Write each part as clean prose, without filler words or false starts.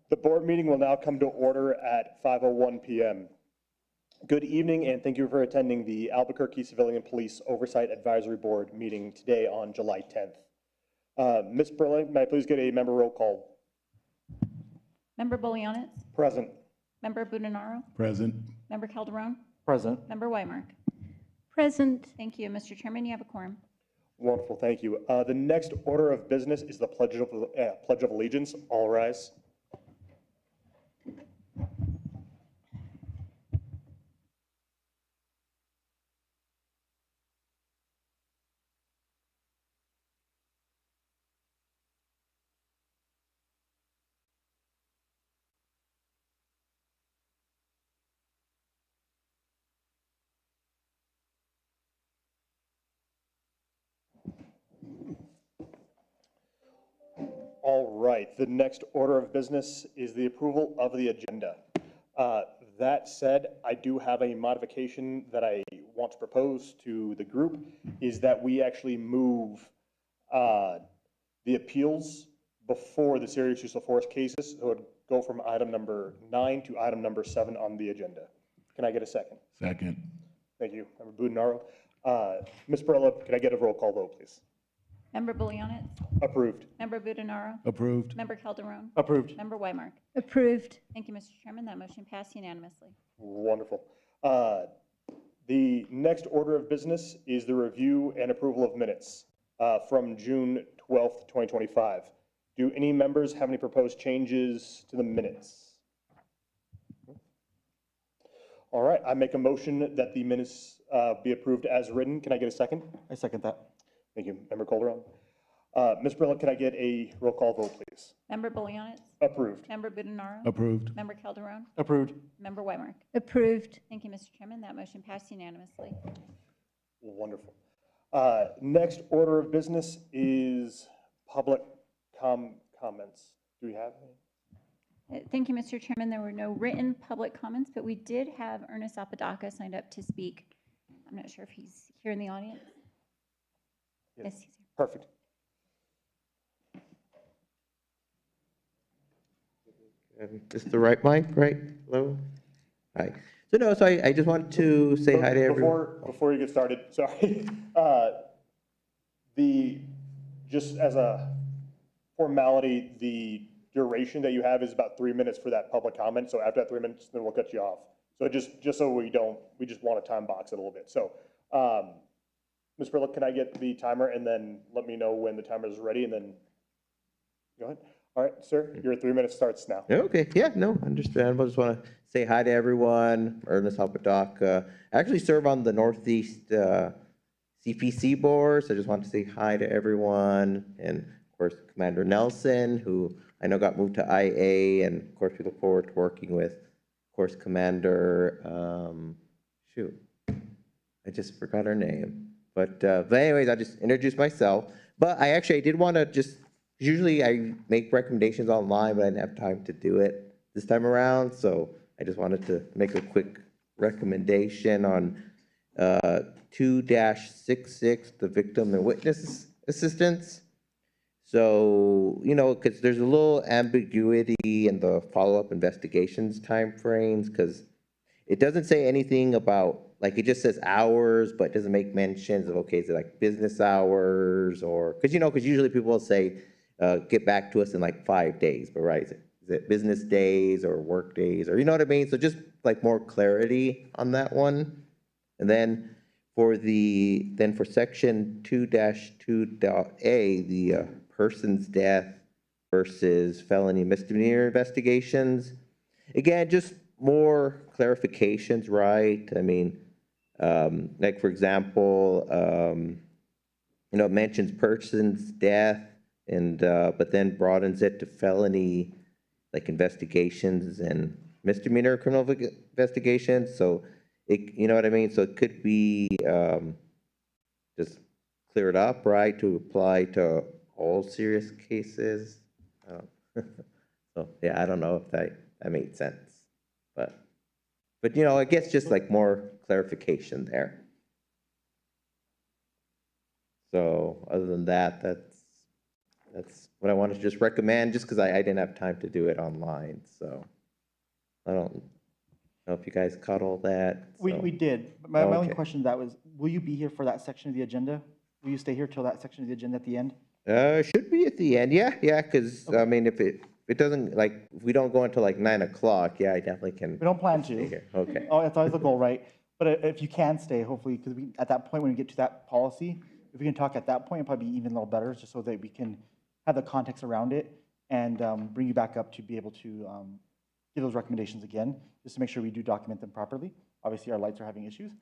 The board meeting will now come to order at 5:01 p.m. Good evening, and thank you for attending the Albuquerque Civilian Police Oversight Advisory Board meeting today on July 10th. Ms. Berling, may I please get a member roll call? Member Bolianitz? Present. Member Budinaro? Present. Member Calderon? Present. Member Weimark? Present. Thank you. Mr. Chairman, you have a quorum. Wonderful, thank you. The next order of business is the Pledge of Allegiance. All rise. All right, the next order of business is the approval of the agenda. That said, I do have a modification that I want to propose to the group, is that we actually move the appeals before the serious use of force cases. So it would go from item number 9 to item number 7 on the agenda. Can I get a second? Second. Thank you, Member Budinaro. Ms. Perla, can I get a roll call vote, please? Member Bolianitz? Approved. Member Budinaro? Approved. Member Calderon? Approved. Member Weimark? Approved. Thank you, Mr. Chairman. That motion passed unanimously. Wonderful. The next order of business is the review and approval of minutes from June 12th, 2025. Do any members have any proposed changes to the minutes? All right, I make a motion that the minutes be approved as written. Can I get a second? I second that. Thank you, Member Calderon. Ms. Brilliant, can I get a roll call vote, please? Member Bolianitz? Approved. Member Budinaro? Approved. Member Calderon? Approved. Member Weimark? Approved. Thank you, Mr. Chairman. That motion passed unanimously. Wonderful. Next order of business is public comments. Do we have any? Thank you, Mr. Chairman. There were no written public comments, but we did have Ernest Apodaca signed up to speak. I'm not sure if he's here in the audience. Yes, he's here. Perfect. This is the right mic, right? Hello? Hi. So no, so I just want to say hi to everyone. Before you get started, sorry. Just as a formality, the duration that you have is about 3 minutes for that public comment. So after that 3 minutes, then we'll cut you off. So just so we just want to time box it a little bit. So, Ms. Brillick, can I get the timer and then let me know when the timer is ready and then go ahead. All right, sir, your 3 minutes starts now. Okay, yeah, no, understandable. Just want to say hi to everyone. Ernest Apodaca. I actually serve on the Northeast CPC board, so I just want to say hi to everyone. And of course, Commander Nelson, who I know got moved to IA, and of course, we look forward to working with, of course, Commander, I just forgot her name. But anyways, I'll just introduce myself. But I did want to just, usually I make recommendations online, but I didn't have time to do it this time around. So I just wanted to make a quick recommendation on 2-66, the victim and witness assistance. So, you know, because there's a little ambiguity in the follow-up investigations timeframes, because it doesn't say anything about, like, it just says hours, but it doesn't make mentions of, okay, is it like business hours, or, because, you know, because usually people will say, get back to us in like 5 days, but right, is it business days or work days, or you know what I mean? So just like more clarity on that one. And then for section 2-2.a, the person's death versus felony misdemeanor investigations, again, just more clarifications, right? I mean, like for example, you know, it mentions person's death, and but then broadens it to felony, like investigations and misdemeanor criminal investigations. So it, you know what I mean? So it could be just clear it up, right, to apply to all serious cases. So yeah, I don't know if that made sense, but you know, I guess just like more clarification there. So other than that, That's what I wanted to just recommend, just because I didn't have time to do it online, so. I don't know if you guys caught all that. We so. did. My only Okay. question to that was, will you be here for that section of the agenda? Will you stay here till that section of the agenda at the end? Should be at the end, yeah, because, I mean, if it doesn't, like, if we don't go until like 9 o'clock, yeah, I definitely can. We don't plan stay to. here. Okay, Oh, that's always the goal, right? But if you can stay, hopefully, because we, at that point, when we get to that policy, if we can talk at that point, it'll probably be even a little better, just so that we can have the context around it and bring you back up to be able to give those recommendations again, just to make sure we do document them properly. Obviously, our lights are having issues,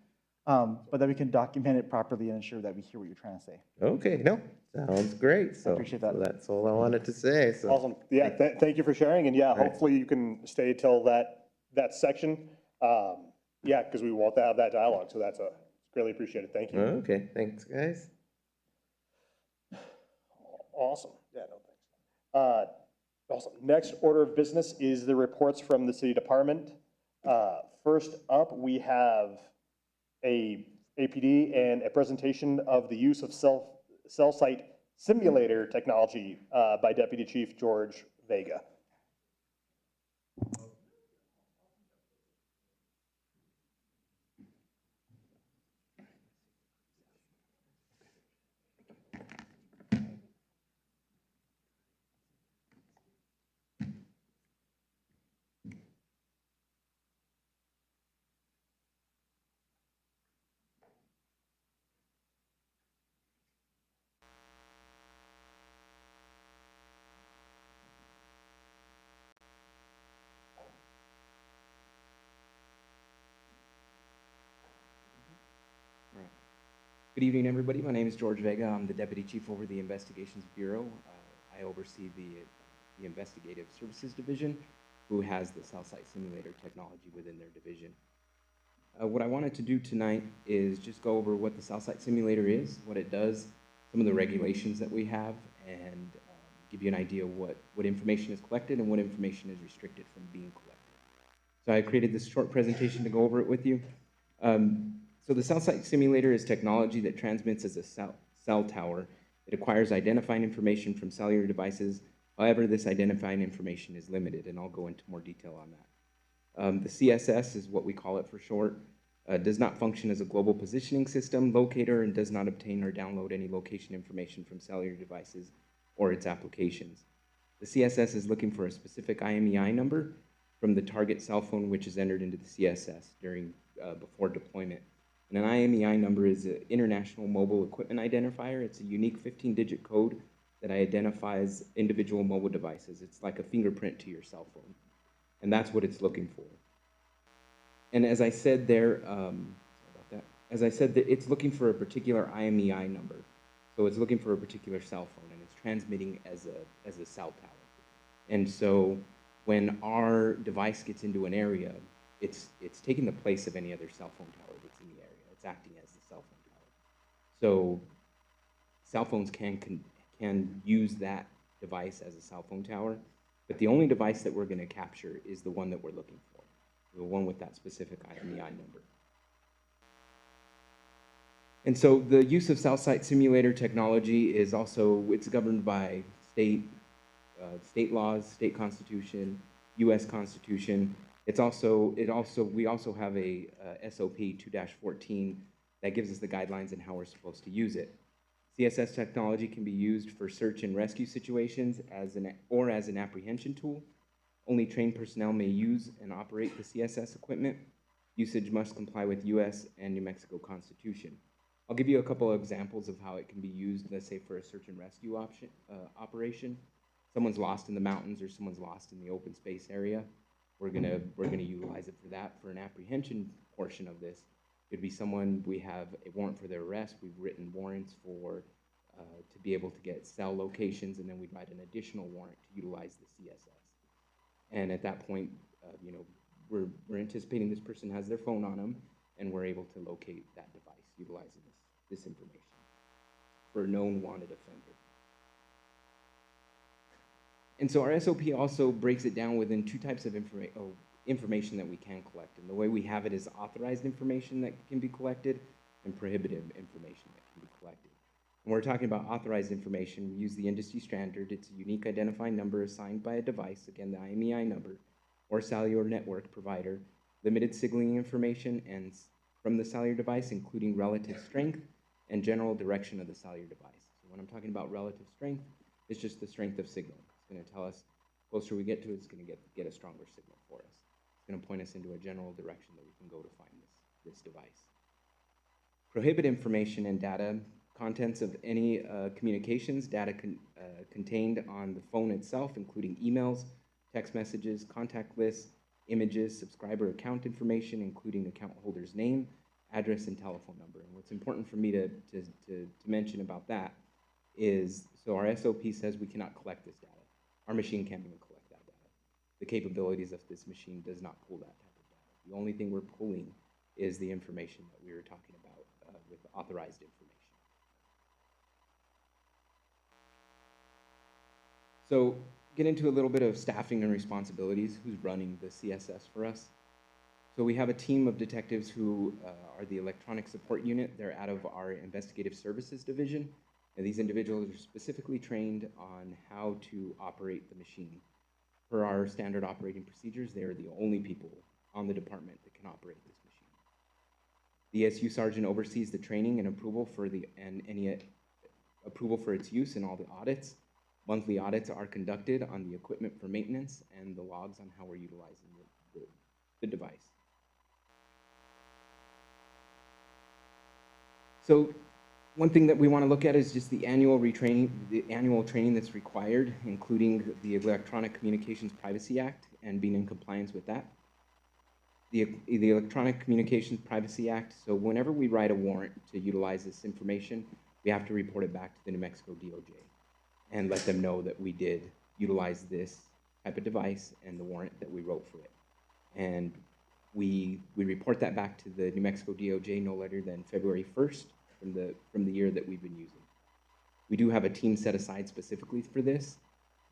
but that we can document it properly and ensure that we hear what you're trying to say. okay, no, sounds great, so. appreciate that. So that's all I wanted to say, so. Awesome. Yeah, thank you for sharing, and yeah, Right. hopefully you can stay till that section. Yeah, because we want to have that dialogue, so that's greatly appreciated. Thank you. Okay, thanks, guys. Awesome. Yeah, no, thanks. Awesome. Next order of business is the reports from the city department. First up, we have a APD and a presentation of the use of cell site simulator technology by Deputy Chief George Vega. Good evening, everybody. My name is George Vega. I'm the Deputy Chief over the Investigations Bureau. I oversee the Investigative Services Division, who has the cell site simulator technology within their division. What I wanted to do tonight is just go over what the cell site simulator is, what it does, some of the regulations that we have, and give you an idea of what information is collected and what information is restricted from being collected. So I created this short presentation to go over it with you. So the cell site simulator is technology that transmits as a cell tower. It acquires identifying information from cellular devices. However, this identifying information is limited, and I'll go into more detail on that. The CSS is what we call it for short. Does not function as a global positioning system, locator, and does not obtain or download any location information from cellular devices or its applications. The CSS is looking for a specific IMEI number from the target cell phone, which is entered into the CSS before deployment. And an IMEI number is an International Mobile Equipment Identifier. It's a unique 15-digit code that identifies individual mobile devices. It's like a fingerprint to your cell phone. And that's what it's looking for. And as I said there, as I said, that it's looking for a particular IMEI number. So it's looking for a particular cell phone, and it's transmitting as a cell tower. And so when our device gets into an area, it's taking the place of any other cell phone tower that's in the area. It's acting as the cell phone tower. So cell phones can use that device as a cell phone tower, but the only device that we're going to capture is the one that we're looking for, the one with that specific IMEI number. And so the use of cell site simulator technology is also, it's governed by state laws, state constitution, U.S. Constitution. We also have a SOP 2-14 that gives us the guidelines and how we're supposed to use it. CSS technology can be used for search and rescue situations or as an apprehension tool. Only trained personnel may use and operate the CSS equipment. Usage must comply with U.S. and New Mexico Constitution. I'll give you a couple of examples of how it can be used, let's say for a search and rescue operation. Someone's lost in the mountains or someone's lost in the open space area. We're gonna utilize it for that. For an apprehension portion of this, it'd be someone, we have a warrant for their arrest. We've written warrants for to be able to get cell locations, and then we'd write an additional warrant to utilize the CSS. And at that point, we're anticipating this person has their phone on them, and we're able to locate that device utilizing this information for a known wanted offender. And so our SOP also breaks it down within two types of information that we can collect. And the way we have it is authorized information that can be collected and prohibitive information that can be collected. When we're talking about authorized information, we use the industry standard. It's a unique identifying number assigned by a device, again, the IMEI number, or cellular network provider, limited signaling information and from the cellular device, including relative strength and general direction of the cellular device. So when I'm talking about relative strength, it's just the strength of signal. It's going to tell us, the closer we get to it, it's going to get a stronger signal for us. It's going to point us into a general direction that we can go to find this device. Prohibit information and data, contents of any communications, data contained on the phone itself, including emails, text messages, contact lists, images, subscriber account information, including account holder's name, address, and telephone number. And what's important for me to mention about that is, so our SOP says we cannot collect this data. Our machine can't even collect that data. The capabilities of this machine does not pull that type of data. The only thing we're pulling is the information that we were talking about with authorized information. So get into a little bit of staffing and responsibilities. Who's running the CSS for us? So we have a team of detectives who are the electronic support unit. They're out of our investigative services division. And these individuals are specifically trained on how to operate the machine. Per our standard operating procedures, they are the only people on the department that can operate this machine. The SU sergeant oversees the training and approval for any approval for its use in all the audits. Monthly audits are conducted on the equipment for maintenance and the logs on how we're utilizing the device. So one thing that we want to look at is just the annual training that's required, including the Electronic Communications Privacy Act and being in compliance with that. The Electronic Communications Privacy Act, so whenever we write a warrant to utilize this information, we have to report it back to the New Mexico DOJ and let them know that we did utilize this type of device and the warrant that we wrote for it. And we report that back to the New Mexico DOJ no later than February 1st from the year that we've been using. We do have a team set aside specifically for this,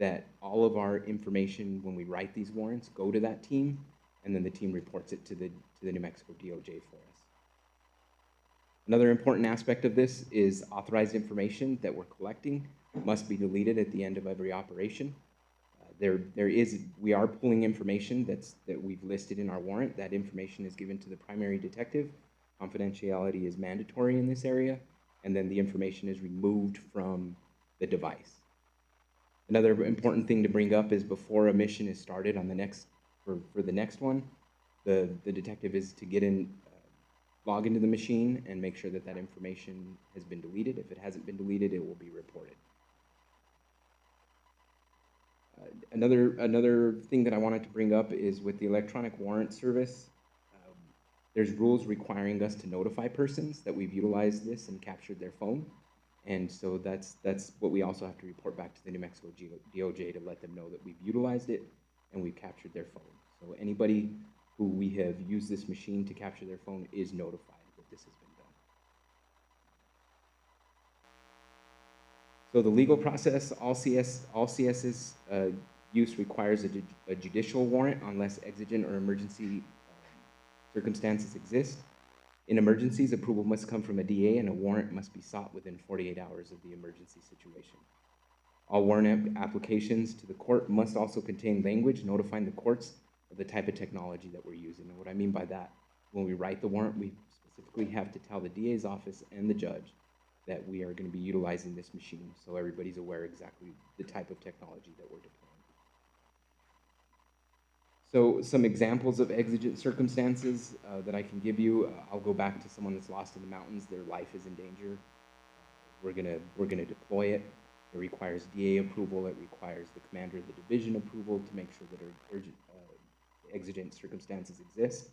that all of our information when we write these warrants go to that team, and then the team reports it to the New Mexico DOJ for us. Another important aspect of this is authorized information that we're collecting must be deleted at the end of every operation. We are pulling information that we've listed in our warrant. That information is given to the primary detective. Confidentiality is mandatory in this area, and then the information is removed from the device. Another important thing to bring up is before a mission is started on the next, for the next one, the detective is to get in, log into the machine and make sure that that information has been deleted. If it hasn't been deleted, it will be reported. Another thing that I wanted to bring up is with the electronic warrant service, there's rules requiring us to notify persons that we've utilized this and captured their phone. And so that's what we also have to report back to the New Mexico DOJ to let them know that we've utilized it and we've captured their phone. So anybody who we have used this machine to capture their phone is notified that this has been done. So the legal process, all CS's use requires a judicial warrant unless exigent or emergency circumstances exist. In emergencies, approval must come from a DA and a warrant must be sought within 48 hours of the emergency situation. All warrant applications to the court must also contain language notifying the courts of the type of technology that we're using. And what I mean by that, when we write the warrant, we specifically have to tell the DA's office and the judge that we are going to be utilizing this machine, so everybody's aware exactly the type of technology that we're deploying. So some examples of exigent circumstances that I can give you, I'll go back to someone that's lost in the mountains, their life is in danger. We're gonna deploy it. It requires DA approval, it requires the commander of the division approval to make sure that urgent, exigent circumstances exist.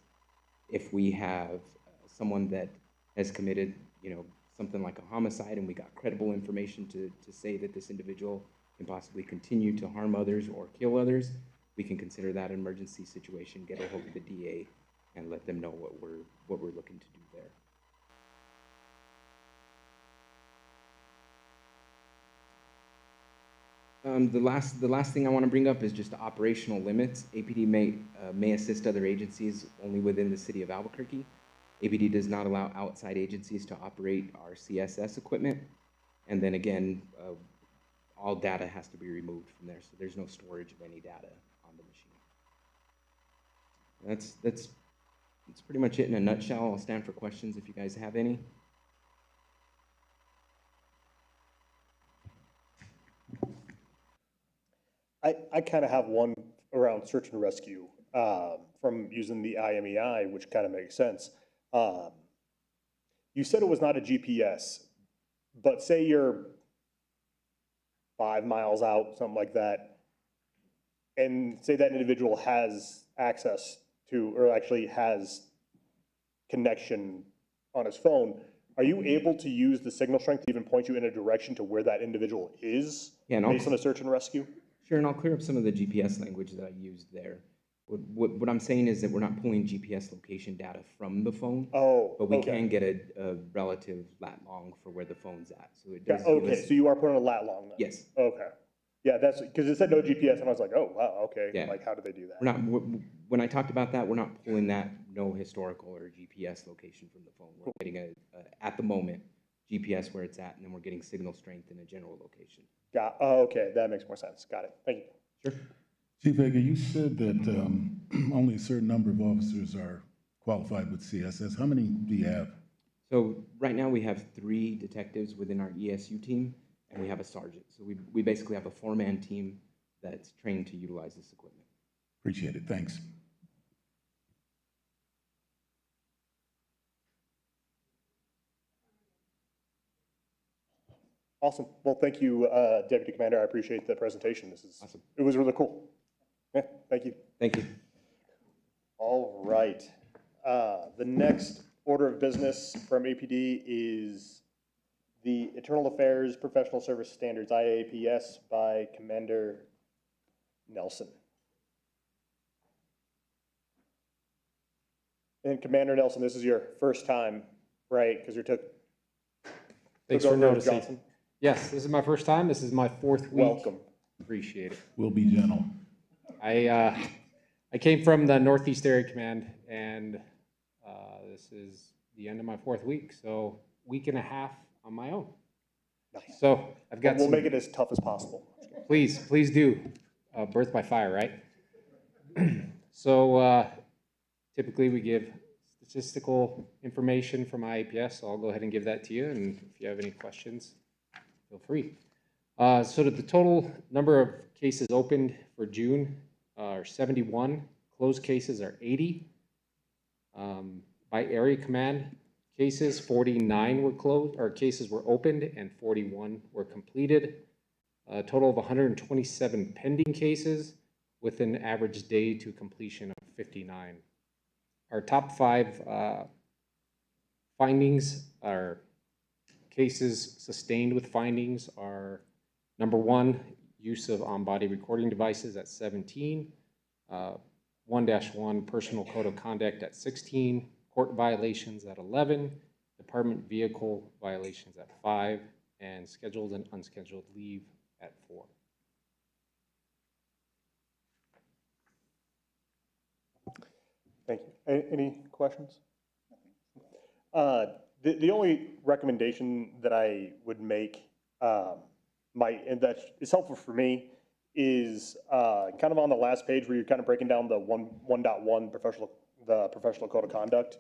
If we have someone that has committed, something like a homicide and we got credible information to say that this individual can possibly continue to harm others or kill others, we can consider that an emergency situation, get a hold of the DA, and let them know what we're looking to do there. The last thing I want to bring up is just operational limits. APD may assist other agencies only within the city of Albuquerque. APD does not allow outside agencies to operate our CSS equipment, And then again, all data has to be removed from there, so there's no storage of any data on the machine. That's pretty much it in a nutshell. I'll stand for questions if you guys have any. I kind of have one around search and rescue from using the IMEI, which kind of makes sense. You said it was not a GPS, but say you're 5 miles out, something like that, and say that individual has access to, or actually has connection on his phone, are you able to use the signal strength to even point you in a direction to where that individual is based on a search and rescue? Sure, and I'll clear up some of the GPS language that I used there. What I'm saying is that we're not pulling GPS location data from the phone. Oh, but we okay. can get a relative lat long for where the phone's at. So it Yeah, does give okay, us, so you are putting a lat long then? yes. Okay. Yeah, that's, because it said no GPS, and I was like, oh, wow, okay. Yeah. Like, how do they do that? We're not, when I talked about that, we're not pulling that no historical or GPS location from the phone. We're getting at the moment, GPS where it's at, and then we're getting signal strength in a general location. Oh, okay, that makes more sense. Got it. Thank you. Sure. Chief Vega, you said that only a certain number of officers are qualified with CSS. How many do you have? So right now we have 3 detectives within our ESU team, and we have a sergeant. So we basically have a 4-man team that's trained to utilize this equipment. Appreciate it. Thanks. Awesome. Well, thank you, Deputy Commander. I appreciate the presentation. This is Awesome. It was really cool. Yeah, thank you. Thank you. All right. The next order of business from APD is the Internal Affairs Professional Service Standards, IAPS, by Commander Nelson. And Commander Nelson, this is your first time, right? Because you took Thanks over for noticing. Johnson. Yes, this is my first time. This is my 4th week. Welcome. Appreciate it. We'll be gentle. I came from the Northeast Area Command, and this is the end of my 4th week, so week and a half on my own. Nice. So I've got We'll make it as tough as possible. Please do. Birth by fire, right? So typically we give statistical information from IAPS, so I'll go ahead and give that to you, and if you have any questions, feel free. So the total number of cases opened for June are 71. Closed cases are 80. By area command cases, 49 were closed, or cases were opened, and 41 were completed. A total of 127 pending cases with an average day to completion of 59. Our top 5 findings are cases sustained with findings are number 1, use of on-body recording devices at 17, 1-1 personal code of conduct at 16, court violations at 11, department vehicle violations at 5, and scheduled and unscheduled leave at 4. Thank you. Any questions? The only recommendation that I would make, and that is helpful for me, is kind of on the last page where you're kind of breaking down the 1.1 professional code of conduct.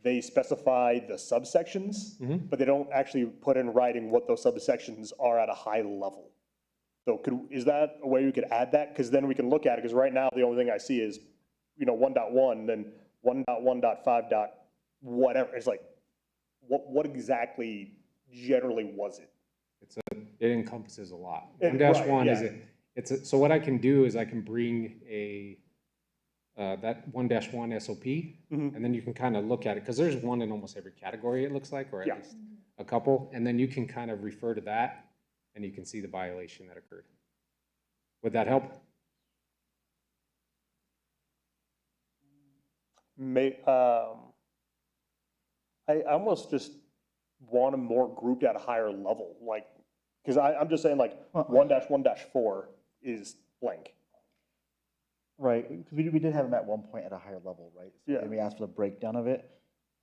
They specify the subsections, but they don't actually put in writing what those subsections are at a high level. So is that a way we could add that? Because then we can look at it, because right now the only thing I see is 1.1, then 1.1.5. Whatever. It's like, what exactly generally was it? It encompasses a lot. Right, 1-1 yeah. so what I can do is I can bring that 1-1 SOP, and then you can kind of look at it, because there's one in almost every category, it looks like, or at least a couple, and then you can kind of refer to that, and you can see the violation that occurred. Would that help? I almost just want them more grouped at a higher level, like, because I'm just saying, like, 1-1-4 is blank. Right, because we did have them at one point at a higher level, right? So Yeah. then we asked for the breakdown of it,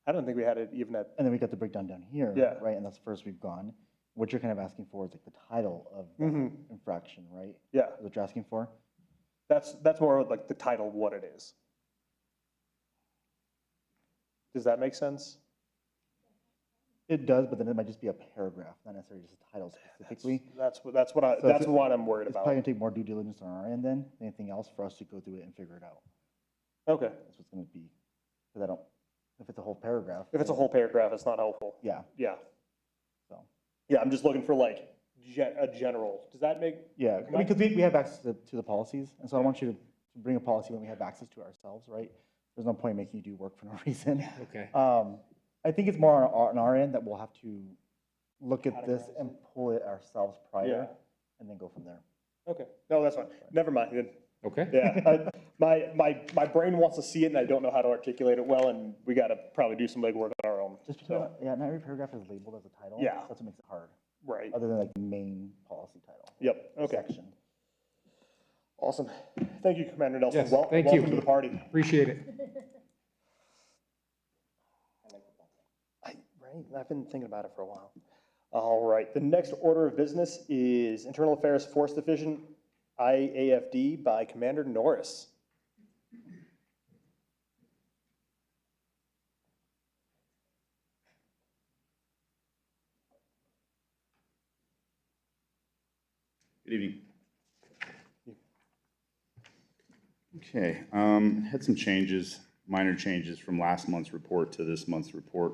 I don't think we had it even at, and then we got the breakdown down here, Yeah. right? And that's the first we've gone. what you're kind of asking for is like the title of the Mhm. infraction, right? Yeah, Is what you're asking for? that's more like the title of what it is. Does that make sense? It does, but then it might just be a paragraph, not necessarily just a title specifically. That's So that's what I'm worried It's about. probably gonna take more due diligence on our end than anything else for us to go through it and figure it out. Okay, That's what's gonna be, because I don't, if it's a whole paragraph. if it's a then- whole paragraph, it's not helpful. Yeah, Yeah, so, yeah, I'm just looking for like a general. Does that make? yeah, I mean, because we have access to the policies, and so I want you to bring a policy when we have access to ourselves, right? There's no point in making you do work for no reason. Okay. I think it's more on our end that we'll have to look at this and pull it ourselves Yeah. prior, and then go from there. Okay, no, that's fine. Never mind. Then. Okay. Yeah, my brain wants to see it, and I don't know how to articulate it well, and we got to probably do some legwork on our own. Just because, yeah, not every paragraph is labeled as a title. Yeah. That's what makes it hard, Right. other than like the main policy title. Yep. or Okay. Section. Awesome. Thank you, Commander Nelson. Yes, thank you. Welcome to the party. Appreciate it. Right, I've been thinking about it for a while. All right, the next order of business is Internal Affairs Force Division, IAFD by Commander Norris. Good evening. Okay, had some changes, minor changes from last month's report to this month's report.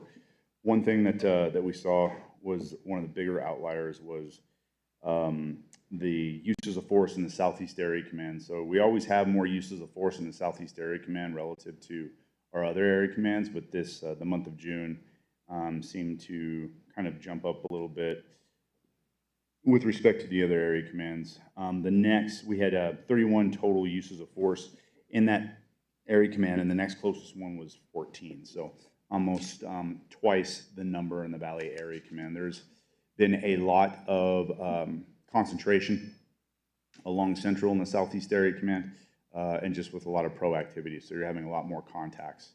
One thing that we saw was one of the bigger outliers was the uses of force in the Southeast Area Command. So we always have more uses of force in the Southeast Area Command relative to our other area commands, but this, the month of June, seemed to kind of jump up a little bit with respect to the other area commands. We had 31 total uses of force in that area command, and the next closest one was 14. So almost twice the number in the Valley Area Command. There's been a lot of concentration along Central and the Southeast Area Command, and just with a lot of proactivity. So you're having a lot more contacts.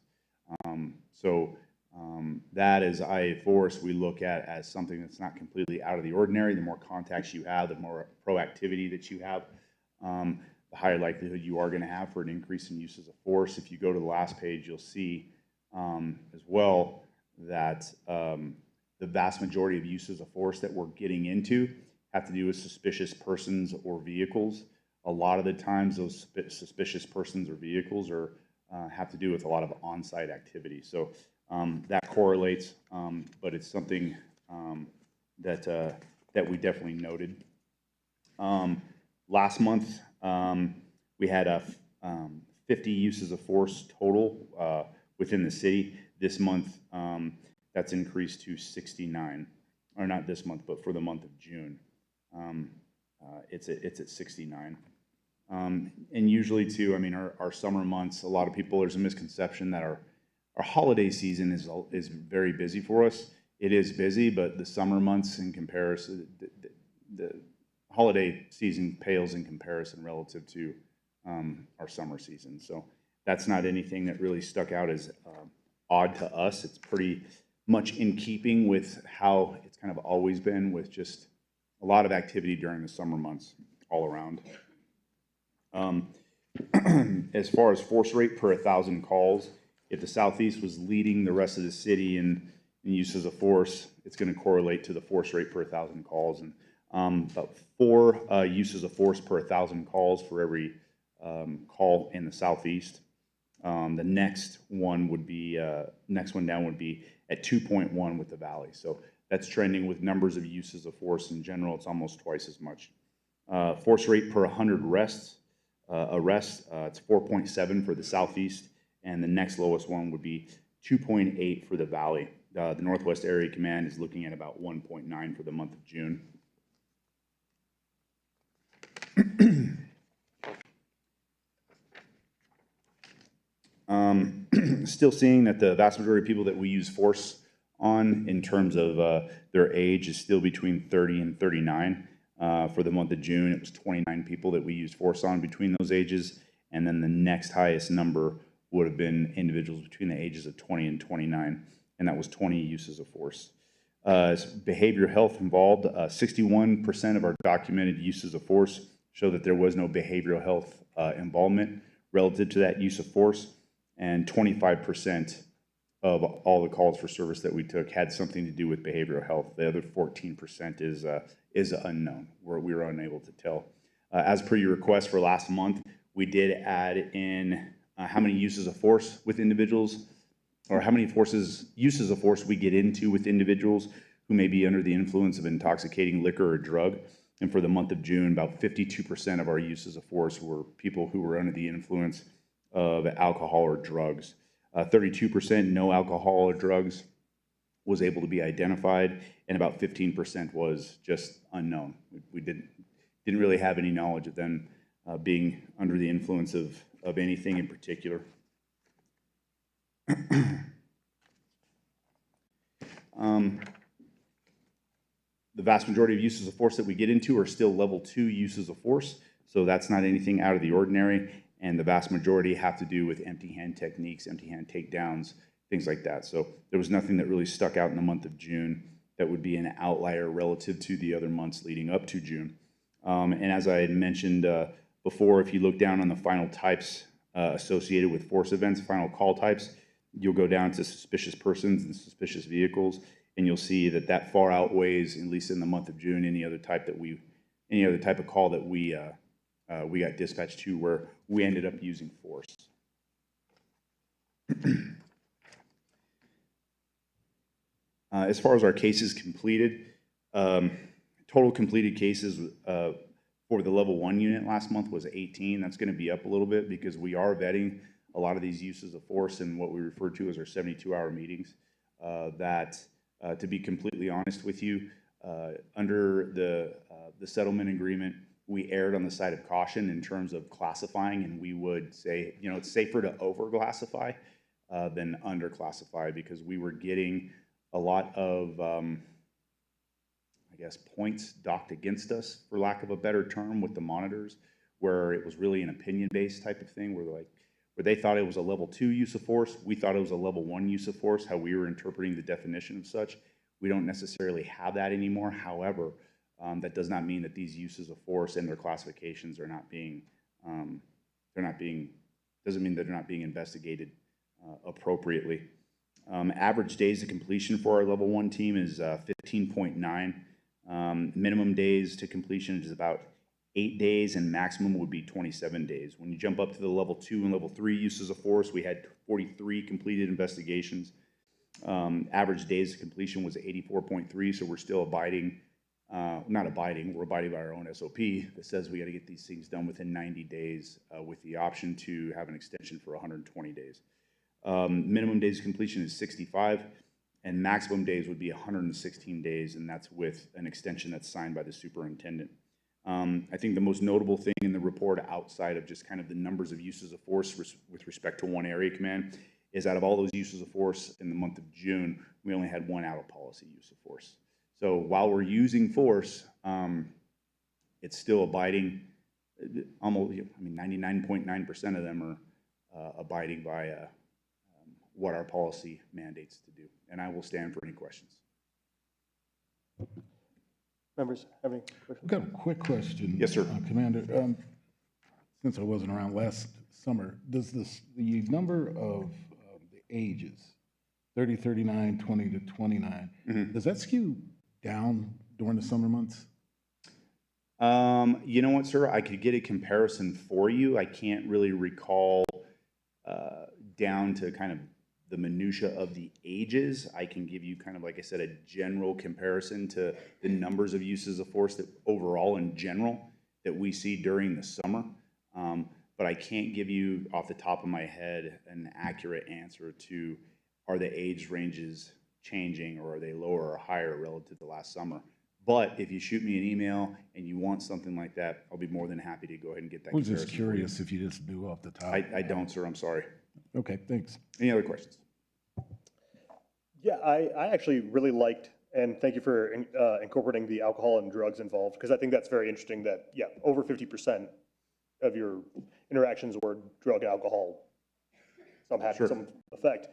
That as IA force, we look at as something that's not completely out of the ordinary. The more contacts you have, the more proactivity that you have, the higher likelihood you are going to have for an increase in uses of force. If you go to the last page, you'll see as well that the vast majority of uses of force that we're getting into have to do with suspicious persons or vehicles. A lot of the times those suspicious persons or vehicles have to do with a lot of on-site activity. So that correlates, but it's something that we definitely noted. Last month, we had 50 uses of force total within the city. This month, that's increased to 69, or not this month, but for the month of June, it's at 69. And usually too, I mean, our summer months, a lot of people, there's a misconception that our holiday season is very busy for us. It is busy, but the summer months in comparison, the holiday season pales in comparison relative to our summer season. So that's not anything that really stuck out as odd to us. It's pretty much in keeping with how it's kind of always been, with just a lot of activity during the summer months all around. As far as force rate per 1,000 calls, if the Southeast was leading the rest of the city in uses of force, it's going to correlate to the force rate per 1,000 calls. And about 4 uses of force per 1,000 calls for every call in the Southeast. The next one down would be at 2.1 with the Valley. So that's trending with numbers of uses of force in general. It's almost twice as much. Force rate per 100 arrests, it's 4.7 for the Southeast, and the next lowest one would be 2.8 for the Valley. The Northwest Area Command is looking at about 1.9 for the month of June. Still seeing that the vast majority of people that we use force on in terms of their age is still between 30 and 39. For the month of June, it was 29 people that we used force on between those ages, and then the next highest number would have been individuals between the ages of 20 and 29, and that was 20 uses of force. Is behavioral health involved. 61% of our documented uses of force show that there was no behavioral health involvement relative to that use of force, and 25% of all the calls for service that we took had something to do with behavioral health. The other 14% is unknown, where we were unable to tell. As per your request for last month, we did add in how many uses of force with individuals, or how many uses of force we get into with individuals who may be under the influence of intoxicating liquor or drug. And for the month of June, about 52% of our uses of force were people who were under the influence of alcohol or drugs. 32% no alcohol or drugs was able to be identified, and about 15% was just unknown. We didn't really have any knowledge of them being under the influence of anything in particular. The vast majority of uses of force that we get into are still level 2 uses of force, so that's not anything out of the ordinary, and the vast majority have to do with empty hand techniques, empty hand takedowns, things like that. So there was nothing that really stuck out in the month of June that would be an outlier relative to the other months leading up to June. And as I had mentioned before, if you look down on the final types associated with force events, final call types, you'll go down to suspicious persons and suspicious vehicles, and you'll see that that far outweighs, at least in the month of June, any other type of call that we got dispatched to where we ended up using force. As far as our cases completed, total completed cases for the level 1 unit last month was 18. That's going to be up a little bit because we are vetting a lot of these uses of force in what we refer to as our 72-hour meetings. To be completely honest with you, under the settlement agreement, we erred on the side of caution in terms of classifying, and we would say, you know, it's safer to over-classify than under-classify, because we were getting a lot of, I guess, points docked against us, for lack of a better term, with the monitors, where it was really an opinion-based type of thing, where they thought it was a level 2 use of force, we thought it was a level 1 use of force, how we were interpreting the definition of such. We don't necessarily have that anymore. However, that does not mean that these uses of force and their classifications are not being, doesn't mean that they're not being investigated appropriately. Average days to completion for our level 1 team is 15.9. Minimum days to completion is about 8 days, and maximum would be 27 days. When you jump up to the level 2 and level 3 uses of force, we had 43 completed investigations. Average days to completion was 84.3, so we're still abiding, we're abiding by our own SOP that says we got to get these things done within 90 days with the option to have an extension for 120 days. Minimum days of completion is 65, and maximum days would be 116 days, and that's with an extension that's signed by the superintendent. I think the most notable thing in the report, outside of just kind of the numbers of uses of force with respect to one area command, is out of all those uses of force in the month of June, we only had one out of policy use of force. So while we're using force, it's still abiding. Almost, I mean, 99.9% of them are abiding by what our policy mandates to do. And I will stand for any questions. Members have any questions? I've got a quick question. Yes, sir. Commander, since I wasn't around last summer, does the number of the ages, 30, 39, 20 to 29, does that skew down during the summer months? You know what, sir? I could get a comparison for you. I can't really recall down to kind of the minutia of the ages. I can give you kind of, like I said, a general comparison to the numbers of uses of force that overall in general that we see during the summer. But I can't give you off the top of my head an accurate answer to, are the age ranges changing, or are they lower or higher relative to last summer? But if you shoot me an email and you want something like that, I'll be more than happy to go ahead and get that. I was just curious if you just knew off the top. I don't, sir. I'm sorry. Okay, thanks. Any other questions? Yeah, I actually really liked, and thank you for incorporating the alcohol and drugs involved, because I think that's very interesting that, yeah, over 50% of your interactions were drug, alcohol, some had some effect.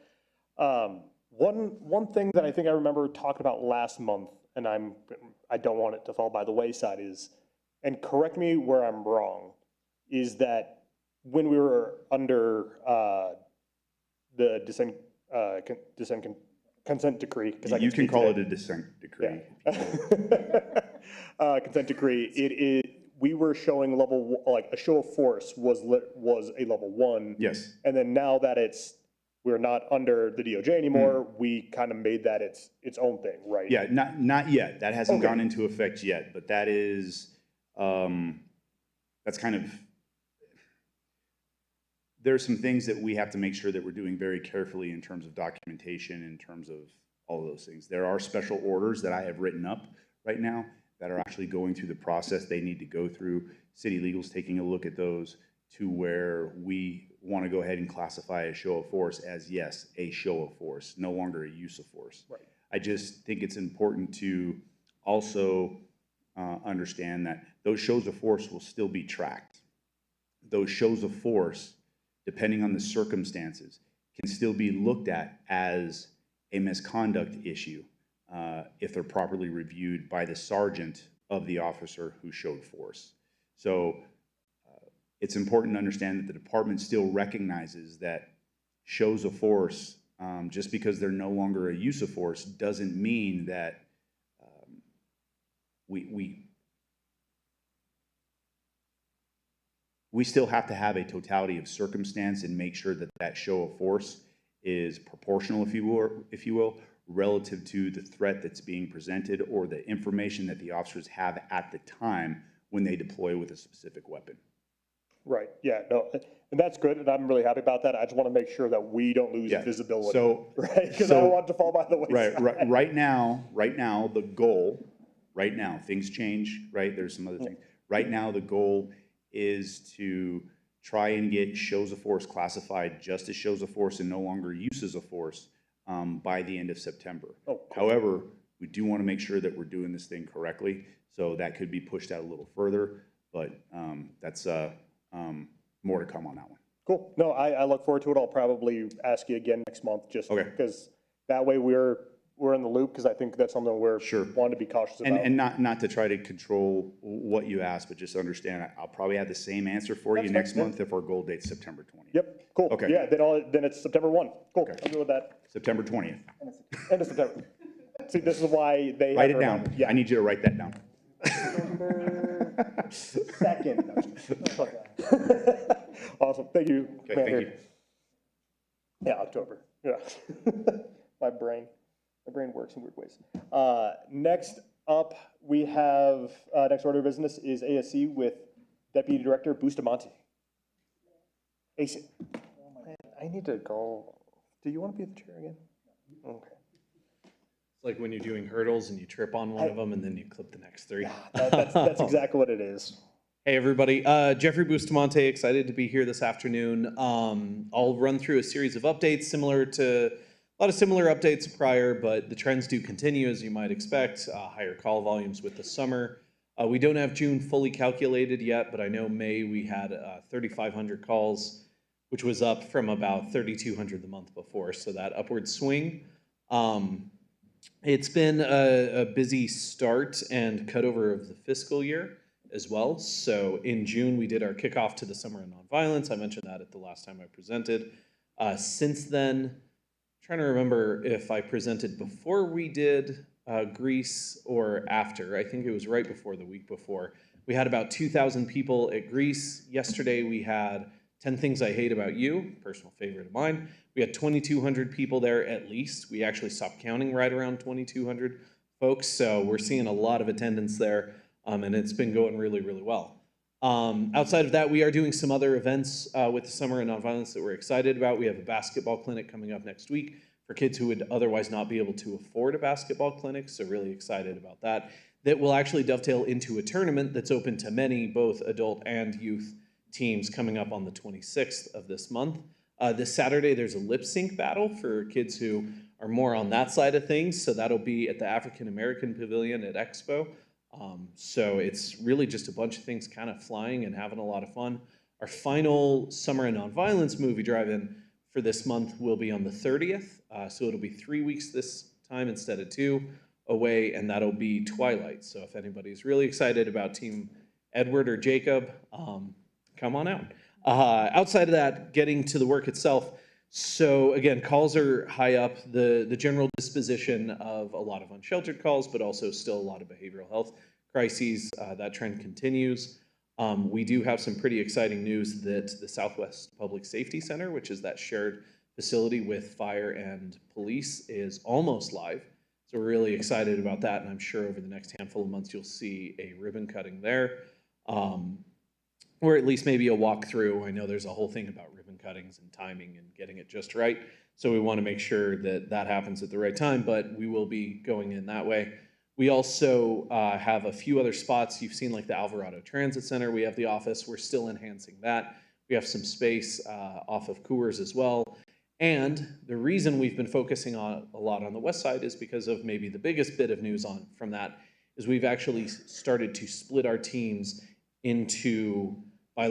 One thing that I think I remember talking about last month, and I don't want it to fall by the wayside, is, and correct me where I'm wrong, is that when we were under the consent decree, because You can call it a dissent decree. Consent decree, we were showing like a show of force was a level 1. Yes. And then now that we're not under the DOJ anymore, we kind of made that its own thing, right? Yeah, not yet. That hasn't Okay. gone into effect yet, but that is, that's kind of, there's some things that we have to make sure that we're doing very carefully in terms of documentation, in terms of all of those things. There are special orders that I have written up right now that are actually going through the process they need to go through. City Legal's taking a look at those to where we want to go ahead and classify a show of force as, yes, a show of force, no longer a use of force. Right. I just think it's important to also understand that those shows of force will still be tracked. Those shows of force, depending on the circumstances, can still be looked at as a misconduct issue if they're properly reviewed by the sergeant of the officer who showed force. So it's important to understand that the department still recognizes that shows of force, just because they're no longer a use of force, doesn't mean that we still have to have a totality of circumstance and make sure that that show of force is proportional, if you will, relative to the threat that's being presented or the information that the officers have at the time when they deploy with a specific weapon. Right, yeah, no, and that's good, and I'm really happy about that. I just want to make sure that we don't lose visibility. So, right, because I don't want it to fall by the wayside. Right now, the goal, right now, things change, right? There's some other things. Right now, the goal is to try and get shows of force classified just as shows of force and no longer uses of force by the end of September. Oh, cool. However, we do want to make sure that we're doing this thing correctly, so that could be pushed out a little further, but that's more to come on that one. Cool. No, I look forward to it. I'll probably ask you again next month, just Okay. because that way we're in the loop, because I think that's something we're Sure. wanting to be cautious about. And not to try to control what you ask, but just understand, I'll probably have the same answer for you That's next fine, yeah. month if our goal date's September 20th. Yep, cool. Okay. Yeah, then it's September 1. Cool, Okay. I'm good with that. September 20th. End of September. See, this is why they Write have it to down. remind me. Yeah. I need you to write that down. September 2nd. Awesome, thank you. Okay, thank Mayor. you. Yeah, October, yeah. My brain works in weird ways. Next up, we have, next order of business is ASC with Deputy Director Bustamante. AC, I need to go, do you want to be at the chair again? Okay. It's like when you're doing hurdles and you trip on one of them and then you clip the next three. That's exactly what it is. Hey, everybody. Jeffrey Bustamante, excited to be here this afternoon. I'll run through a series of updates, a lot of similar updates prior, but the trends do continue, as you might expect. Higher call volumes with the summer. We don't have June fully calculated yet, but I know May we had 3,500 calls, which was up from about 3,200 the month before, so that upward swing. It's been a busy start and cutover of the fiscal year as well. So in June, we did our kickoff to the Summer of Nonviolence. I mentioned that at the last time I presented. Since then, I'm trying to remember if I presented before we did Greece or after. I think it was right before, the week before. We had about 2,000 people at Greece. Yesterday, we had 10 Things I Hate About You, personal favorite of mine. We had 2,200 people there at least. We actually stopped counting right around 2,200 folks. So we're seeing a lot of attendance there. And it's been going really, really well. Outside of that, we are doing some other events with the Summer of Nonviolence that we're excited about. We have a basketball clinic coming up next week for kids who would otherwise not be able to afford a basketball clinic, so really excited about that. That will actually dovetail into a tournament that's open to many, both adult and youth teams, coming up on the 26th of this month. This Saturday, there's a lip sync battle for kids who are more on that side of things, so that'll be at the African American Pavilion at Expo. So it's really just a bunch of things kind of flying and having a lot of fun. Our final Summer of Nonviolence movie drive-in for this month will be on the 30th. So it'll be 3 weeks this time instead of 2 away, and that'll be Twilight. So if anybody's really excited about Team Edward or Jacob, come on out. Outside of that, getting to the work itself. So again, calls are high up. The general disposition of a lot of unsheltered calls, but also still a lot of behavioral health crises. That trend continues. We do have some pretty exciting news that the Southwest Public Safety Center, which is that shared facility with fire and police, is almost live. So we're really excited about that, and I'm sure over the next handful of months you'll see a ribbon cutting there. Or at least maybe a walkthrough. I know there's a whole thing about ribbon cuttings and timing and getting it just right. So we want to make sure that that happens at the right time, but we will be going in that way. We also have a few other spots. You've seen like the Alvarado Transit Center. We have the office. We're still enhancing that. We have some space off of Coors as well. And the reason we've been focusing on a lot on the west side is because of maybe the biggest bit of news from that is we've actually started to split our teams into a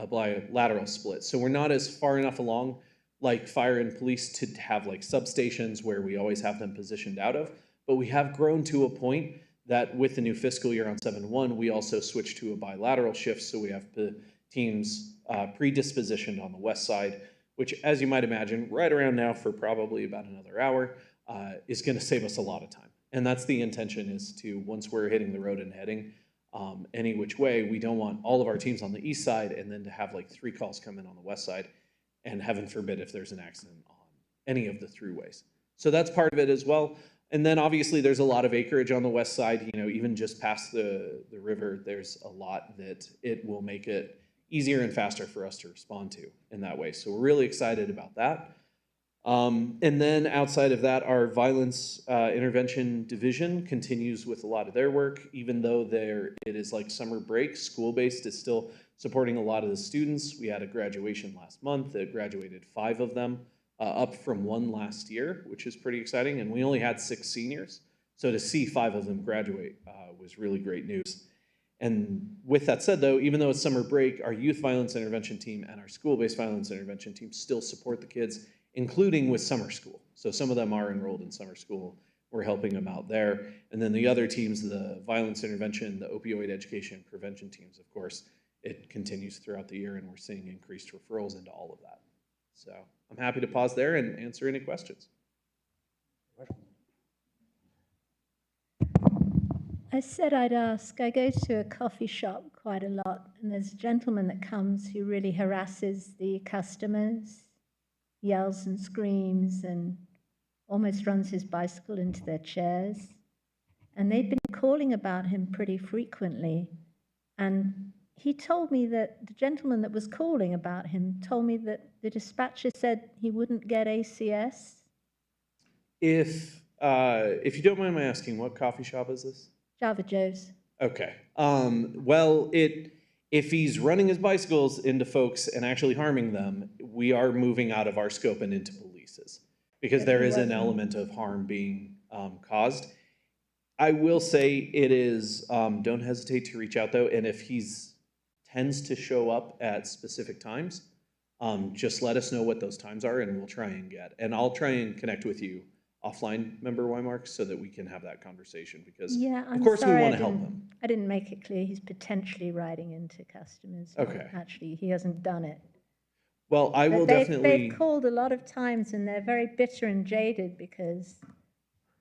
bilateral split. So we're not as far enough along like fire and police to have like substations where we always have them positioned out of, but we have grown to a point that with the new fiscal year on 7/1, we also switched to a bilateral shift. So we have the teams predispositioned on the west side, which, as you might imagine, right around now for probably about another hour, is going to save us a lot of time. And that's the intention, is to, once we're hitting the road and heading any which way, we don't want all of our teams on the east side and then to have like 3 calls come in on the west side, and heaven forbid if there's an accident on any of the throughways. So that's part of it as well. And then obviously there's a lot of acreage on the west side, you know, even just past the river, there's a lot that it will make it easier and faster for us to respond to in that way. So we're really excited about that. And then outside of that, our violence intervention division continues with a lot of their work, even though it is like summer break. School-based is still supporting a lot of the students. We had a graduation last month that graduated 5 of them, up from 1 last year, which is pretty exciting. And we only had 6 seniors. So to see 5 of them graduate was really great news. And with that said, though, even though it's summer break, our youth violence intervention team and our school-based violence intervention team still support the kids, including with summer school. So some of them are enrolled in summer school. We're helping them out there. And then the other teams, the violence intervention, the opioid education prevention teams, of course, it continues throughout the year, and we're seeing increased referrals into all of that. So I'm happy to pause there and answer any questions. I said I'd ask. I go to a coffee shop quite a lot, and there's a gentleman that comes who really harasses the customers, yells and screams, and almost runs his bicycle into their chairs. And they've been calling about him pretty frequently. And he told me that the gentleman that was calling about him told me that the dispatcher said he wouldn't get ACS. If you don't mind my asking, what coffee shop is this? Java Joe's. Okay. Well, if he's running his bicycles into folks and actually harming them, we are moving out of our scope and into police's, because there is an element of harm being caused. I will say it is, don't hesitate to reach out though, and if he's tends to show up at specific times, just let us know what those times are and we'll try and I'll try and connect with you offline, member Wymark, so that we can have that conversation, because of course we want to help him. I didn't make it clear he's potentially riding into customers. Okay. Actually, he hasn't done it. Well, I will definitely. They've called a lot of times and they're very bitter and jaded because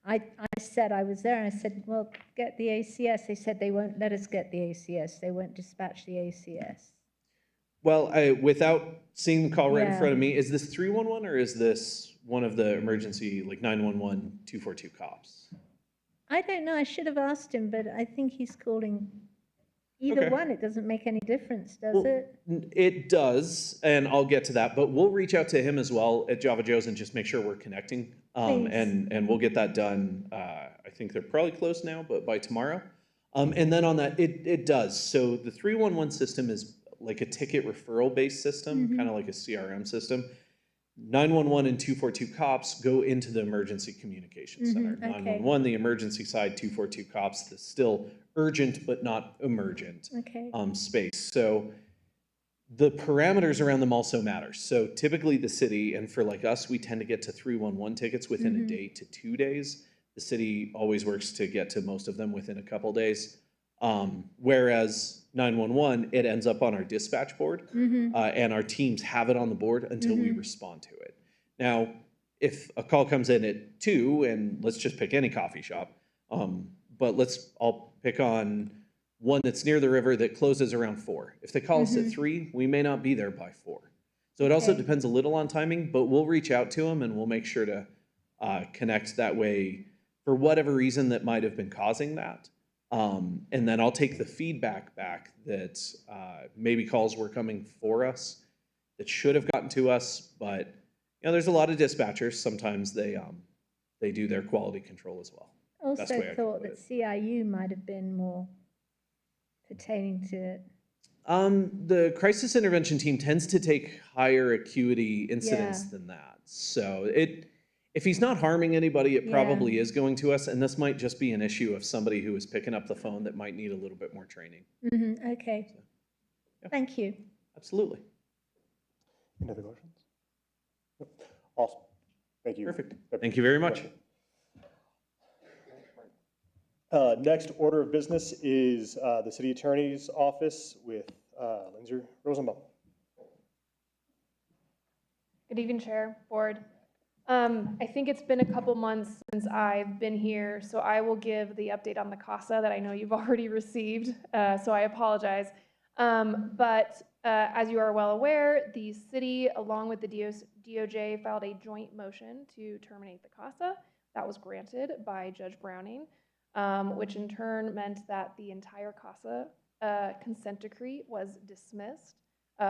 I said, I was there and I said, well, get the ACS. They said they won't let us get the ACS. They won't dispatch the ACS. Well, without seeing the call right in front of me, is this 311 or is this one of the emergency, like 911, 242 cops? I don't know. I should have asked him, but I think he's calling either one. It doesn't make any difference, does it? It does, and I'll get to that. But we'll reach out to him as well at Java Joe's and just make sure we're connecting. And we'll get that done. I think they're probably close now, but by tomorrow. And then on that, it does. So the 311 system is like a ticket referral-based system, kind of like a CRM system. 911 and 242 cops go into the emergency communications center. 911, the emergency side, 242 cops, the still urgent but not emergent space. So The parameters around them also matter. So typically the city, and for like us, we tend to get to 311 tickets within a day to 2 days. The city always works to get to most of them within a couple days. Whereas 911, it ends up on our dispatch board, and our teams have it on the board until we respond to it. Now, if a call comes in at 2, and let's just pick any coffee shop, but I'll pick on one that's near the river that closes around 4. If they call us at 3, we may not be there by 4. So it also depends a little on timing, but we'll reach out to them and we'll make sure to connect that way for whatever reason that might have been causing that. And then I'll take the feedback back that maybe calls were coming for us that should have gotten to us, but there's a lot of dispatchers. Sometimes they do their quality control as well. Best way I Also can thought put that it. CIU might have been more pertaining to it. The crisis intervention team tends to take higher acuity incidents Yeah. than that. So if he's not harming anybody, it probably is going to us. And this might just be an issue of somebody who is picking up the phone that might need a little bit more training. Okay. yeah. Thank you. Absolutely. Any other questions? Nope. Awesome. Thank you. Perfect. Thank you very much. Next order of business is the city attorney's office with Lindsay Rosenbaum. Good evening, Chair, Board. I think it's been a couple months since I've been here, so I will give the update on the CASA that I know you've already received, so I apologize. But as you are well aware, the city, along with the DOJ, filed a joint motion to terminate the CASA. That was granted by Judge Browning, which in turn meant that the entire CASA consent decree was dismissed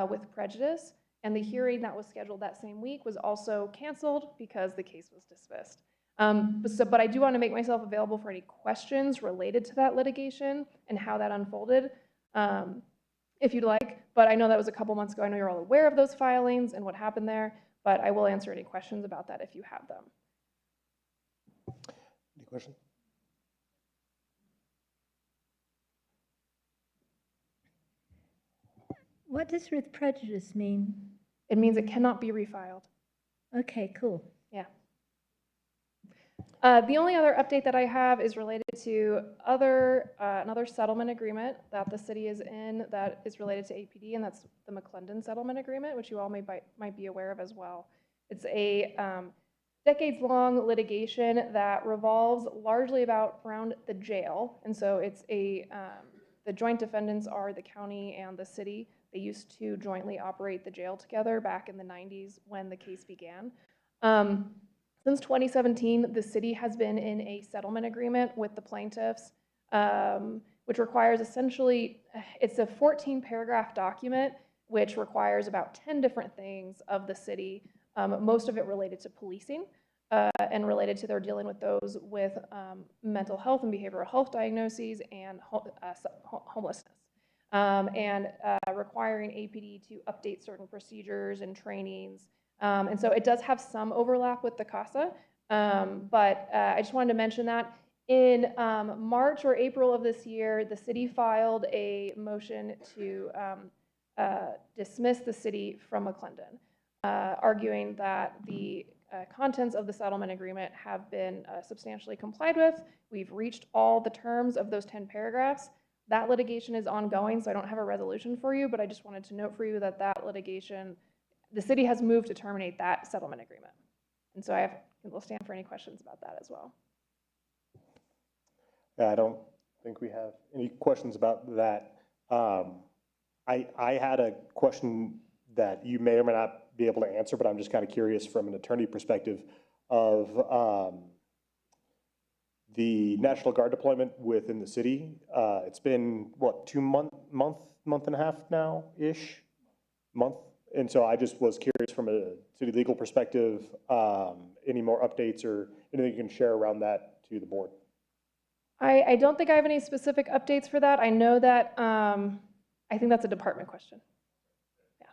with prejudice. And the hearing that was scheduled that same week was also canceled because the case was dismissed. But I do want to make myself available for any questions related to that litigation and how that unfolded, if you'd like. But I know that was a couple months ago. I know you're all aware of those filings and what happened there, but I will answer any questions about that if you have them. Any questions? What does with prejudice mean? It means it cannot be refiled. Okay, cool. Yeah. The only other update that I have is related to another settlement agreement that the city is in that is related to APD, and that's the McClendon settlement agreement, which you all might be aware of as well. It's a decades-long litigation that revolves largely around the jail, and so it's the joint defendants are the county and the city. They used to jointly operate the jail together back in the 90s when the case began. Since 2017, the city has been in a settlement agreement with the plaintiffs, which requires essentially, it's a 14-paragraph document, which requires about 10 different things of the city, most of it related to policing and related to their dealing with those with mental health and behavioral health diagnoses and homelessness. And requiring APD to update certain procedures and trainings. And so it does have some overlap with the CASA, but I just wanted to mention that. In March or April of this year, the city filed a motion to dismiss the city from McClendon, arguing that the contents of the settlement agreement have been substantially complied with. We've reached all the terms of those 10 paragraphs. That litigation is ongoing, so I don't have a resolution for you, but I just wanted to note for you that that litigation, the city has moved to terminate that settlement agreement. And so we'll stand for any questions about that as well. Yeah, I don't think we have any questions about that. I had a question that you may or may not be able to answer, but I'm just kind of curious from an attorney perspective of the National Guard deployment within the city. It's been, what, month and a half now-ish? Month? And so I just was curious from a city legal perspective, any more updates or anything you can share around that to the board? I don't think I have any specific updates for that. I know that, I think that's a department question. Yeah.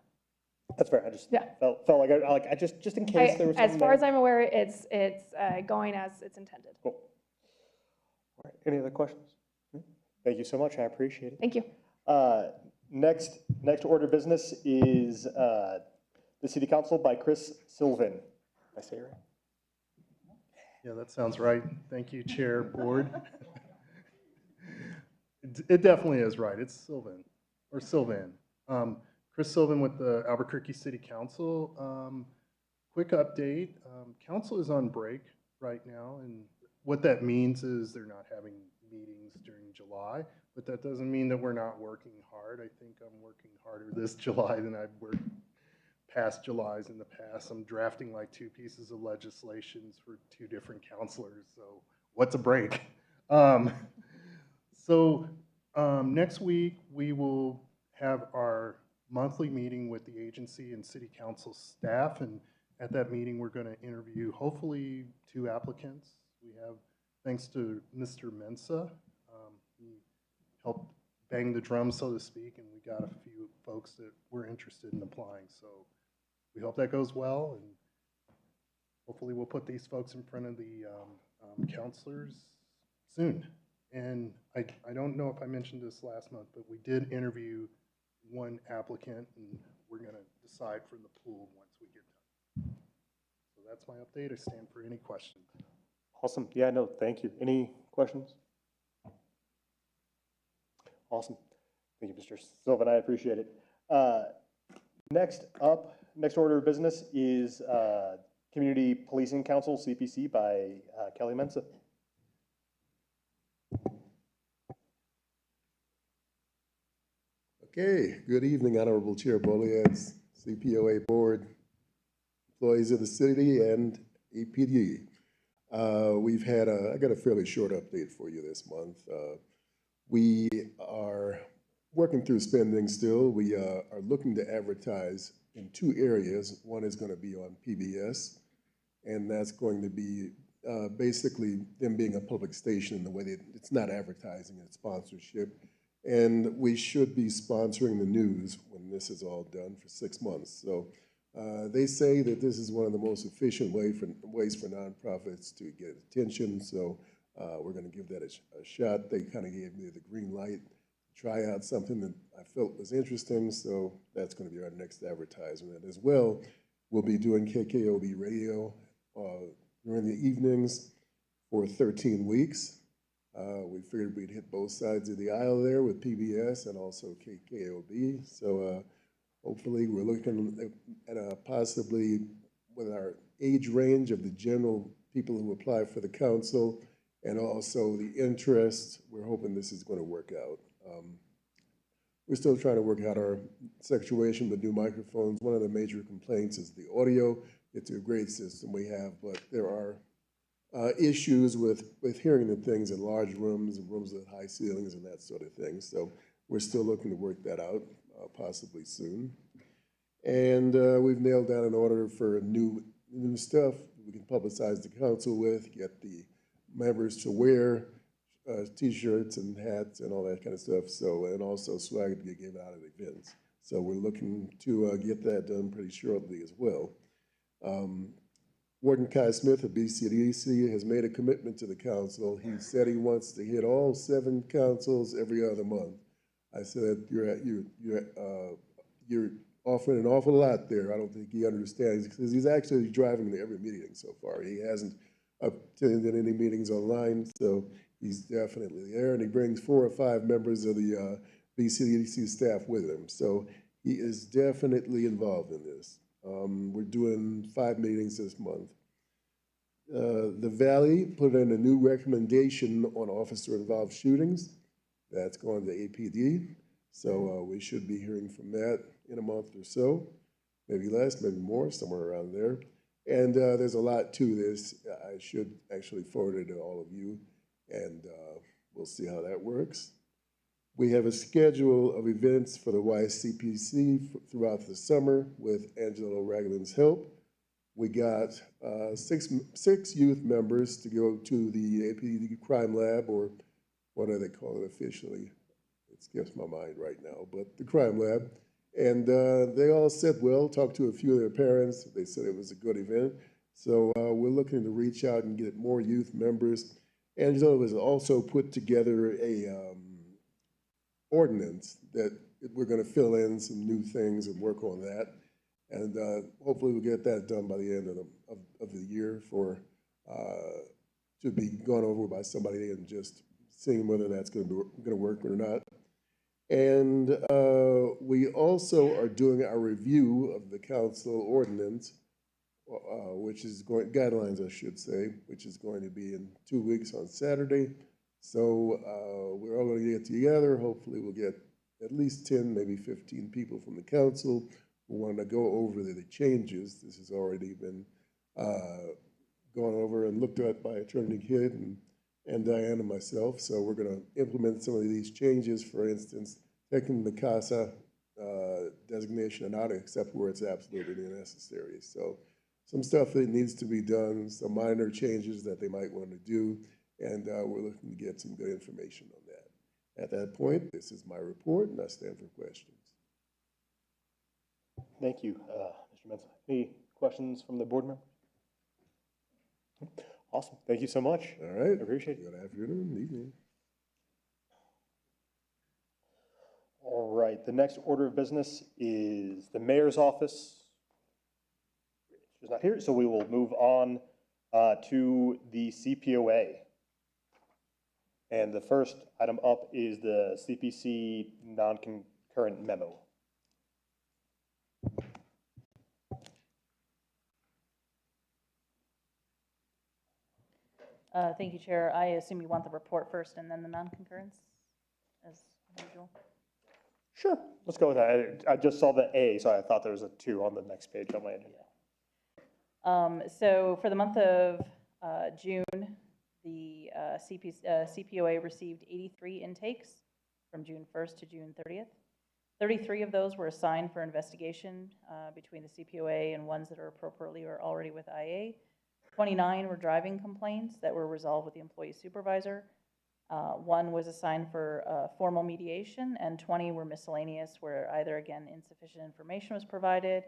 That's fair. I just felt like I just in case there was something as far as I'm aware, it's going as it's intended. Cool. All right. Any other questions? Thank you so much. I appreciate it. Thank you. Next order of business is the city council by Chris Sylvan. Did I say it right? Yeah, that sounds right. Thank you, Chair, Board. It definitely is right. It's Sylvan, or Sylvan. Chris Sylvan with the Albuquerque City Council. Quick update. Council is on break right now, and what that means is they're not having meetings during July, but that doesn't mean that we're not working hard. I think I'm working harder this July than I've worked past Julys in the past. I'm drafting like 2 pieces of legislations for 2 different counselors, so what's a break? Next week, we will have our monthly meeting with the agency and city council staff, and at that meeting, we're going to interview hopefully 2 applicants. We have, thanks to Mr. Mensa, he helped bang the drum, so to speak, and we got a few folks that were interested in applying. So we hope that goes well, and hopefully we'll put these folks in front of the counselors soon. And I don't know if I mentioned this last month, but we did interview 1 applicant, and we're going to decide from the pool once we get done. So that's my update. I stand for any questions. Awesome. Yeah, no, thank you. Any questions? Awesome. Thank you, Mr. Sylvan. I appreciate it. Next order of business is Community Policing Council, CPC, by Kelly Mensa. Okay, good evening, Honorable Chair Boliads, CPOA Board, employees of the city, and APD. I got a fairly short update for you this month. We are working through spending still. We are looking to advertise in 2 areas. One is going to be on PBS, and that's going to be basically them being a public station in the way that it's not advertising, it's sponsorship. And we should be sponsoring the news when this is all done for 6 months. So they say that this is one of the most efficient ways for nonprofits to get attention. So we're going to give that a shot. They kind of gave me the green light to try out something that I felt was interesting. So that's going to be our next advertisement. As well, we'll be doing KKOB radio during the evenings for 13 weeks. We figured we'd hit both sides of the aisle there with PBS and also KKOB. So hopefully we're looking at possibly with our age range of the general people who apply for the council and also the interest, we're hoping this is going to work out. We're still trying to work out our situation with new microphones. One of the major complaints is the audio. It's a great system we have, but there are issues with hearing the things in large rooms and rooms with high ceilings and that sort of thing. So we're still looking to work that out, possibly soon. And we've nailed down an order for new stuff we can publicize the council with, get the members to wear T-shirts and hats and all that kind of stuff. So, and also swag to get given out at events. So we're looking to get that done pretty shortly as well. Warden Kai Smith of BCDC has made a commitment to the council. He said he wants to hit all 7 councils every other month. I said, you're offering an awful lot there. I don't think he understands because he's actually driving to every meeting so far. He hasn't attended any meetings online, so he's definitely there. And he brings 4 or 5 members of the BCDC staff with him. So he is definitely involved in this. We're doing 5 meetings this month. The Valley put in a new recommendation on officer-involved shootings. That's going to APD. So we should be hearing from that in a month or so, maybe less, maybe more, somewhere around there. And there's a lot to this. I should actually forward it to all of you, and we'll see how that works. We have a schedule of events for the YCPC throughout the summer with Angelo Ragland's help. We got 6 youth members to go to the APD Crime Lab, or what do they call it officially? It skips my mind right now, but the Crime Lab. And they all said, well, talked to a few of their parents. They said it was a good event. So we're looking to reach out and get more youth members. Angelo has also put together a ordinance that we're gonna fill in some new things and work on that. And hopefully we'll get that done by the end of the year for, should be gone over by somebody and just seeing whether that's gonna work or not. And we also are doing our review of the council ordinance, which is guidelines, I should say, which is going to be in 2 weeks on Saturday. So we're all going to get together. Hopefully we'll get at least 10, maybe 15 people from the council who want to go over the changes. This has already been gone over and looked at by Attorney Kidd and Diane and myself. So we're going to implement some of these changes. For instance, taking the CASA designation out except where it's absolutely necessary. So some stuff that needs to be done, some minor changes that they might want to do, and we're looking to get some good information on that. At that point, this is my report, and I stand for questions. Thank you, Mr. Mensah. Any questions from the board members? Awesome. Thank you so much. All right. I appreciate it. Good afternoon, evening. All right. The next order of business is the mayor's office. She's not here, so we will move on to the CPOA. And the first item up is the CPC non-concurrent memo. Thank you, Chair. I assume you want the report first and then the non-concurrence, as usual. Sure, let's go with that. I just saw the A, so I thought there was a 2 on the next page on my agenda. So for the month of June, the CPOA received 83 intakes from June 1st to June 30th. 33 of those were assigned for investigation between the CPOA and ones that are appropriately or already with IA. 29 were driving complaints that were resolved with the employee supervisor. 1 was assigned for formal mediation, and 20 were miscellaneous, where either, again, insufficient information was provided,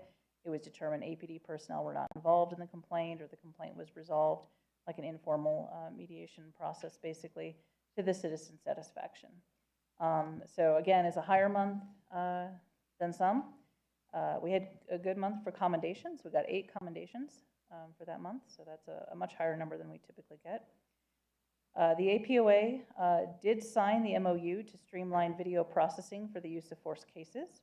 it was determined APD personnel were not involved in the complaint, or the complaint was resolved like an informal mediation process, basically, to the citizen satisfaction. So again, it's a higher month than some. We had a good month for commendations. We got 8 commendations for that month, so that's a much higher number than we typically get. The APOA did sign the MOU to streamline video processing for the use of force cases.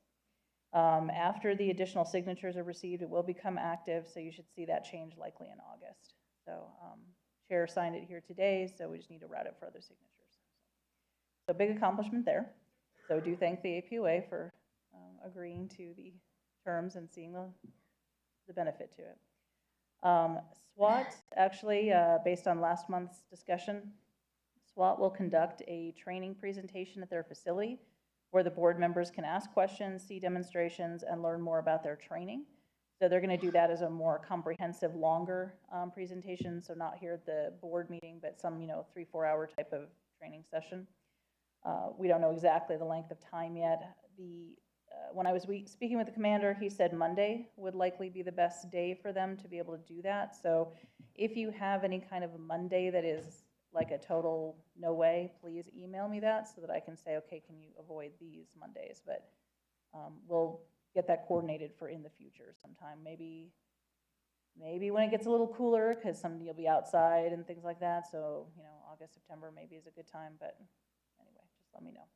After the additional signatures are received, it will become active, so you should see that change likely in August. So Chair signed it here today, so we just need to route it for other signatures. So big accomplishment there. So do thank the APOA for agreeing to the terms and seeing the benefit to it. SWAT, actually, based on last month's discussion, SWAT will conduct a training presentation at their facility where the board members can ask questions, see demonstrations, and learn more about their training. So they're going to do that as a more comprehensive, longer presentation. So not here at the board meeting, but some 3-4 hour type of training session. We don't know exactly the length of time yet. When I was speaking with the commander, he said Monday would likely be the best day for them to be able to do that. So if you have any kind of a Monday that is like a total no way, please email me that so that I can say, okay, can you avoid these Mondays? But we'll get that coordinated for in the future sometime. Maybe when it gets a little cooler, because you'll be outside and things like that. So, August, September maybe is a good time, but anyway, just let me know.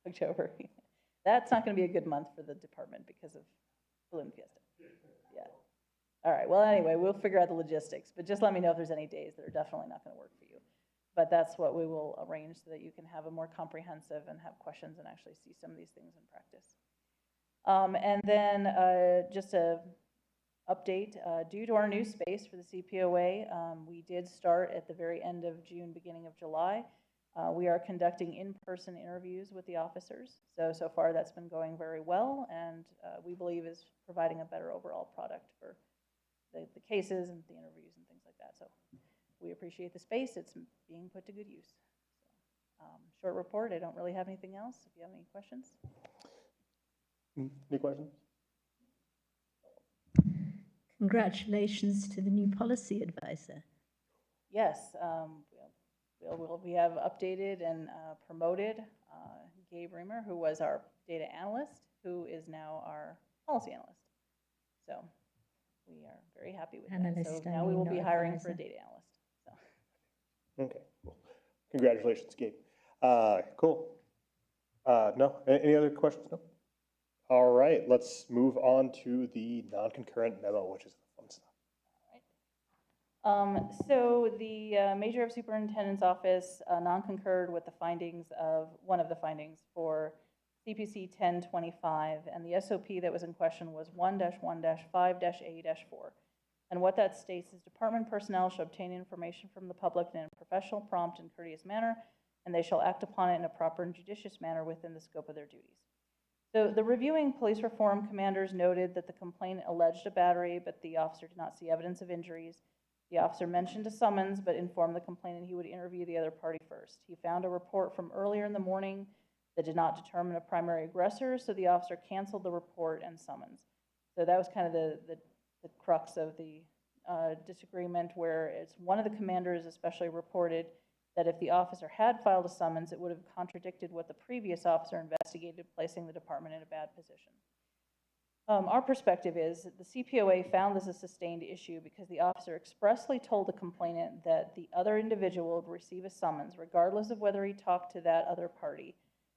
October. That's not going to be a good month for the department because of Balloon Fiesta. Yeah. All right. Well, anyway, we'll figure out the logistics, but just let me know if there's any days that are definitely not going to work for you. But that's what we will arrange so that you can have a more comprehensive and have questions and actually see some of these things in practice. And then just a update, due to our new space for the CPOA, we did start at the very end of June, beginning of July. We are conducting in-person interviews with the officers. So far that's been going very well, and we believe is providing a better overall product for the cases and the interviews and things like that. So we appreciate the space. It's being put to good use. So, short report. I don't really have anything else. If you have any questions. Any questions? Congratulations to the new policy advisor. Yes, We have updated and promoted Gabe Reamer, who was our data analyst, who is now our policy analyst. So we are very happy with that. Analyst, So I now we mean, will not be hiring for a advisor. data analyst. So. Okay, cool. Congratulations, Gabe. Cool. No, any other questions? No? All right, let's move on to the non-concurrent memo, which is the fun stuff. So the Major of Superintendent's Office non-concurred with the findings of, one of the findings for CPC 1025, and the SOP that was in question was 1-1-5-A-4. And what that states is department personnel shall obtain information from the public in a professional, prompt, and courteous manner, and they shall act upon it in a proper and judicious manner within the scope of their duties. So the reviewing police reform commanders noted that the complaint alleged a battery, but the officer did not see evidence of injuries. The officer mentioned a summons, but informed the complainant he would interview the other party first. He found a report from earlier in the morning that did not determine a primary aggressor, so the officer canceled the report and summons. So that was kind of the crux of the disagreement, where it's one of the commanders especially reported that if the officer had filed a summons, it would have contradicted what the previous officer investigated, placing the department in a bad position. Our perspective is that the CPOA found this a sustained issue because the officer expressly told the complainant that the other individual would receive a summons, regardless of whether he talked to that other party,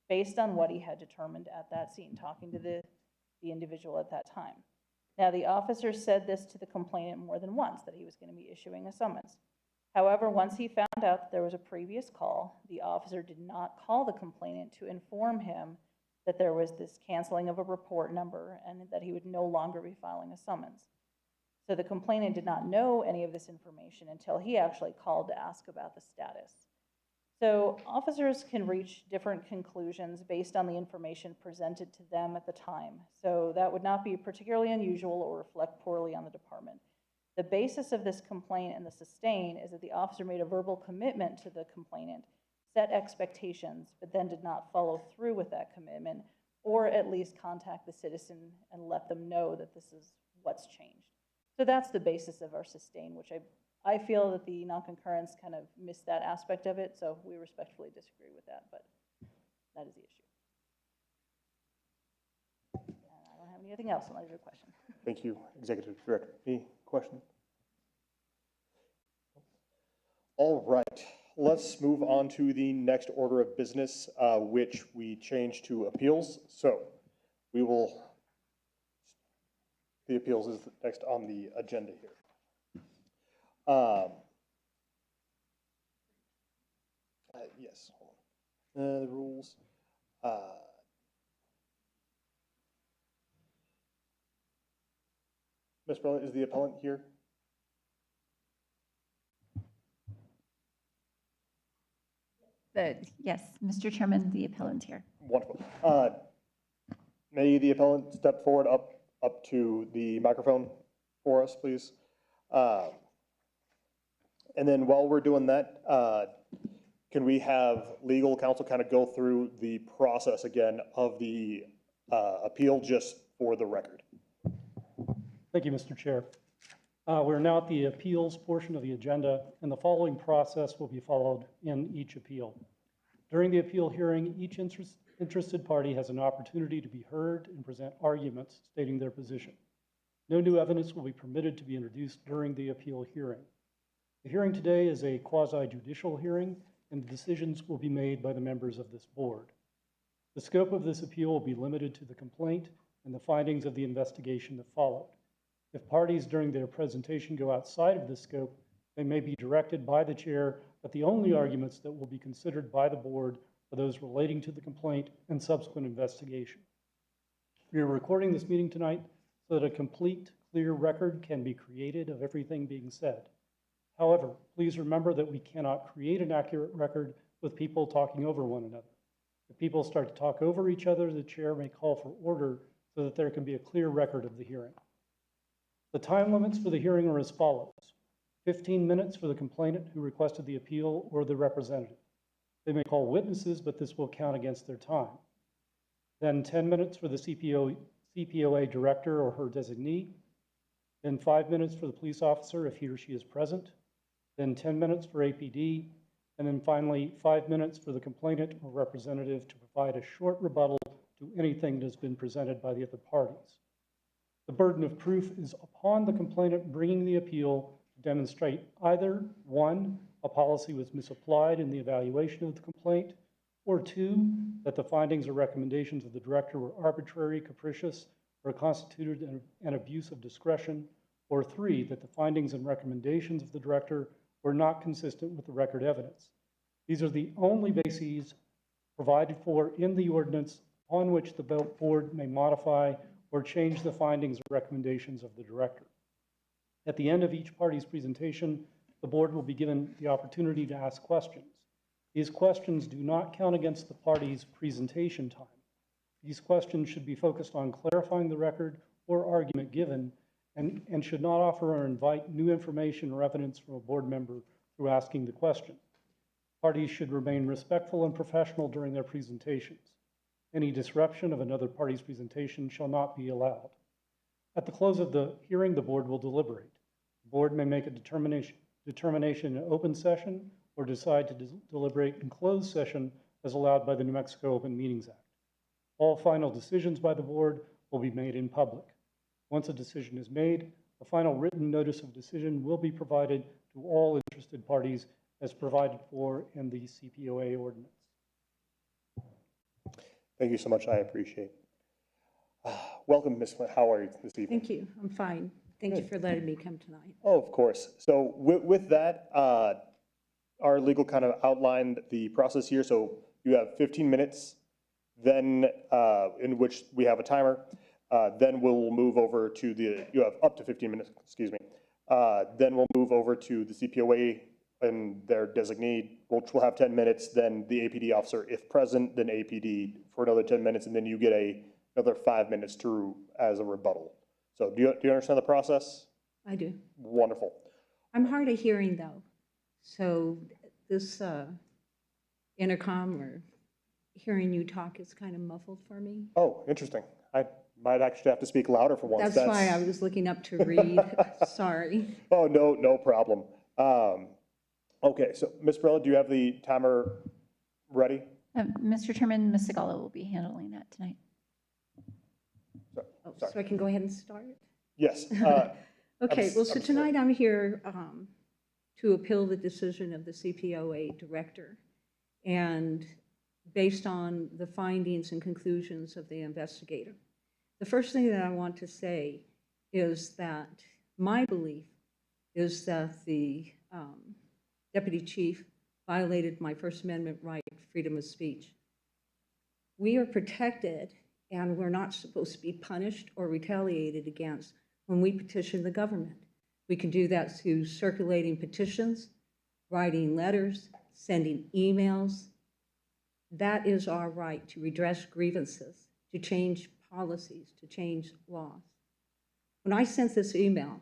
based on what he had determined at that scene, talking to the individual at that time. Now, the officer said this to the complainant more than once, that he was going to be issuing a summons. However, once he found out that there was a previous call, the officer did not call the complainant to inform him that there was this canceling of a report number and that he would no longer be filing a summons. So the complainant did not know any of this information until he actually called to ask about the status. So officers can reach different conclusions based on the information presented to them at the time. So that would not be particularly unusual or reflect poorly on the department. The basis of this complaint and the sustain is that the officer made a verbal commitment to the complainant, set expectations, but then did not follow through with that commitment, or at least contact the citizen and let them know that this is what's changed. So that's the basis of our sustain, which I feel that the non-concurrence kind of missed that aspect of it, so we respectfully disagree with that, but that is the issue. And I don't have anything else unless you have a question. Thank you, Executive Director. Any questions? All right, let's move on to the next order of business, which we changed to appeals. So we will, the appeals is next on the agenda here. Yes, hold on. The rules. Ms. Berlin, is the appellant here? Yes, Mr. Chairman, the appellant here. Wonderful. May the appellant step forward up to the microphone for us, please. And then while we're doing that, can we have legal counsel kind of go through the process again of the appeal just for the record? Thank you, Mr. Chair. We're now at the appeals portion of the agenda, and the following process will be followed in each appeal. During the appeal hearing, each interested party has an opportunity to be heard and present arguments stating their position. No new evidence will be permitted to be introduced during the appeal hearing. The hearing today is a quasi-judicial hearing, and the decisions will be made by the members of this board. The scope of this appeal will be limited to the complaint and the findings of the investigation that followed. If parties during their presentation go outside of this scope, they may be directed by the chair that the only arguments that will be considered by the board are those relating to the complaint and subsequent investigation. We are recording this meeting tonight so that a complete, clear record can be created of everything being said. However, please remember that we cannot create an accurate record with people talking over one another. If people start to talk over each other, the chair may call for order so that there can be a clear record of the hearing. The time limits for the hearing are as follows: 15 minutes for the complainant who requested the appeal or the representative. They may call witnesses, but this will count against their time. Then 10 minutes for the CPOA director or her designee. Then 5 minutes for the police officer if he or she is present. Then 10 minutes for APD, And then finally, 5 minutes for the complainant or representative to provide a short rebuttal to anything that has been presented by the other parties. The burden of proof is upon the complainant bringing the appeal to demonstrate either, 1, a policy was misapplied in the evaluation of the complaint, or 2, that the findings or recommendations of the director were arbitrary, capricious, or constituted an abuse of discretion, or 3, that the findings and recommendations of the director were not consistent with the record evidence. These are the only bases provided for in the ordinance on which the board may modify or change the findings or recommendations of the director. At the end of each party's presentation, the board will be given the opportunity to ask questions. These questions do not count against the party's presentation time. These questions should be focused on clarifying the record or argument given and should not offer or invite new information or evidence from a board member through asking the question. Parties should remain respectful and professional during their presentations. Any disruption of another party's presentation shall not be allowed. At the close of the hearing, the board will deliberate. The board may make a determination in open session or decide to deliberate in closed session as allowed by the New Mexico Open Meetings Act. All final decisions by the board will be made in public. Once a decision is made, a final written notice of decision will be provided to all interested parties as provided for in the CPOA ordinance. Thank you so much. I appreciate it. Welcome, Ms. Flint. How are you this evening? Thank you. I'm fine. Thank you for letting me come tonight. Oh, of course. So with that, our legal kind of outlined the process here. So you have 15 minutes, then in which we have a timer. Then we'll move over to you have up to 15 minutes, excuse me. Then we'll move over to the CPOA and their designee, which will have 10 minutes. Then the APD officer, if present, then APD for another 10 minutes. And then you get another 5 minutes as a rebuttal. So do you understand the process? I do. Wonderful. I'm hard of hearing though. So this intercom or hearing you talk is kind of muffled for me. Oh, interesting. I might actually have to speak louder for once. That's why I was looking up to read. Sorry. Oh, no problem. Okay, so Ms. Barella, do you have the timer ready? Mr. Chairman, Ms. Segala will be handling that tonight. So I can go ahead and start? Yes. Okay, well, so tonight I'm here to appeal the decision of the CPOA director. And based on the findings and conclusions of the investigator. The first thing that I want to say is that my belief is that the deputy chief violated my First Amendment right, freedom of speech. We are protected and we're not supposed to be punished or retaliated against when we petition the government. We can do that through circulating petitions, writing letters, sending emails. That is our right to redress grievances, to change policies, to change laws. When I sent this email,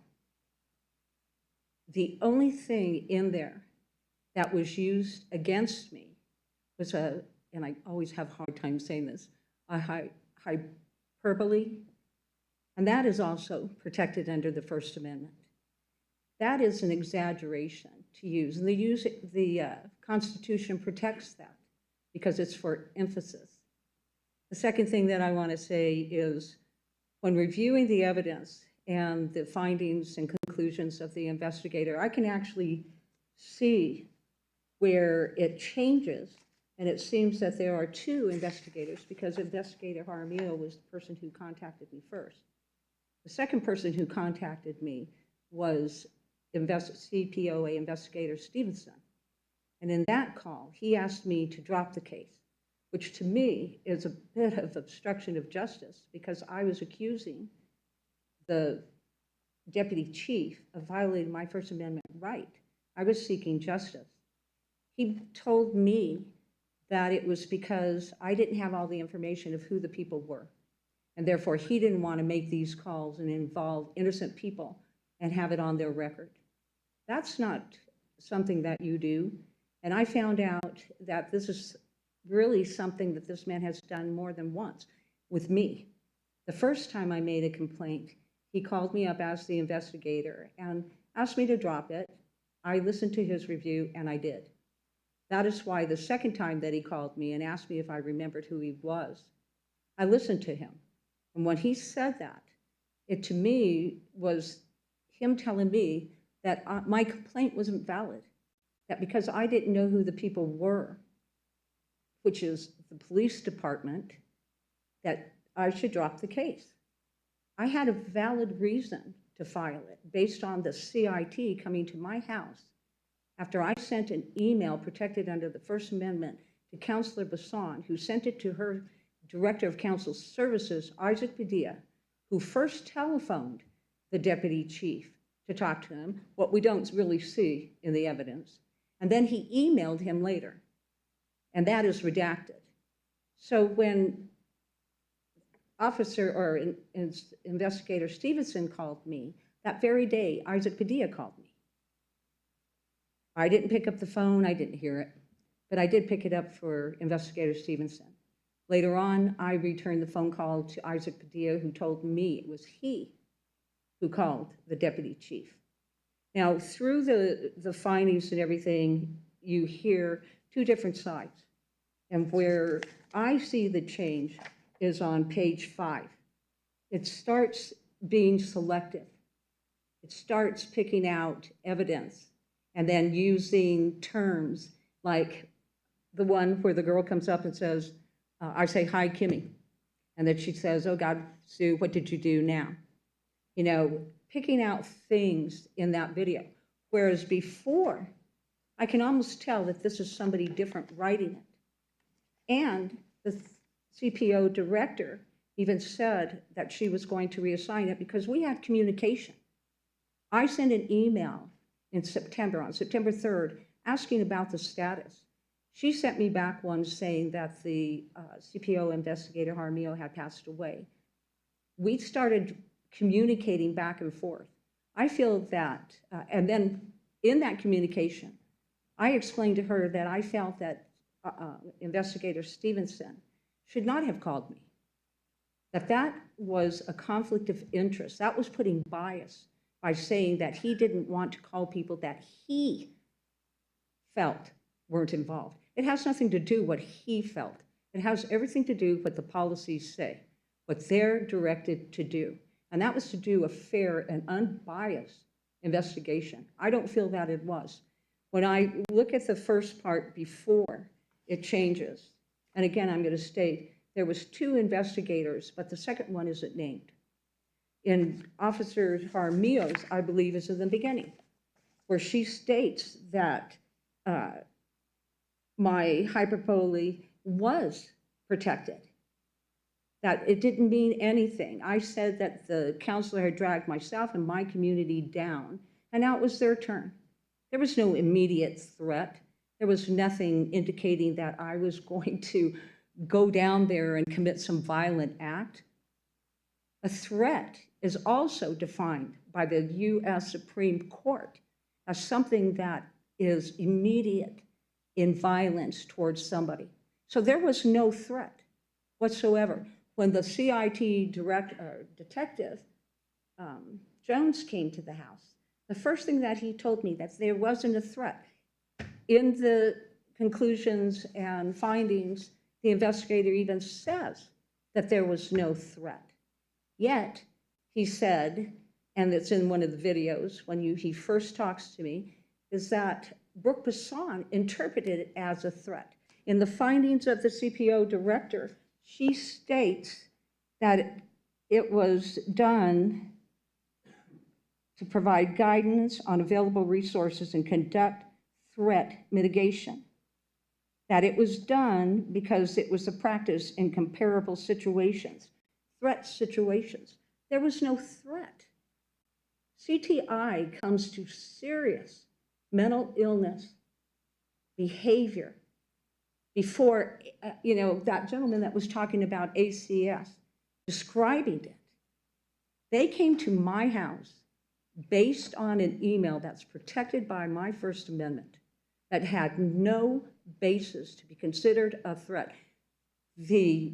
the only thing in there that was used against me was and I always have a hard time saying this, a hyperbole, and that is also protected under the First Amendment. That is an exaggeration to use, and the Constitution protects that because it's for emphasis. The second thing that I want to say is when reviewing the evidence and the findings and conclusions of the investigator, I can actually see where it changes, and it seems that there are two investigators because Investigator Jaramillo was the person who contacted me first. The second person who contacted me was CPOA Investigator Stevenson. And in that call, he asked me to drop the case, which to me is a bit of obstruction of justice because I was accusing the deputy chief of violating my First Amendment right. I was seeking justice. He told me that it was because I didn't have all the information of who the people were. And therefore, he didn't want to make these calls and involve innocent people and have it on their record. That's not something that you do. And I found out that this is really something that this man has done more than once with me. The first time I made a complaint, he called me up as the investigator and asked me to drop it. I listened to his review and I did. That is why the second time that he called me and asked me if I remembered who he was, I listened to him. And when he said that, it to me was him telling me that my complaint wasn't valid, that because I didn't know who the people were, which is the police department, that I should drop the case. I had a valid reason to file it based on the CIT coming to my house after I sent an email protected under the First Amendment to Councilor Bassan, who sent it to her Director of Council Services, Isaac Padilla, who first telephoned the deputy chief to talk to him, what we don't really see in the evidence. And then he emailed him later, and that is redacted. So when Investigator Stevenson called me, that very day, Isaac Padilla called me. I didn't pick up the phone, I didn't hear it, but I did pick it up for Investigator Stevenson. Later on, I returned the phone call to Isaac Padilla, who told me it was he who called the deputy chief. Now, through the findings and everything, you hear two different sides. And where I see the change is on page 5. It starts being selective. It starts picking out evidence and then using terms like the one where the girl comes up and says, I say, hi, Kimmy. And then she says, oh God, Sue, what did you do now? You know, picking out things in that video. Whereas before, I can almost tell that this is somebody different writing it. And the CPO director even said that she was going to reassign it because we had communication. I sent an email in September, on September 3rd, asking about the status. She sent me back one saying that the CPO investigator, Jaramillo, had passed away. We started communicating back and forth. I feel that, and then in that communication, I explained to her that I felt that Investigator Stevenson should not have called me, that was a conflict of interest. That was putting bias by saying that he didn't want to call people that he felt weren't involved. It has nothing to do what he felt. It has everything to do with what the policies say, what they're directed to do. And that was to do a fair and unbiased investigation. I don't feel that it was. When I look at the first part before it changes, and again, I'm going to state, there was 2 investigators, but the second one isn't named. In Officer Jaramillo's, I believe, is in the beginning, where she states that my hyperbole was protected, that it didn't mean anything. I said that the counselor had dragged myself and my community down, and now it was their turn. There was no immediate threat. There was nothing indicating that I was going to go down there and commit some violent act. A threat is also defined by the U.S. Supreme Court as something that is immediate in violence towards somebody. So there was no threat whatsoever. When the CIT detective, Jones, came to the house, the first thing that he told me that there wasn't a threat. In the conclusions and findings, the investigator even says that there was no threat. Yet, he said, and it's in one of the videos when he first talks to me, is that Brooke Bassan interpreted it as a threat. In the findings of the CPO director, she states that it was done to provide guidance on available resources and conduct threat mitigation. That it was done because it was a practice in comparable situations, threat situations. There was no threat. CTI comes to serious mental illness, behavior, before, that gentleman that was talking about ACS, describing it. They came to my house based on an email that's protected by my First Amendment that had no basis to be considered a threat. The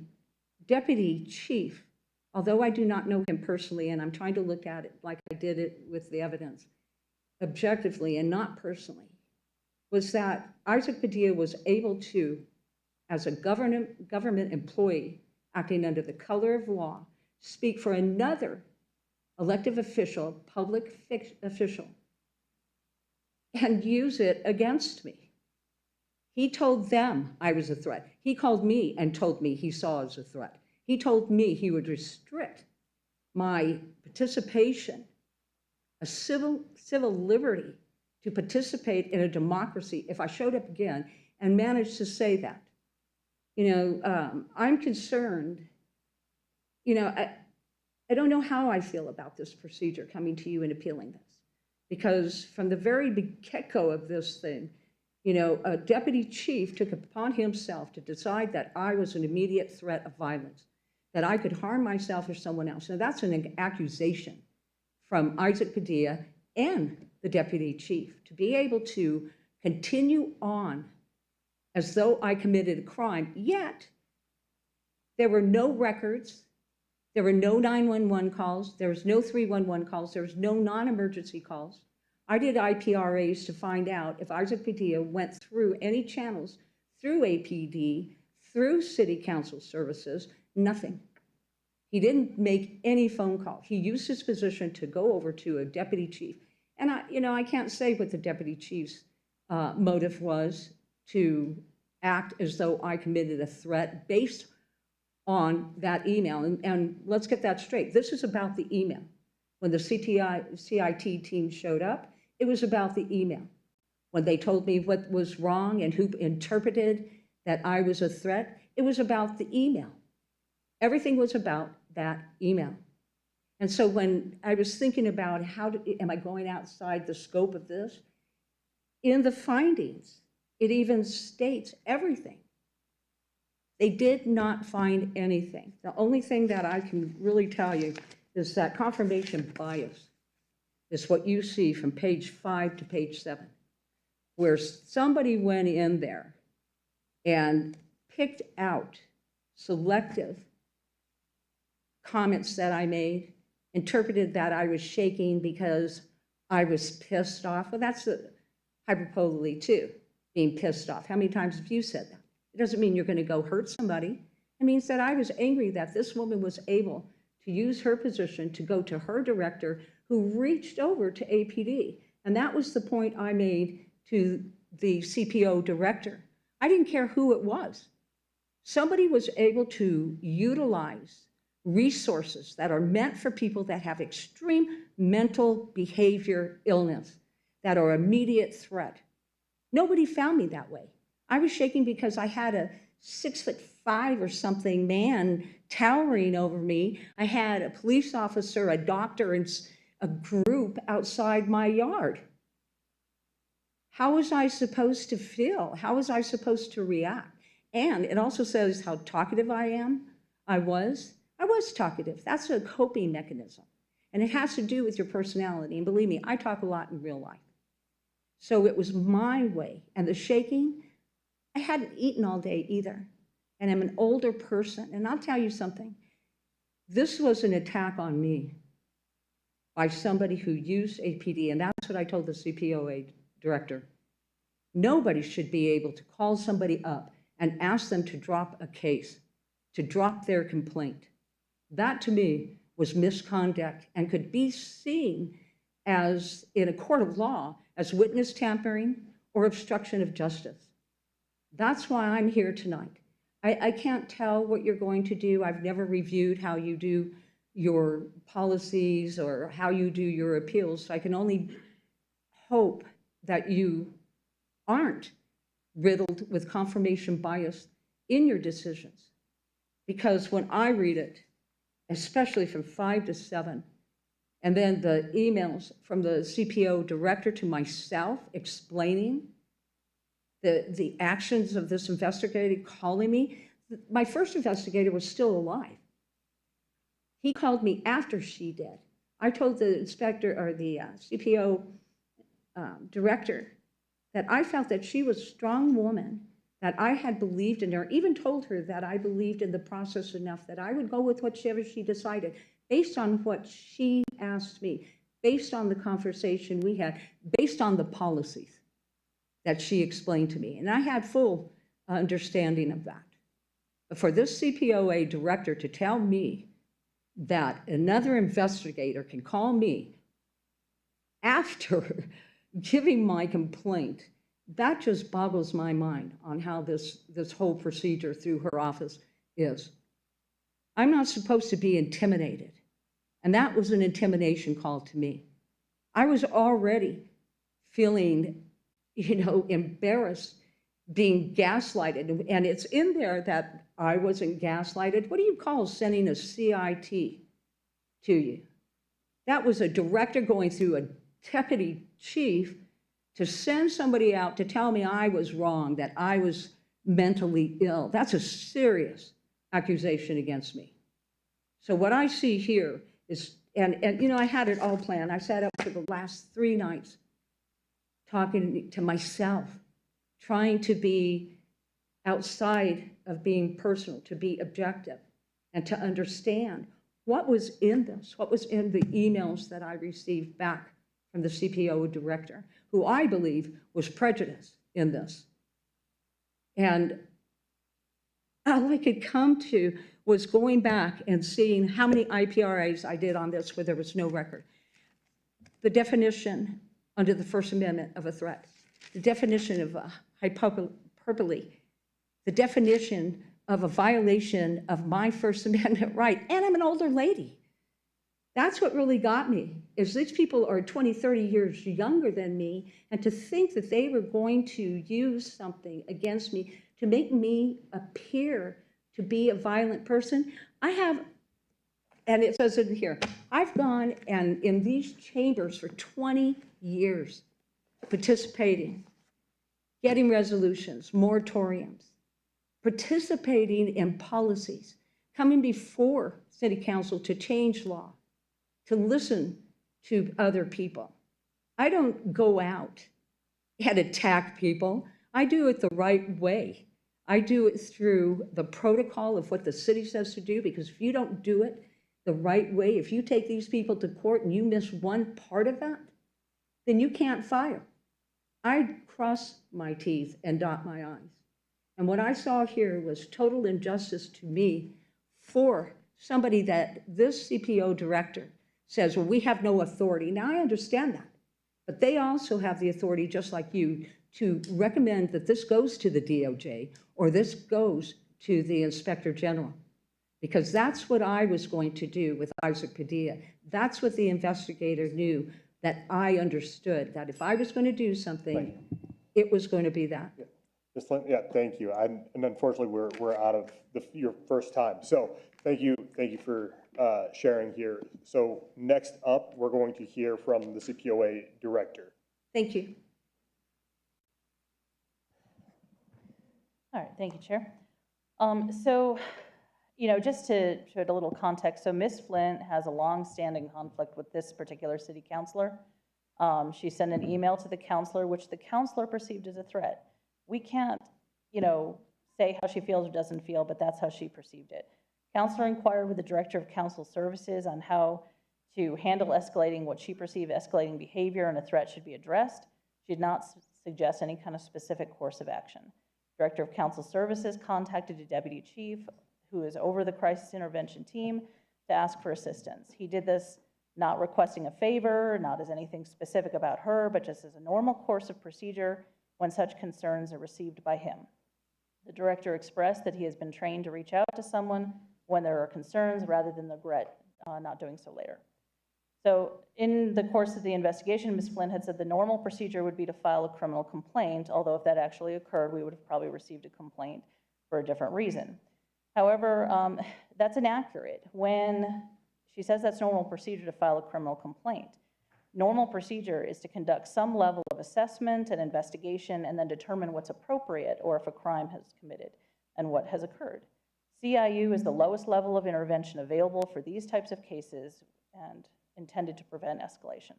deputy chief, although I do not know him personally, and I'm trying to look at it like I did it with the evidence, objectively and not personally, was that Isaac Padilla was able to, as a government employee acting under the color of law, speak for another elective official, public official, and use it against me. He told them I was a threat. He called me and told me he saw as a threat. He told me he would restrict my participation, a civil liberty to participate in a democracy if I showed up again and managed to say that. I'm concerned, I don't know how I feel about this procedure coming to you and appealing this, because from the very get-go of this thing, a deputy chief took upon himself to decide that I was an immediate threat of violence, that I could harm myself or someone else. Now, that's an accusation from Isaac Padilla and the deputy chief to be able to continue on as though I committed a crime, yet there were no records, there were no 911 calls, there was no 311 calls, there was no non-emergency calls. I did IPRAs to find out if Isaac Padilla went through any channels, through APD, through city council services, nothing. He didn't make any phone call. He used his position to go over to a deputy chief. And I can't say what the deputy chief's motive was to act as though I committed a threat based on that email. And let's get that straight. This is about the email. When the CIT team showed up, it was about the email. When they told me what was wrong and who interpreted that I was a threat, it was about the email. Everything was about that email. And so when I was thinking about am I going outside the scope of this? In the findings, it even states everything. They did not find anything. The only thing that I can really tell you is that confirmation bias is what you see from page 5 to page 7, where somebody went in there and picked out selective comments that I made, interpreted that I was shaking because I was pissed off. Well, that's hyperbole too, being pissed off. How many times have you said that? It doesn't mean you're going to go hurt somebody. It means that I was angry that this woman was able to use her position to go to her director who reached over to APD. And that was the point I made to the CPO director. I didn't care who it was. Somebody was able to utilize resources that are meant for people that have extreme mental behavior illness, that are immediate threat. Nobody found me that way. I was shaking because I had a 6'5" or something man towering over me. I had a police officer, a doctor, and a group outside my yard. How was I supposed to feel? How was I supposed to react? And it also says how talkative I am. I was talkative. That's a coping mechanism. And it has to do with your personality. And believe me, I talk a lot in real life. So it was my way. And the shaking, I hadn't eaten all day either. And I'm an older person. And I'll tell you something. This was an attack on me by somebody who used APD. And that's what I told the CPOA director. Nobody should be able to call somebody up and ask them to drop a case, to drop their complaint. That to me was misconduct and could be seen as, in a court of law, as witness tampering or obstruction of justice. That's why I'm here tonight. I can't tell what you're going to do. I've never reviewed how you do your policies or how you do your appeals. So I can only hope that you aren't riddled with confirmation bias in your decisions. Because when I read it, especially from 5 to 7, and then the emails from the CPO director to myself explaining the actions of this investigator calling me. My first investigator was still alive. He called me after she did. I told the inspector or the CPO director that I felt that she was a strong woman, that I had believed in her, even told her that I believed in the process enough that I would go with whatever she decided, based on what she asked me, based on the conversation we had, based on the policies. that she explained to me, and I had full understanding of that. But for this CPOA director to tell me that another investigator can call me after giving my complaint, that just boggles my mind on how this whole procedure through her office is. I'm not supposed to be intimidated, and that was an intimidation call to me. I was already feeling, embarrassed, being gaslighted, and it's in there that I wasn't gaslighted. What do you call sending a CIT to you? That was a director going through a deputy chief to send somebody out to tell me I was wrong, that I was mentally ill. That's a serious accusation against me. So what I see here is, and I had it all planned. I sat up for the last 3 nights talking to myself, trying to be outside of being personal, to be objective, and to understand what was in this, what was in the emails that I received back from the CPO director, who I believe was prejudiced in this. And all I could come to was going back and seeing how many IPRAs I did on this where there was no record. The definition under the First Amendment of a threat, the definition of hyperbole, the definition of a violation of my First Amendment right, and I'm an older lady. That's what really got me, is these people are 20, 30 years younger than me, and to think that they were going to use something against me to make me appear to be a violent person. I have, and it says in here, I've gone and in these chambers for 20 years, participating, getting resolutions, moratoriums, participating in policies, coming before city council to change law, to listen to other people. I don't go out and attack people. I do it the right way. I do it through the protocol of what the city says to do, because if you don't do it the right way, if you take these people to court and you miss one part of that, then you can't fire. I cross my teeth and dot my I's. And what I saw here was total injustice to me for somebody that this CPO director says, well, we have no authority. Now, I understand that, but they also have the authority, just like you, to recommend that this goes to the DOJ or this goes to the Inspector General, because that's what I was going to do with Isaac Padilla. That's what the investigator knew, that I understood, that if I was going to do something, it was going to be that. Yeah, thank you. And unfortunately, we're out of your first time. So thank you for sharing here. So next up, we're going to hear from the CPOA director. Thank you. All right, thank you, Chair. So, just to shed a little context, so Ms. Flint has a long-standing conflict with this particular city councilor. She sent an email to the councilor, which the councilor perceived as a threat. We can't, say how she feels or doesn't feel, but that's how she perceived it. Councilor inquired with the Director of Council Services on how to handle escalating what she perceived escalating behavior, and a threat should be addressed. She did not suggest any kind of specific course of action. Director of Council Services contacted a deputy chief who is over the crisis intervention team to ask for assistance. He did this not requesting a favor, not as anything specific about her, but just as a normal course of procedure when such concerns are received by him. The director expressed that he has been trained to reach out to someone when there are concerns rather than regret not doing so later. So in the course of the investigation, Ms. Flynn had said the normal procedure would be to file a criminal complaint, although if that actually occurred, we would have probably received a complaint for a different reason. However, that's inaccurate. When she says that's normal procedure to file a criminal complaint, normal procedure is to conduct some level of assessment and investigation and then determine what's appropriate or if a crime has committed and what has occurred. CIU is the lowest level of intervention available for these types of cases and intended to prevent escalation.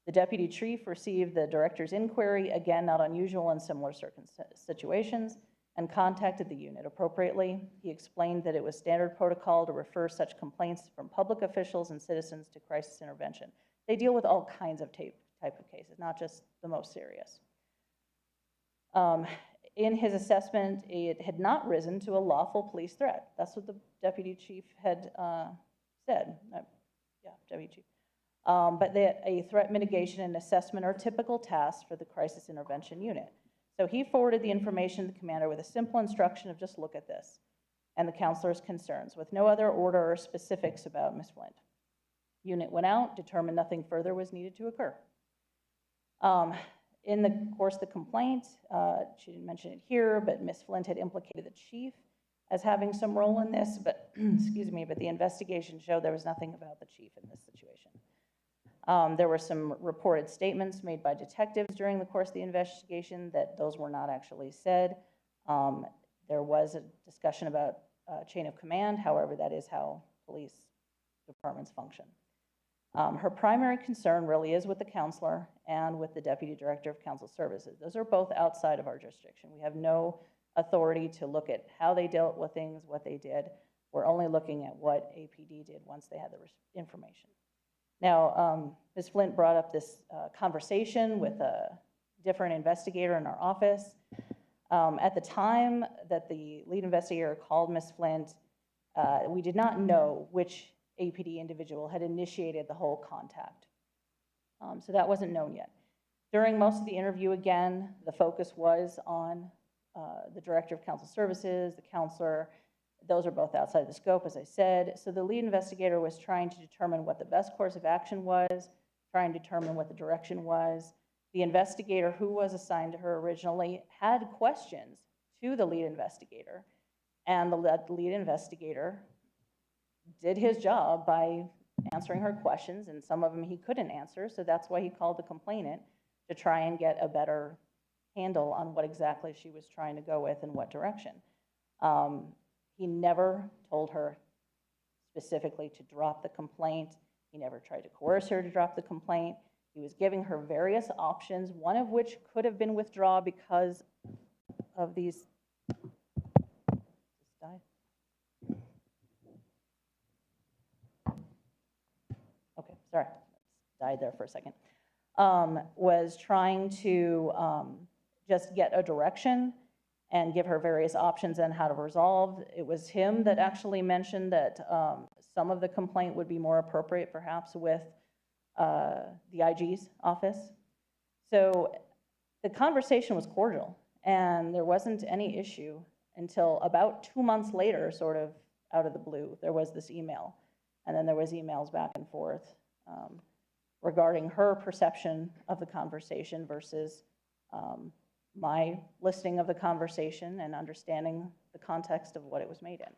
The deputy chief received the director's inquiry, again, not unusual in similar situations, and contacted the unit appropriately. He explained that it was standard protocol to refer such complaints from public officials and citizens to crisis intervention. They deal with all kinds of type of cases, not just the most serious. In his assessment, it had not risen to a lawful police threat. That's what the deputy chief had said. Yeah, deputy chief. But that a threat mitigation and assessment are typical tasks for the crisis intervention unit. So he forwarded the information to the commander with a simple instruction of just look at this and the counselor's concerns with no other order or specifics about Ms. Flint. Unit went out, determined nothing further was needed to occur. In the course of the complaint, she didn't mention it here, but Ms. Flint had implicated the chief as having some role in this, but excuse me, but the investigation showed there was nothing about the chief in this situation. There were some reported statements made by detectives during the course of the investigation that those were not actually said. There was a discussion about chain of command. However, that is how police departments function. Her primary concern really is with the counselor and with the deputy director of council services. Those are both outside of our jurisdiction. We have no authority to look at how they dealt with things, what they did. We're only looking at what APD did once they had the information. Now, Ms. Flint brought up this conversation with a different investigator in our office. At the time that the lead investigator called Ms. Flint, we did not know which APD individual had initiated the whole contact. So that wasn't known yet. During most of the interview, again, the focus was on the director of council services, the counselor. Those are both outside the scope, as I said. So the lead investigator was trying to determine what the best course of action was, trying to determine what the direction was. The investigator who was assigned to her originally had questions to the lead investigator, and the lead investigator did his job by answering her questions, and some of them he couldn't answer, so that's why he called the complainant to try and get a better handle on what exactly she was trying to go with and what direction. He never told her specifically to drop the complaint. He never tried to coerce her to drop the complaint. He was giving her various options, one of which could have been withdraw because of these. Okay, sorry, died there for a second. Was trying to just get a direction and give her various options on how to resolve. It was him that actually mentioned that some of the complaint would be more appropriate perhaps with the IG's office. So the conversation was cordial and there wasn't any issue until about 2 months later, sort of out of the blue, there was this email. And then there was emails back and forth regarding her perception of the conversation versus my listening of the conversation and understanding the context of what it was made in.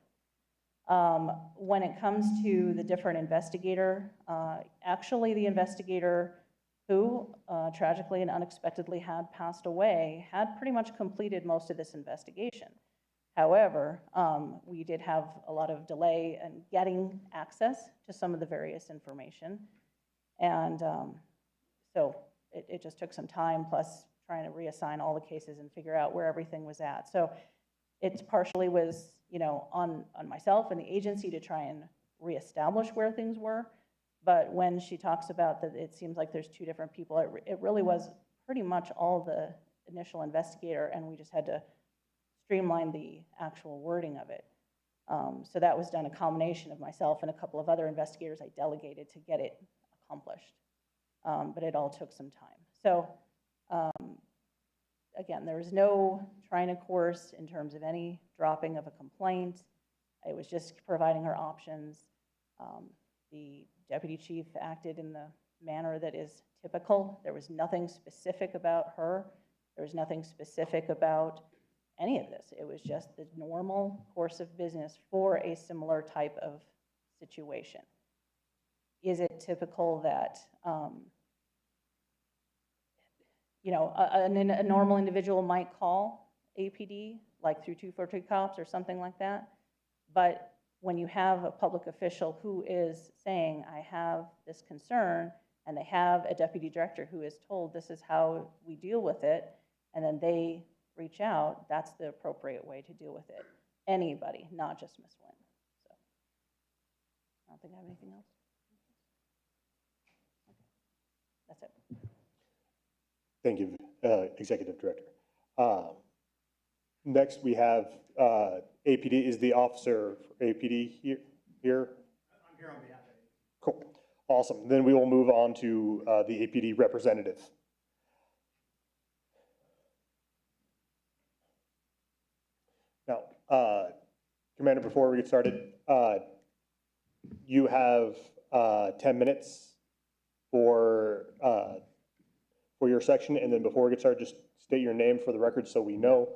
When it comes to the different investigator, actually the investigator who tragically and unexpectedly had passed away had pretty much completed most of this investigation. However, we did have a lot of delay in getting access to some of the various information. And so it just took some time, plus trying to reassign all the cases and figure out where everything was at. So it partially was, you know, on myself and the agency to try and reestablish where things were. But when she talks about that it seems like there's two different people, it really was pretty much all the initial investigator, and we just had to streamline the actual wording of it. So that was done a combination of myself and a couple of other investigators I delegated to get it accomplished. But it all took some time. So again, there was no trying to coerce in terms of any dropping of a complaint. It was just providing her options. The deputy chief acted in the manner that is typical. There was nothing specific about her. There was nothing specific about any of this. It was just the normal course of business for a similar type of situation. Is it typical that, you know, a normal individual might call APD, like through 242 cops or something like that? But when you have a public official who is saying, I have this concern, and they have a deputy director who is told this is how we deal with it, and then they reach out, that's the appropriate way to deal with it. Anybody, not just Ms. Wynn. So I don't think I have anything else. Okay. That's it. Thank you, Executive Director. Next, we have APD. Is the officer for APD here? I'm here on behalf of APD. Cool. Awesome. Then we will move on to the APD representative. Now, Commander, before we get started, you have 10 minutes for your section, and then before we get started, just state your name for the record so we know.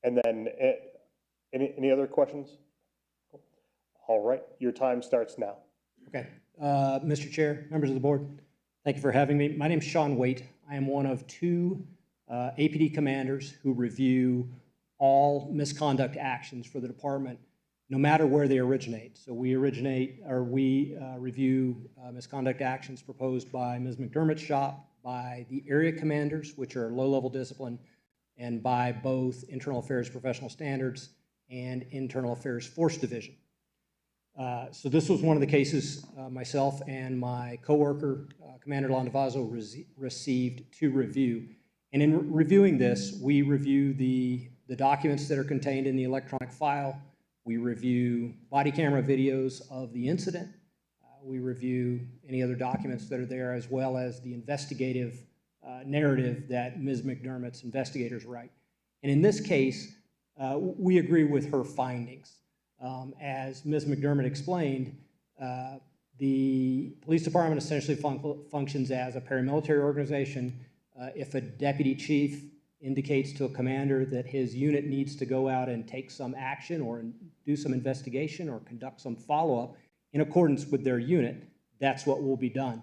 And then any other questions? All right, your time starts now. Okay, Mr. Chair, members of the board, thank you for having me. My name is Sean Waite. I am one of two APD commanders who review all misconduct actions for the department, no matter where they originate. So we review misconduct actions proposed by Ms. McDermott's shop, by the area commanders, which are low-level discipline, and by both Internal Affairs Professional Standards and Internal Affairs Force Division. So this was one of the cases myself and my coworker, Commander Landavazo, received to review. And in reviewing this, we review the documents that are contained in the electronic file. We review body camera videos of the incident. We review any other documents that are there, as well as the investigative narrative that Ms. McDermott's investigators write. And in this case, we agree with her findings. As Ms. McDermott explained, the police department essentially functions as a paramilitary organization. If a deputy chief indicates to a commander that his unit needs to go out and take some action or do some investigation or conduct some follow-up in accordance with their unit, that's what will be done.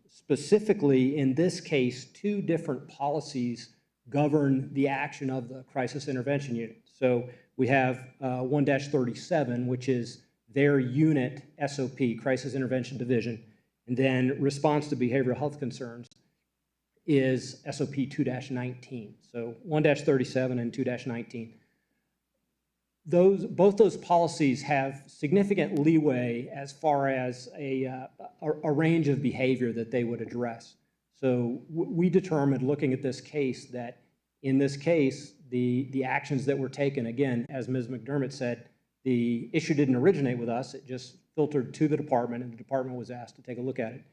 Specifically, in this case, two different policies govern the action of the crisis intervention unit. So we have 1-37, which is their unit SOP, Crisis Intervention Division, and then response to behavioral health concerns is SOP 2-19. So 1-37 and 2-19. Both those policies have significant leeway as far as a range of behavior that they would address. So we determined, looking at this case, that in this case, the actions that were taken, again, as Ms. McDermott said, the issue didn't originate with us. It just filtered to the department, and the department was asked to take a look at it.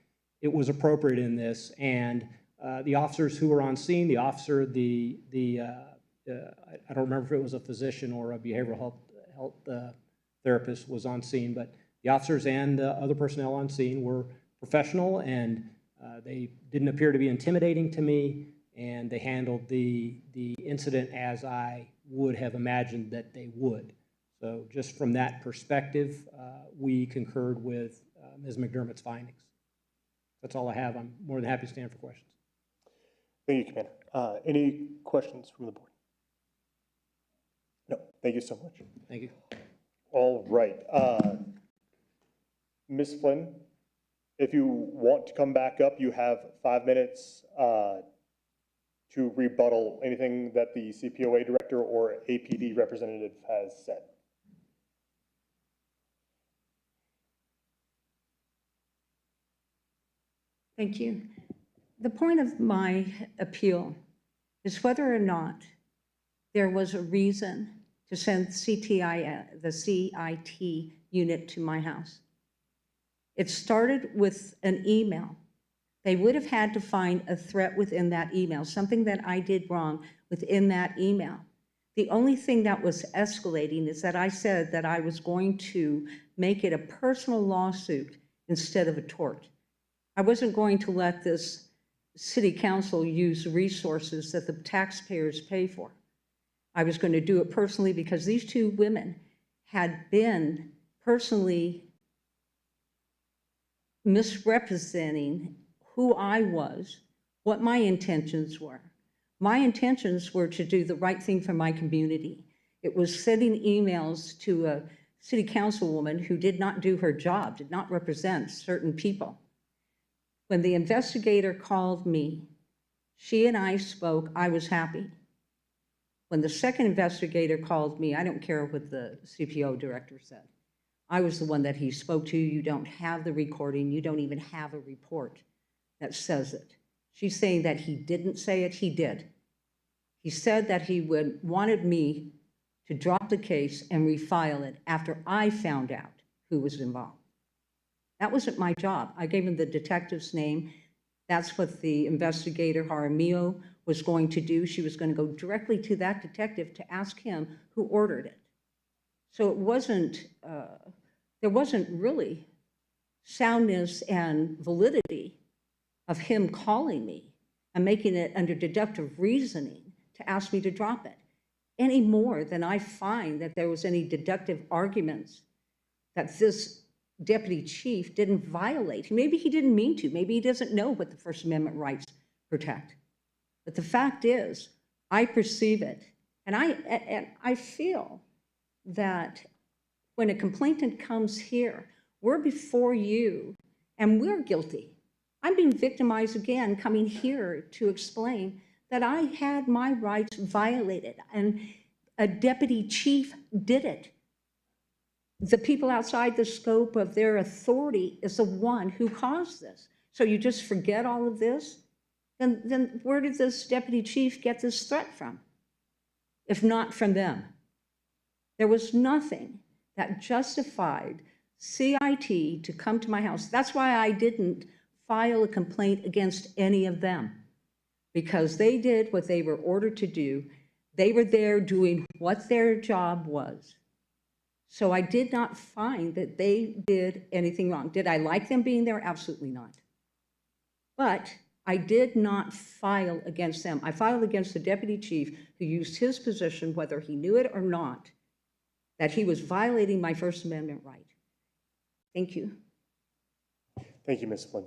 It was appropriate in this, and the officers who were on scene, the officer, I don't remember if it was a physician or a behavioral health therapist was on scene, but the officers and other personnel on scene were professional, and they didn't appear to be intimidating to me, and they handled the incident as I would have imagined that they would. So just from that perspective, we concurred with Ms. McDermott's findings. That's all I have. I'm more than happy to stand for questions. Thank you, Commander. Any questions from the board? No, thank you so much. Thank you. All right. Ms. Flynn, if you want to come back up, you have 5 minutes to rebuttal anything that the CPOA director or APD representative has said. Thank you. The point of my appeal is whether or not there was a reason to send the CIT unit to my house. It started with an email. They would have had to find a threat within that email, something that I did wrong within that email. The only thing that was escalating is that I said that I was going to make it a personal lawsuit instead of a tort. I wasn't going to let this city council use resources that the taxpayers pay for. I was going to do it personally because these two women had been personally misrepresenting who I was, what my intentions were. My intentions were to do the right thing for my community. It was sending emails to a city councilwoman who did not do her job, did not represent certain people. When the investigator called me, she and I spoke, I was happy. When the second investigator called me, I don't care what the CPO director said. I was the one that he spoke to. You don't have the recording. You don't even have a report that says it. She's saying that he didn't say it. He did. He said that he wanted me to drop the case and refile it after I found out who was involved. That wasn't my job. I gave him the detective's name. That's what the investigator, Jaramillo, was going to do. She was going to go directly to that detective to ask him who ordered it. So it wasn't, there wasn't really soundness and validity of him calling me and making it under deductive reasoning to ask me to drop it, any more than I find that there was any deductive arguments that this deputy chief didn't violate. Maybe he didn't mean to. Maybe he doesn't know what the First Amendment rights protect. But the fact is, I perceive it, and I feel that when a complainant comes here, we're before you, and we're guilty. I'm being victimized again, coming here to explain that I had my rights violated, and a deputy chief did it. The people outside the scope of their authority is the one who caused this. So you just forget all of this? Then where did this deputy chief get this threat from, if not from them? There was nothing that justified CIT to come to my house. That's why I didn't file a complaint against any of them, because they did what they were ordered to do. They were there doing what their job was. So I did not find that they did anything wrong. Did I like them being there? Absolutely not. But I did not file against them. I filed against the deputy chief who used his position, whether he knew it or not, that he was violating my First Amendment right. Thank you. Thank you, Ms. Flynn.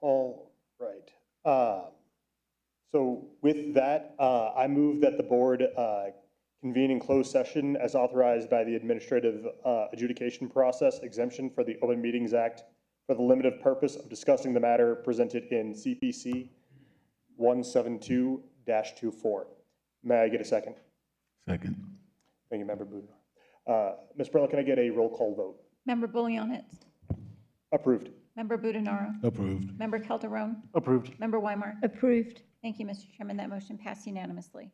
All right. So with that, I move that the board convene in closed session as authorized by the administrative adjudication process exemption for the Open Meetings Act for the limited purpose of discussing the matter presented in CPC 172-24. May I get a second? Second. Thank you, Member Budenaro. Ms. Perla, can I get a roll call vote? Member Bouillonitz. Approved. Member Budenaro. Approved. Member Calderon. Approved. Member Weimar. Approved. Thank you, Mr. Chairman. That motion passed unanimously.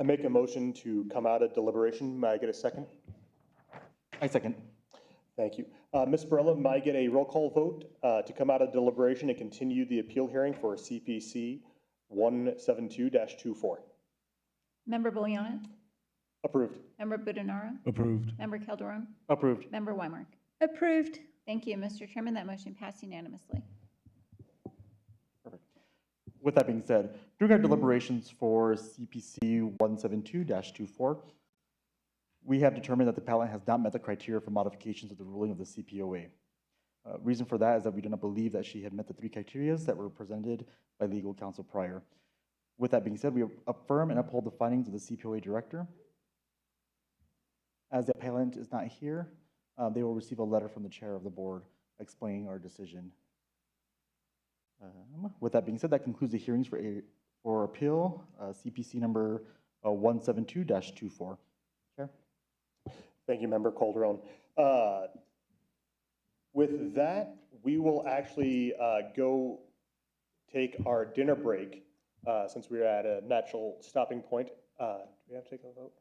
I make a motion to come out of deliberation. May I get a second? I second. Thank you. Ms. Barella, may I get a roll call vote to come out of deliberation and continue the appeal hearing for CPC 172-24? Member Bolianis? Approved. Member Budenaro? Approved. Member Calderon? Approved. Member Weimark? Approved. Thank you, Mr. Chairman. That motion passed unanimously. Perfect. With that being said, during our deliberations for CPC 172-24, we have determined that the appellant has not met the criteria for modifications of the ruling of the CPOA. Reason for that is that we do not believe that she had met the 3 criteria that were presented by legal counsel prior. With that being said, we affirm and uphold the findings of the CPOA director. As the appellant is not here, they will receive a letter from the chair of the board explaining our decision. With that being said, that concludes the hearings for appeal, CPC number 172-24. Chair? Thank you, Member Calderon. With that, we will actually go take our dinner break since we're at a natural stopping point. Do we have to take a vote?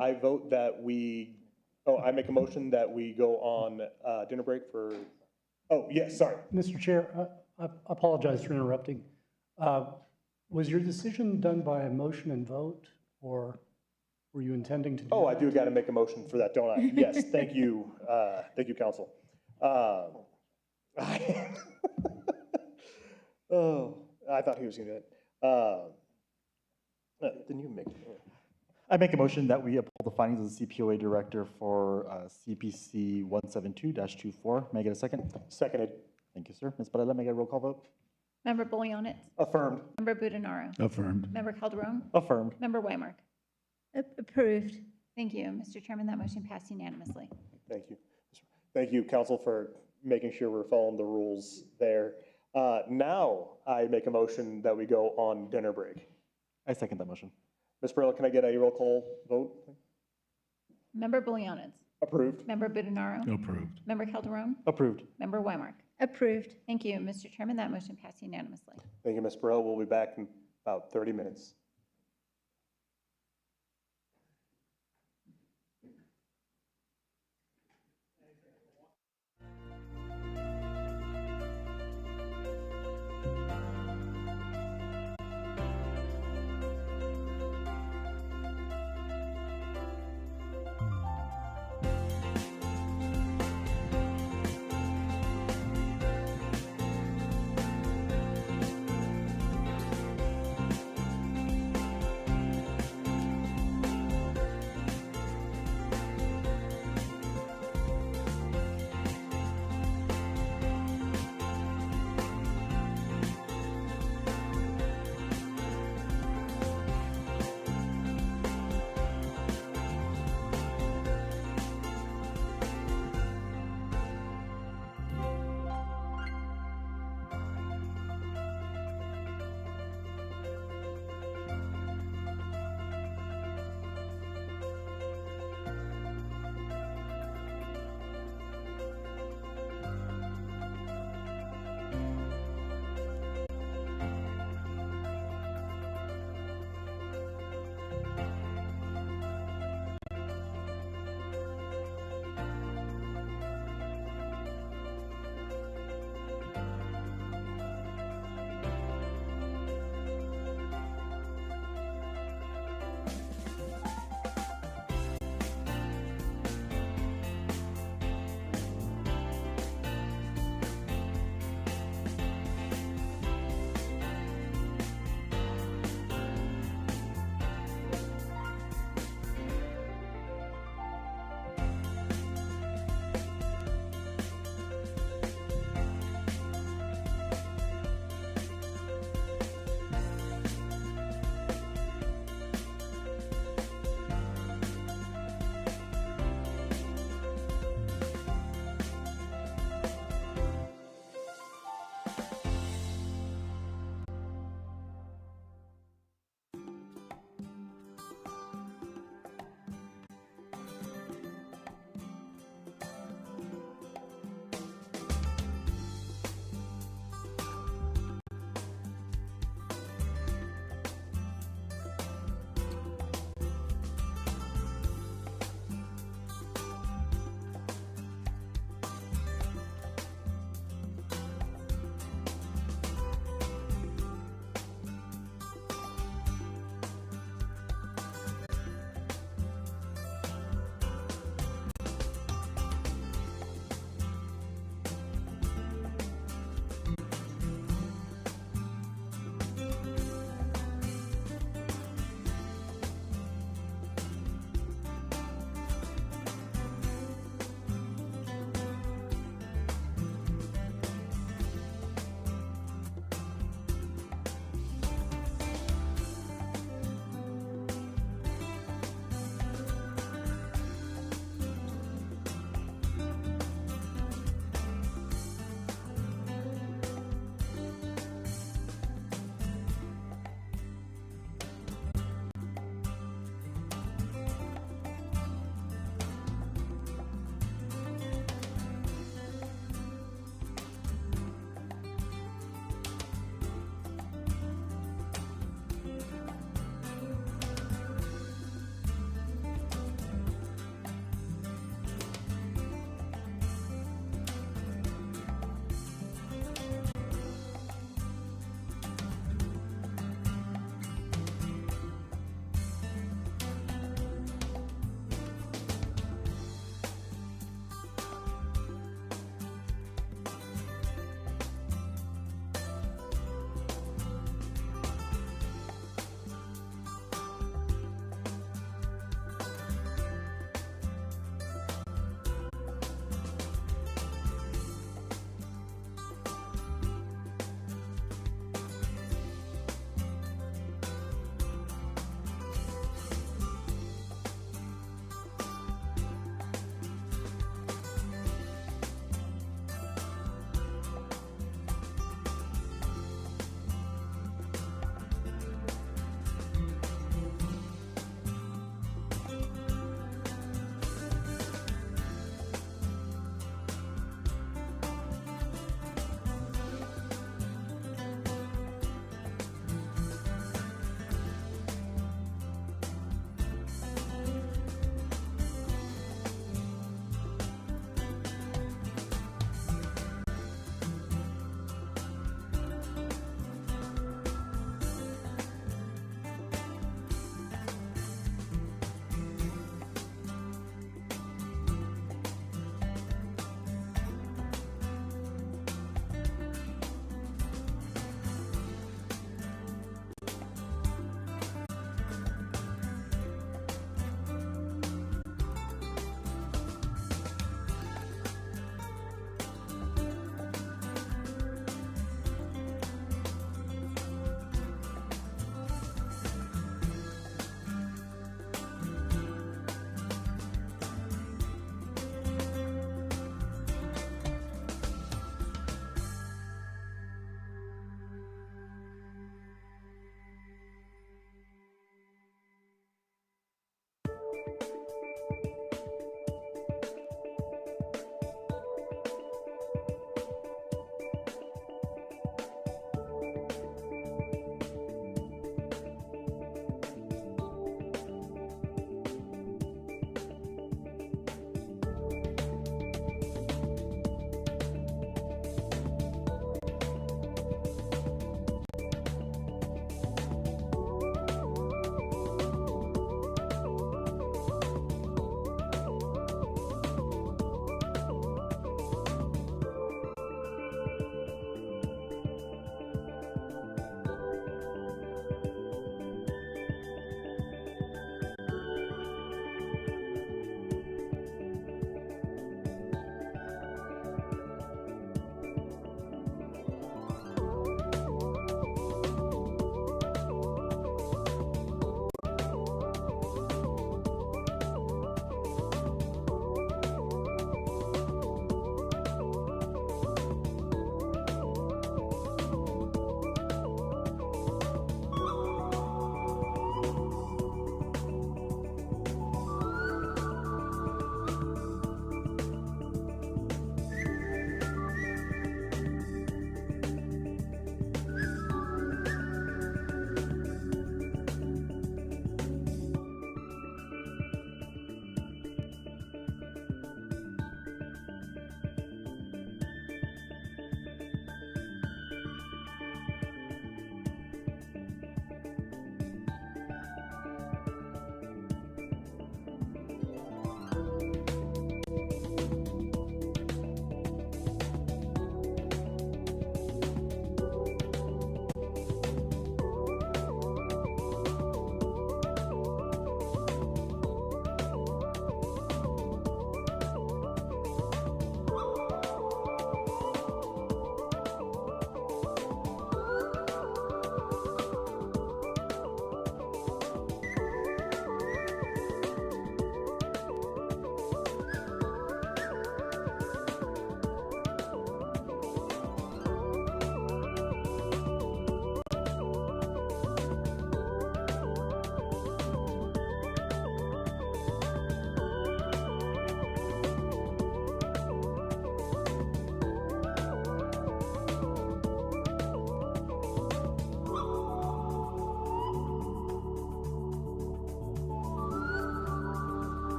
I vote that I make a motion that we go on dinner break for, yes, sorry. Mr. Chair, I apologize for interrupting. Was your decision done by a motion and vote, or were you intending to do I that? do got to make a motion for that, don't I? Yes, thank you, counsel. I thought he was going to do it. Then you make it. I make a motion that we uphold the findings of the CPOA director for CPC 172-24. May I get a second? Seconded. Thank you, sir. Ms. Barella, may I get a roll call vote? Member Bolianis? Affirmed. Member Budenaro? Affirmed. Member Calderon? Affirmed. Member Weimark? Approved. Thank you, Mr. Chairman. That motion passed unanimously. Thank you. Thank you, counsel, for making sure we're following the rules there. Now I make a motion that we go on dinner break. I second that motion. Ms. Barella, can I get a roll call vote? Member Bolianis? Approved. Member Budenaro? Approved. Member Calderon? Approved. Member Weimark? Approved. Thank you, Mr. Chairman. That motion passed unanimously. Thank you, Ms. Barella. We'll be back in about 30 minutes.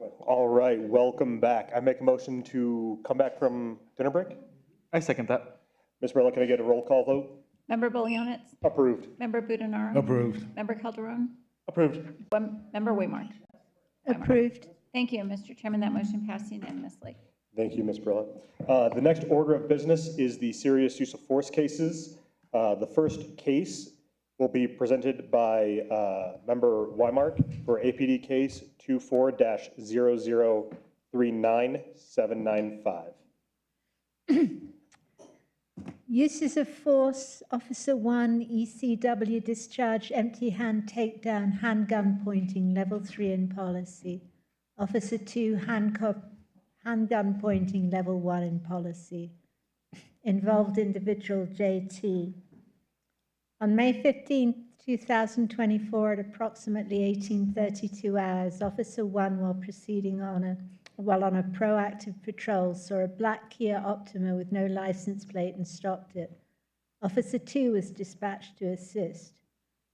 All right, welcome back. I make a motion to come back from dinner break. I second that. Ms. Barilla, can I get a roll call vote? Member Bolianitz? Approved. Member Budenaro? Approved. Member Calderon? Approved. Member Waymark? Approved. Thank you, Mr. Chairman. That motion passed unanimously. Thank you, Ms. Barilla. The next order of business is the serious use of force cases. The first case will be presented by Member Wymark for APD case 24-0039795. Uses of force, Officer 1, ECW discharge, empty hand takedown, handgun pointing, level 3 in policy. Officer 2, handgun pointing, level 1 in policy. Involved individual JT. On May 15, 2024, at approximately 18:32 hours, Officer 1, while on a proactive patrol, saw a black Kia Optima with no license plate and stopped it. Officer 2 was dispatched to assist.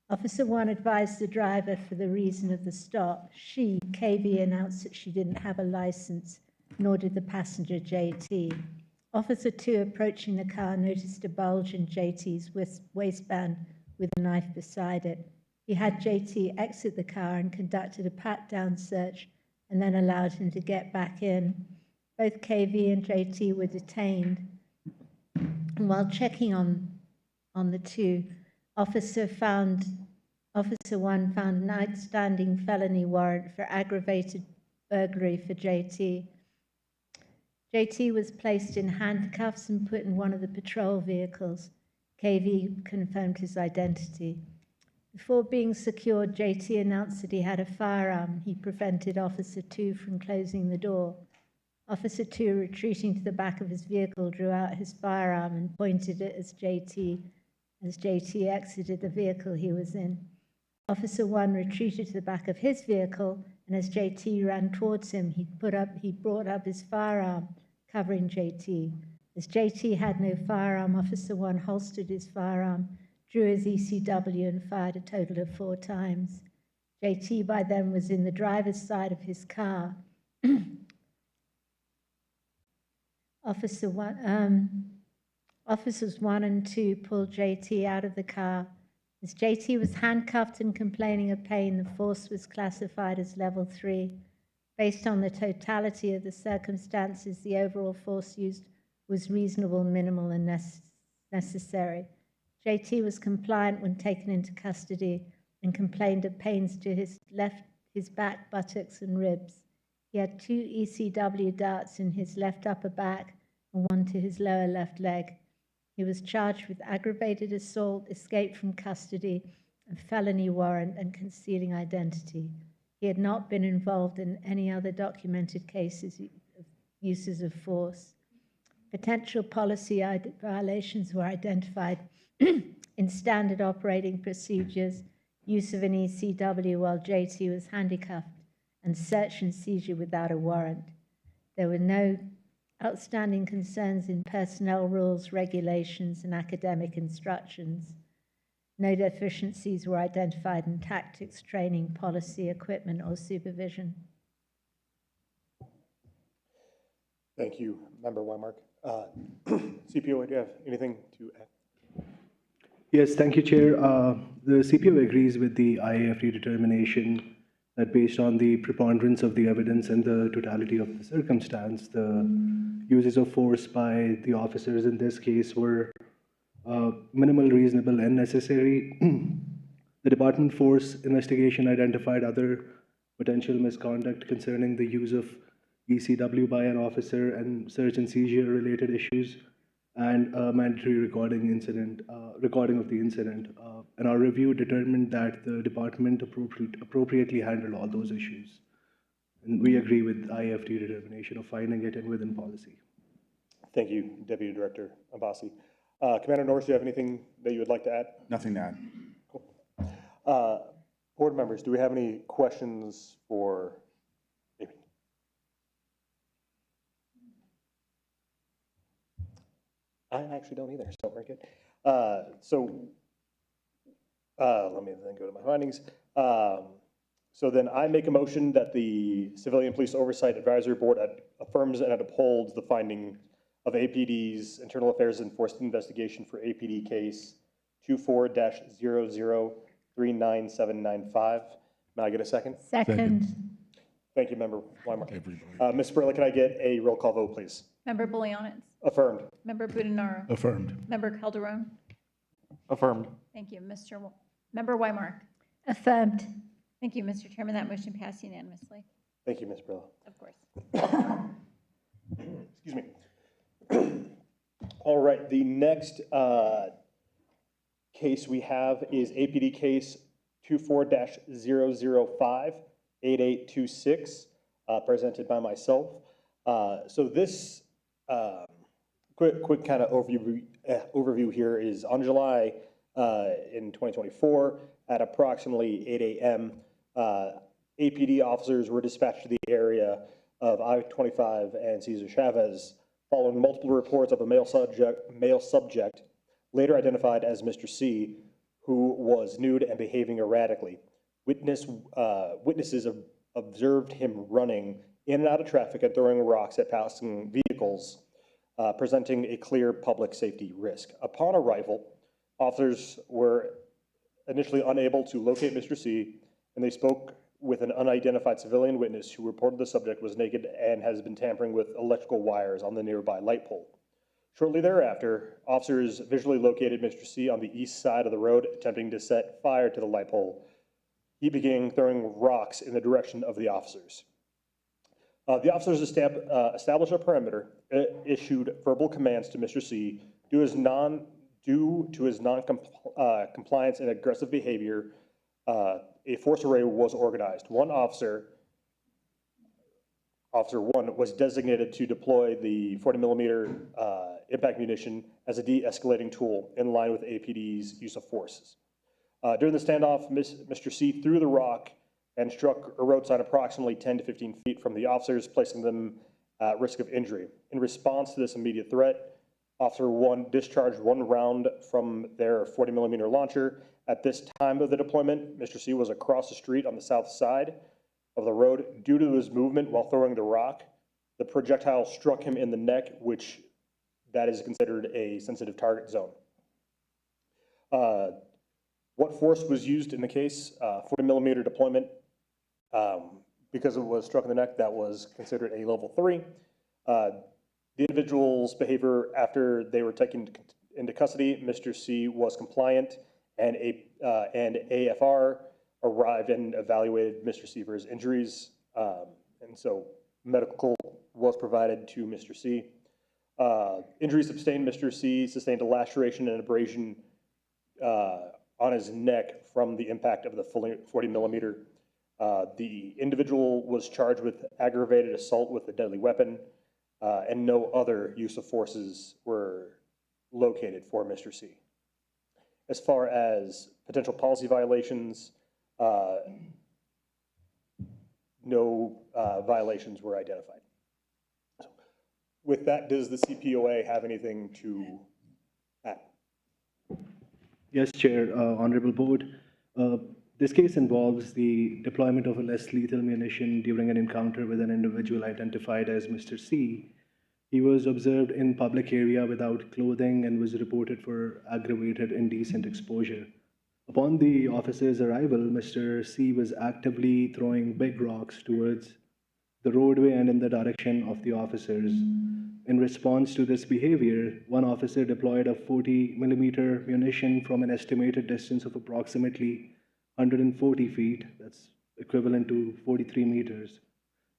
Officer 1 advised the driver for the reason of the stop. She, KV, announced that she didn't have a license, nor did the passenger, JT. Officer 2, approaching the car, noticed a bulge in JT's waistband with a knife beside it. He had JT exit the car and conducted a pat-down search and then allowed him to get back in. Both KV and JT were detained. And while checking on the two, Officer 1 found an outstanding felony warrant for aggravated burglary for JT. JT was placed in handcuffs and put in one of the patrol vehicles. KV confirmed his identity. Before being secured, JT announced that he had a firearm. He prevented Officer 2 from closing the door. Officer 2, retreating to the back of his vehicle, drew out his firearm and pointed it as JT exited the vehicle he was in. Officer 1 retreated to the back of his vehicle, and as JT ran towards him, he brought up his firearm, covering JT. As JT had no firearm, Officer 1 holstered his firearm, drew his ECW and fired a total of 4 times. JT by then was in the driver's side of his car. Officers 1 and 2 pulled JT out of the car. As JT was handcuffed and complaining of pain, the force was classified as level 3. Based on the totality of the circumstances, the overall force used was reasonable, minimal, and necessary. JT was compliant when taken into custody and complained of pains to his back, buttocks, and ribs. He had 2 ECW darts in his left upper back and 1 to his lower left leg. He was charged with aggravated assault, escape from custody, a felony warrant, and concealing identity. He had not been involved in any other documented cases of uses of force. Potential policy violations were identified in standard operating procedures, use of an ECW while JT was handcuffed, and search and seizure without a warrant. There were no outstanding concerns in personnel rules, regulations, and academic instructions. No deficiencies were identified in tactics, training, policy, equipment, or supervision. Thank you, Member Wymark. CPO, do you have anything to add? Yes, thank you, Chair. The CPO agrees with the IAFD determination that based on the preponderance of the evidence and the totality of the circumstance, the uses of force by the officers in this case were minimal, reasonable, and necessary. The Department Force investigation identified other potential misconduct concerning the use of ECW by an officer and search and seizure related issues, and a mandatory recording of the incident. And our review determined that the department appropriately handled all those issues. And we agree with IFD determination of finding it and within policy. Thank you, Deputy Director Abbasi. Commander Norris, do you have anything that you would like to add? Nothing to add. Cool. Board members, do we have any questions for AP? I actually don't either, so very good. Let me then go to my findings. So then I make a motion that the Civilian Police Oversight Advisory Board affirms and upholds the finding of APD's Internal Affairs Enforcement Investigation for APD case 24-00399795. May I get a second? Second. Thank you, Member Weimer. Ms. Spurlock, can I get a roll call vote, please? Member Bolianis? Affirmed. Member Budenaro? Affirmed. Member Calderon? Affirmed. Thank you. Member Weimark? Affirmed. Thank you, Mr. Chairman. That motion passed unanimously. Thank you, Ms. Spurlock. Of course. Excuse me. All right, the next case we have is APD case 24-005-8826, presented by myself. So this quick kind of overview here is on July in 2024 at approximately 8 a.m. APD officers were dispatched to the area of I-25 and Cesar Chavez following multiple reports of a male subject, later identified as Mr. C, who was nude and behaving erratically. Witnesses observed him running in and out of traffic and throwing rocks at passing vehicles, presenting a clear public safety risk. Upon arrival, officers were initially unable to locate Mr. C, and they spoke with an unidentified civilian witness who reported the subject was naked and has been tampering with electrical wires on the nearby light pole. Shortly thereafter, officers visually located Mr. C on the east side of the road, attempting to set fire to the light pole. He began throwing rocks in the direction of the officers. The officers established a perimeter, issued verbal commands to Mr. C. Due to his non-compliance and aggressive behavior, a force array was organized. Officer 1 was designated to deploy the 40mm impact munition as a de-escalating tool in line with APD's use of forces. During the standoff, Mr. C threw the rock and struck a road sign approximately 10 to 15 feet from the officers, placing them at risk of injury. In response to this immediate threat, Officer 1 discharged one round from their 40mm launcher. At this time of the deployment, Mr. C was across the street on the south side of the road. Due to his movement while throwing the rock, the projectile struck him in the neck, which that is considered a sensitive target zone. What force was used in the case? 40mm deployment. Because it was struck in the neck, that was considered a level 3. The individual's behavior after they were taken into custody, Mr. C was compliant, and AFR arrived and evaluated Mr. C for his injuries. And so medical was provided to Mr. C. Injuries sustained, Mr. C sustained a laceration and abrasion on his neck from the impact of the 40mm. The individual was charged with aggravated assault with a deadly weapon, and no other use of forces were located for Mr. C. As far as potential policy violations, no violations were identified. With that, does the CPOA have anything to add? Yes, Chair, Honorable Board. This case involves the deployment of a less lethal munition during an encounter with an individual identified as Mr. C. He was observed in public area without clothing and was reported for aggravated indecent exposure. Upon the officer's arrival, Mr. C was actively throwing big rocks towards the roadway and in the direction of the officers. In response to this behavior, one officer deployed a 40mm munition from an estimated distance of approximately 140 feet, that's equivalent to 43 meters.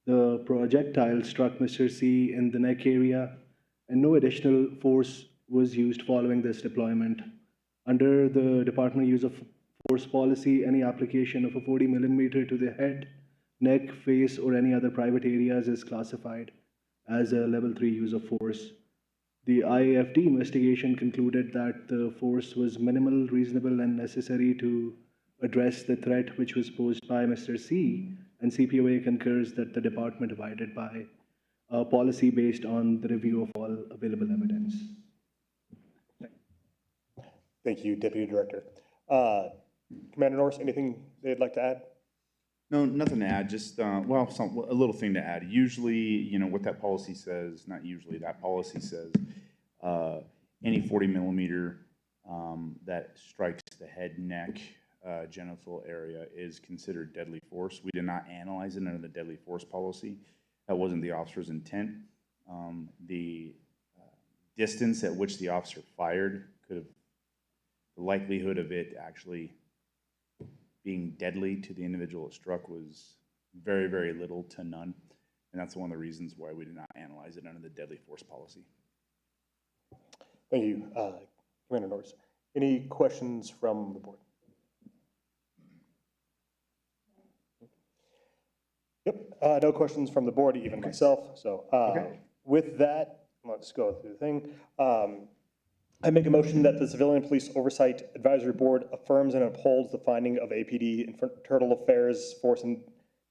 The projectile struck Mr. C in the neck area, and no additional force was used following this deployment. Under the Department Use of Force policy, any application of a 40mm to the head, neck, face, or any other private areas is classified as a level 3 use of force. The IAFD investigation concluded that the force was minimal, reasonable, and necessary to address the threat which was posed by Mr. C, and CPOA concurs that the department abided by a policy based on the review of all available evidence. Thank you, Deputy Director. Commander Norris, anything they'd like to add? No, nothing to add, just, well, a little thing to add. Usually, you know, what that policy says, not usually, that policy says, any 40 millimeter that strikes the head, neck, genital area is considered deadly force. We did not analyze it under the deadly force policy. That wasn't the officer's intent. The distance at which the officer fired could have, the likelihood of it actually being deadly to the individual it struck was very, very little to none. And that's one of the reasons why we did not analyze it under the deadly force policy. Thank you, Commander Norris. Any questions from the board? Yep, no questions from the board, even myself. So with that, let's go through the thing. I make a motion that the Civilian Police Oversight Advisory Board affirms and upholds the finding of APD Internal Affairs Force and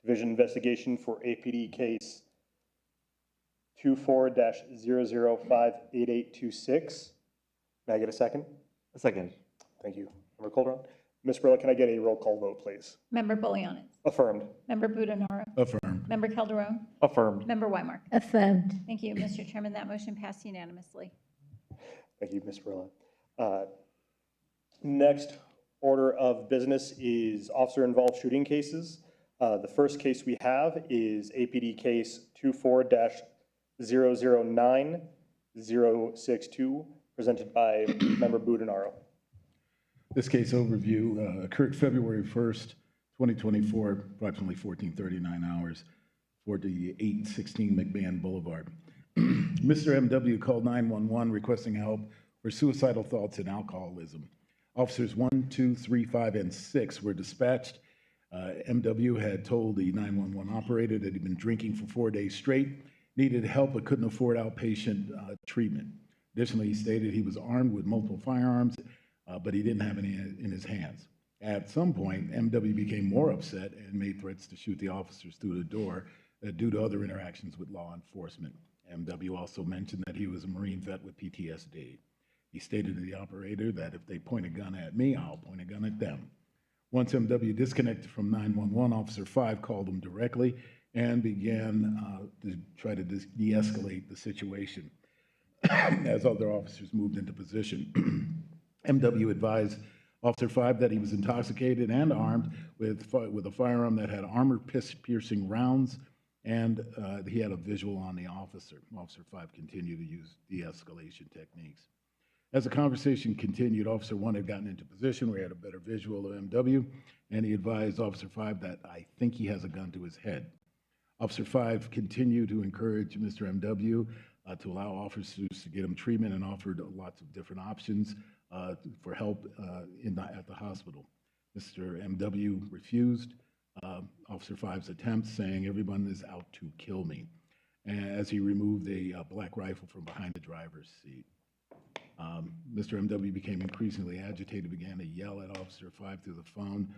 Division investigation for APD case 24-00588826. May I get a second? A second. Thank you. Member Calderon. Ms. Brilla, can I get a roll call vote, please? Member Bolianis. Affirmed. Member Budenaro. Affirmed. Member Calderon. Affirmed. Member Weimar. Affirmed. Thank you, Mr. Chairman. That motion passed unanimously. Thank you, Ms. Brilla. Next order of business is officer-involved shooting cases. The first case we have is APD case 24-009062, presented by Member Budenaro. This case overview occurred February 1st, 2024, approximately 14:39 hours, 4816 McMahon Boulevard. Mr. MW called 911 requesting help for suicidal thoughts and alcoholism. Officers 1, 2, 3, 5, and 6 were dispatched. MW had told the 911 operator that he'd been drinking for 4 days straight, needed help but couldn't afford outpatient treatment. Additionally, he stated he was armed with multiple firearms, but he didn't have any in his hands. At some point, MW became more upset and made threats to shoot the officers through the door due to other interactions with law enforcement. MW also mentioned that he was a Marine vet with PTSD. He stated to the operator that if they point a gun at me, I'll point a gun at them. Once MW disconnected from 911, Officer 5 called him directly and began to try to de-escalate the situation as other officers moved into position. MW advised Officer 5 that he was intoxicated and armed with a firearm that had armor-piercing rounds, and he had a visual on the officer. Officer 5 continued to use de-escalation techniques. As the conversation continued, Officer 1 had gotten into position where he had a better visual of MW, and he advised Officer 5 that I think he has a gun to his head. Officer 5 continued to encourage Mr. MW to allow officers to get him treatment and offered lots of different options for help at the hospital. Mr. MW refused Officer 5's attempts, saying everyone is out to kill me, as he removed a black rifle from behind the driver's seat. Mr. MW became increasingly agitated, began to yell at Officer 5 through the phone,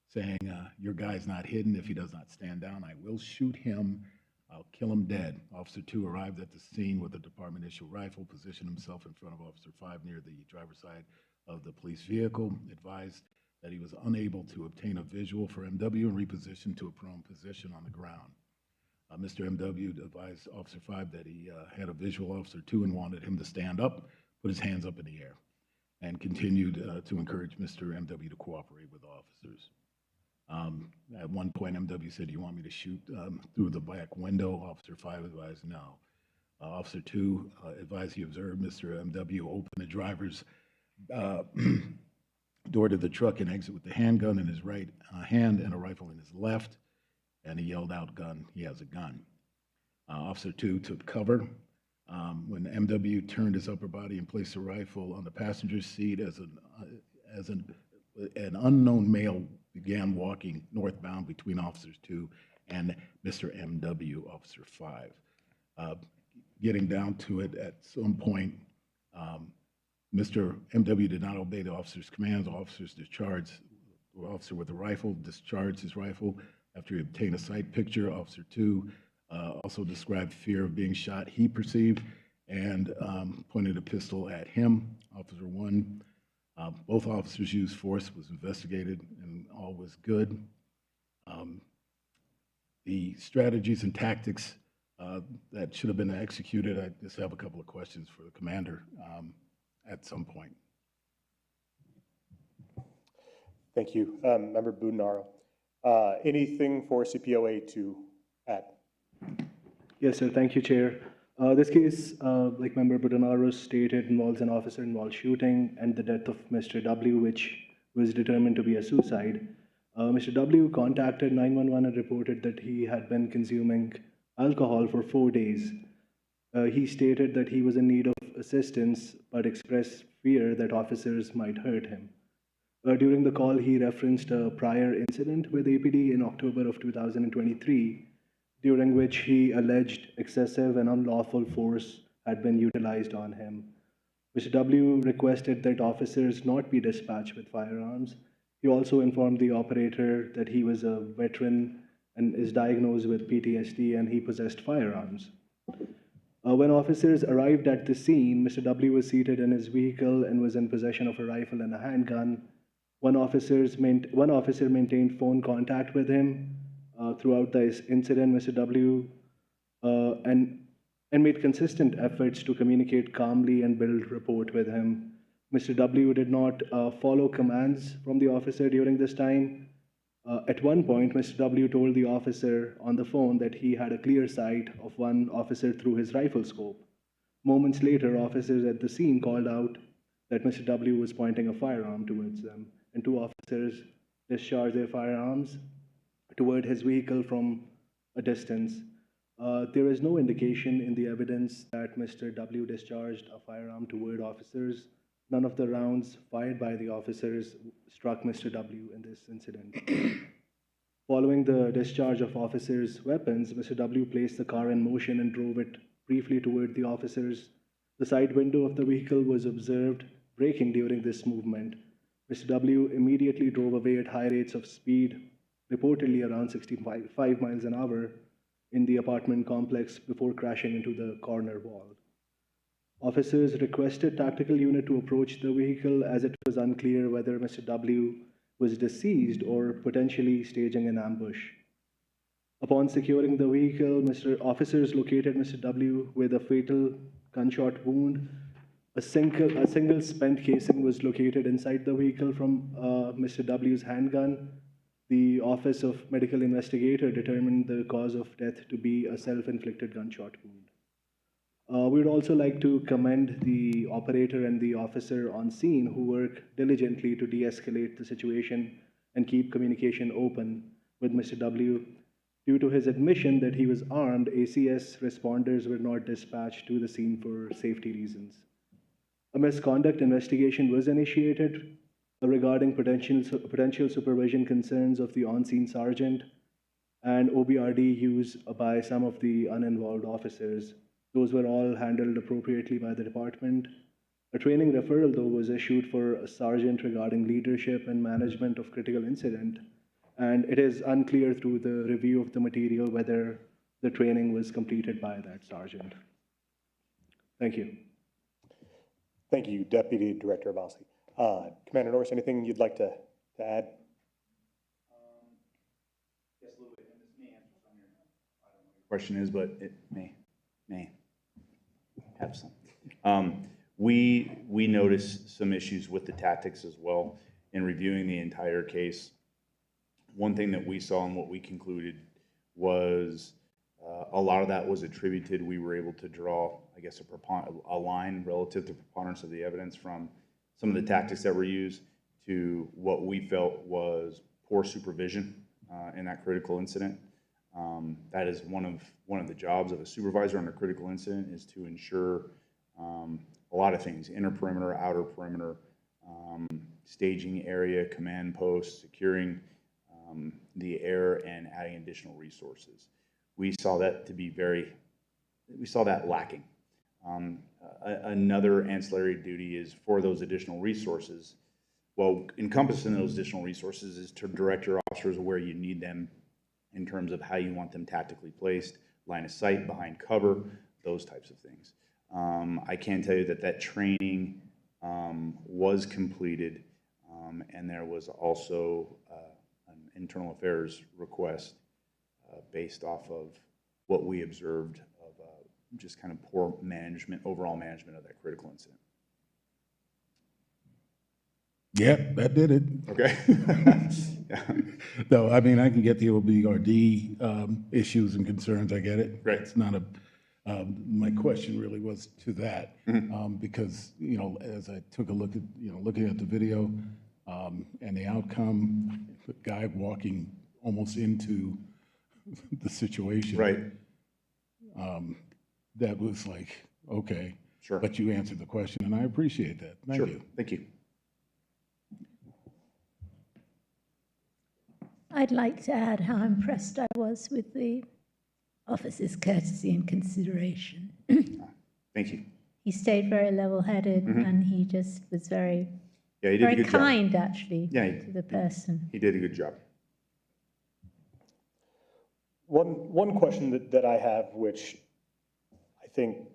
saying, your guy's not hidden. If he does not stand down, I will shoot him. I'll kill him dead. Officer 2 arrived at the scene with a department-issued rifle, positioned himself in front of Officer 5 near the driver's side of the police vehicle, advised that he was unable to obtain a visual for MW and repositioned to a prone position on the ground. Mr. MW advised Officer 5 that he had a visual Officer 2 and wanted him to stand up, put his hands up in the air, and continued to encourage Mr. MW to cooperate with officers. At one point, MW said, "You want me to shoot through the back window?" Officer 5 advised no. Officer 2 advised he observed Mr. MW open the driver's door to the truck and exit with the handgun in his right hand and a rifle in his left, and he yelled out, "Gun, he has a gun." Officer 2 took cover. When MW turned his upper body and placed the rifle on the passenger's seat as an unknown male began walking northbound between Officers 2 and Mr. MW, Officer 5. Getting down to it, at some point, Mr. MW did not obey the officer's commands. Officers discharged, the officer with the rifle discharged his rifle after he obtained a sight picture. Officer 2 also described fear of being shot he perceived and pointed a pistol at him. Officer 1, both officers used force, was investigated, and all was good. the strategies and tactics that should have been executed. I just have a couple of questions for the commander at some point. Thank you. Member Budinaro. Anything for CPOA to add? Yes, sir. Thank you, Chair. This case, like Member Budinaro stated, involves an officer-involved shooting and the death of Mr. W, which was determined to be a suicide. Mr. W contacted 911 and reported that he had been consuming alcohol for 4 days. He stated that he was in need of assistance, but expressed fear that officers might hurt him. During the call, he referenced a prior incident with APD in October of 2023, during which he alleged excessive and unlawful force had been utilized on him. Mr. W requested that officers not be dispatched with firearms. He also informed the operator that he was a veteran and is diagnosed with PTSD and he possessed firearms. When officers arrived at the scene, Mr. W was seated in his vehicle and was in possession of a rifle and a handgun. One officer maintained phone contact with him throughout this incident, Mr. W, and made consistent efforts to communicate calmly and build rapport with him. Mr. W did not follow commands from the officer during this time. At one point, Mr. W told the officer on the phone that he had a clear sight of one officer through his rifle scope. Moments later, officers at the scene called out that Mr. W was pointing a firearm towards them, and 2 officers discharged their firearms toward his vehicle from a distance. There is no indication in the evidence that Mr. W discharged a firearm toward officers. None of the rounds fired by the officers struck Mr. W in this incident. Following the discharge of officers' weapons, Mr. W placed the car in motion and drove it briefly toward the officers. The side window of the vehicle was observed braking during this movement. Mr. W immediately drove away at high rates of speed, reportedly around 65 miles an hour, in the apartment complex before crashing into the corner wall. Officers requested tactical unit to approach the vehicle as it was unclear whether Mr. W was deceased or potentially staging an ambush. Upon securing the vehicle, officers located Mr. W with a fatal gunshot wound. A single spent casing was located inside the vehicle from Mr. W's handgun. The Office of Medical Investigator determined the cause of death to be a self-inflicted gunshot wound. We would also like to commend the operator and the officer on scene who worked diligently to de-escalate the situation and keep communication open with Mr. W. Due to his admission that he was armed, ACS responders were not dispatched to the scene for safety reasons. A misconduct investigation was initiated regarding potential supervision concerns of the on-scene sergeant and OBRD use by some of the uninvolved officers. Those were all handled appropriately by the department. A training referral, though, was issued for a sergeant regarding leadership and management of critical incident, and it is unclear through the review of the material whether the training was completed by that sergeant. Thank you. Thank you, Deputy Director Abbasi. Commander Norris, anything you'd like to add? Yes, a little bit, and this may answer some of your, I don't know what your question is, but it may have some. We noticed some issues with the tactics as well in reviewing the entire case. One thing that we saw and what we concluded was a lot of that was attributed. We were able to draw, I guess, a line relative to preponderance of the evidence from some of the tactics that were used to what we felt was poor supervision in that critical incident. That is one of the jobs of a supervisor on a critical incident, is to ensure a lot of things: inner perimeter, outer perimeter, staging area, command posts, securing the air, and adding additional resources. We saw that to be lacking. Another ancillary duty is for those additional resources. Well, encompassing those additional resources is to direct your officers where you need them in terms of how you want them tactically placed, line of sight, behind cover, those types of things. I can tell you that training was completed, and there was also an internal affairs request based off of what we observed of just kind of poor management, overall management of that critical incident. Yep, that did it. Okay. No, I mean, I can get the OBRD issues and concerns, I get it. Right. It's not a, my question really was to that, because, you know, as I took a look at, you know, looking at the video and the outcome, the guy walking almost into the situation. Right. That was like, okay. Sure. But you answered the question, and I appreciate that. Thank you. Thank you. I'd like to add how impressed I was with the officer's courtesy and consideration. Thank you. He stayed very level-headed, and he just was very, Yeah, he did a very good job. kind, actually, Yeah, to the person. He did a good job. One question that I have, which I think,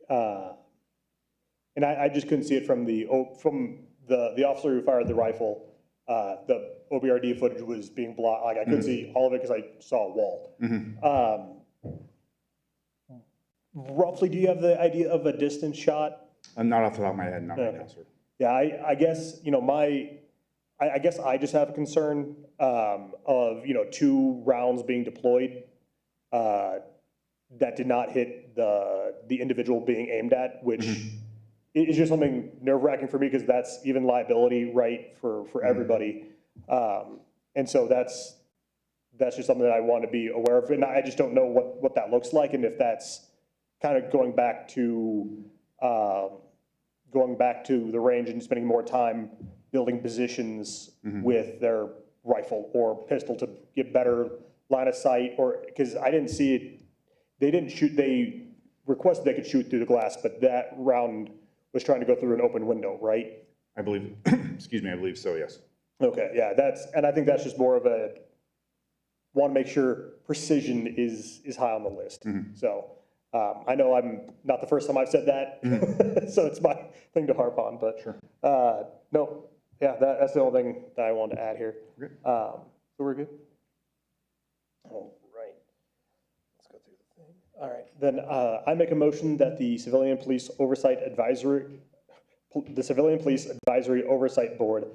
and I just couldn't see it from the officer who fired the rifle. The OBRD footage was being blocked. Like I couldn't see all of it because I saw a wall. Roughly, do you have the idea of a distance shot? I'm not off the top of my head, not right now, sir. Yeah, I guess, you know, I guess I just have a concern of, you know, 2 rounds being deployed that did not hit the individual being aimed at, which is just something nerve-wracking for me because that's even liability, right, for everybody. And so that's just something that I want to be aware of, and I just don't know what that looks like, and if that's kind of going back to the range and spending more time building positions with their rifle or pistol to get better line of sight, or because I didn't see it. They didn't shoot. They requested they could shoot through the glass, but that round was trying to go through an open window, right? I believe, excuse me, I believe so, yes. Okay, yeah, and I think that's just more of a, want to make sure precision is high on the list. So I know I'm not the first time I've said that, so it's my thing to harp on, but no, yeah, that's the only thing that I wanted to add here. So we're good? All right. Let's go through the thing. All right, then I make a motion that the Civilian Police Oversight Oversight Board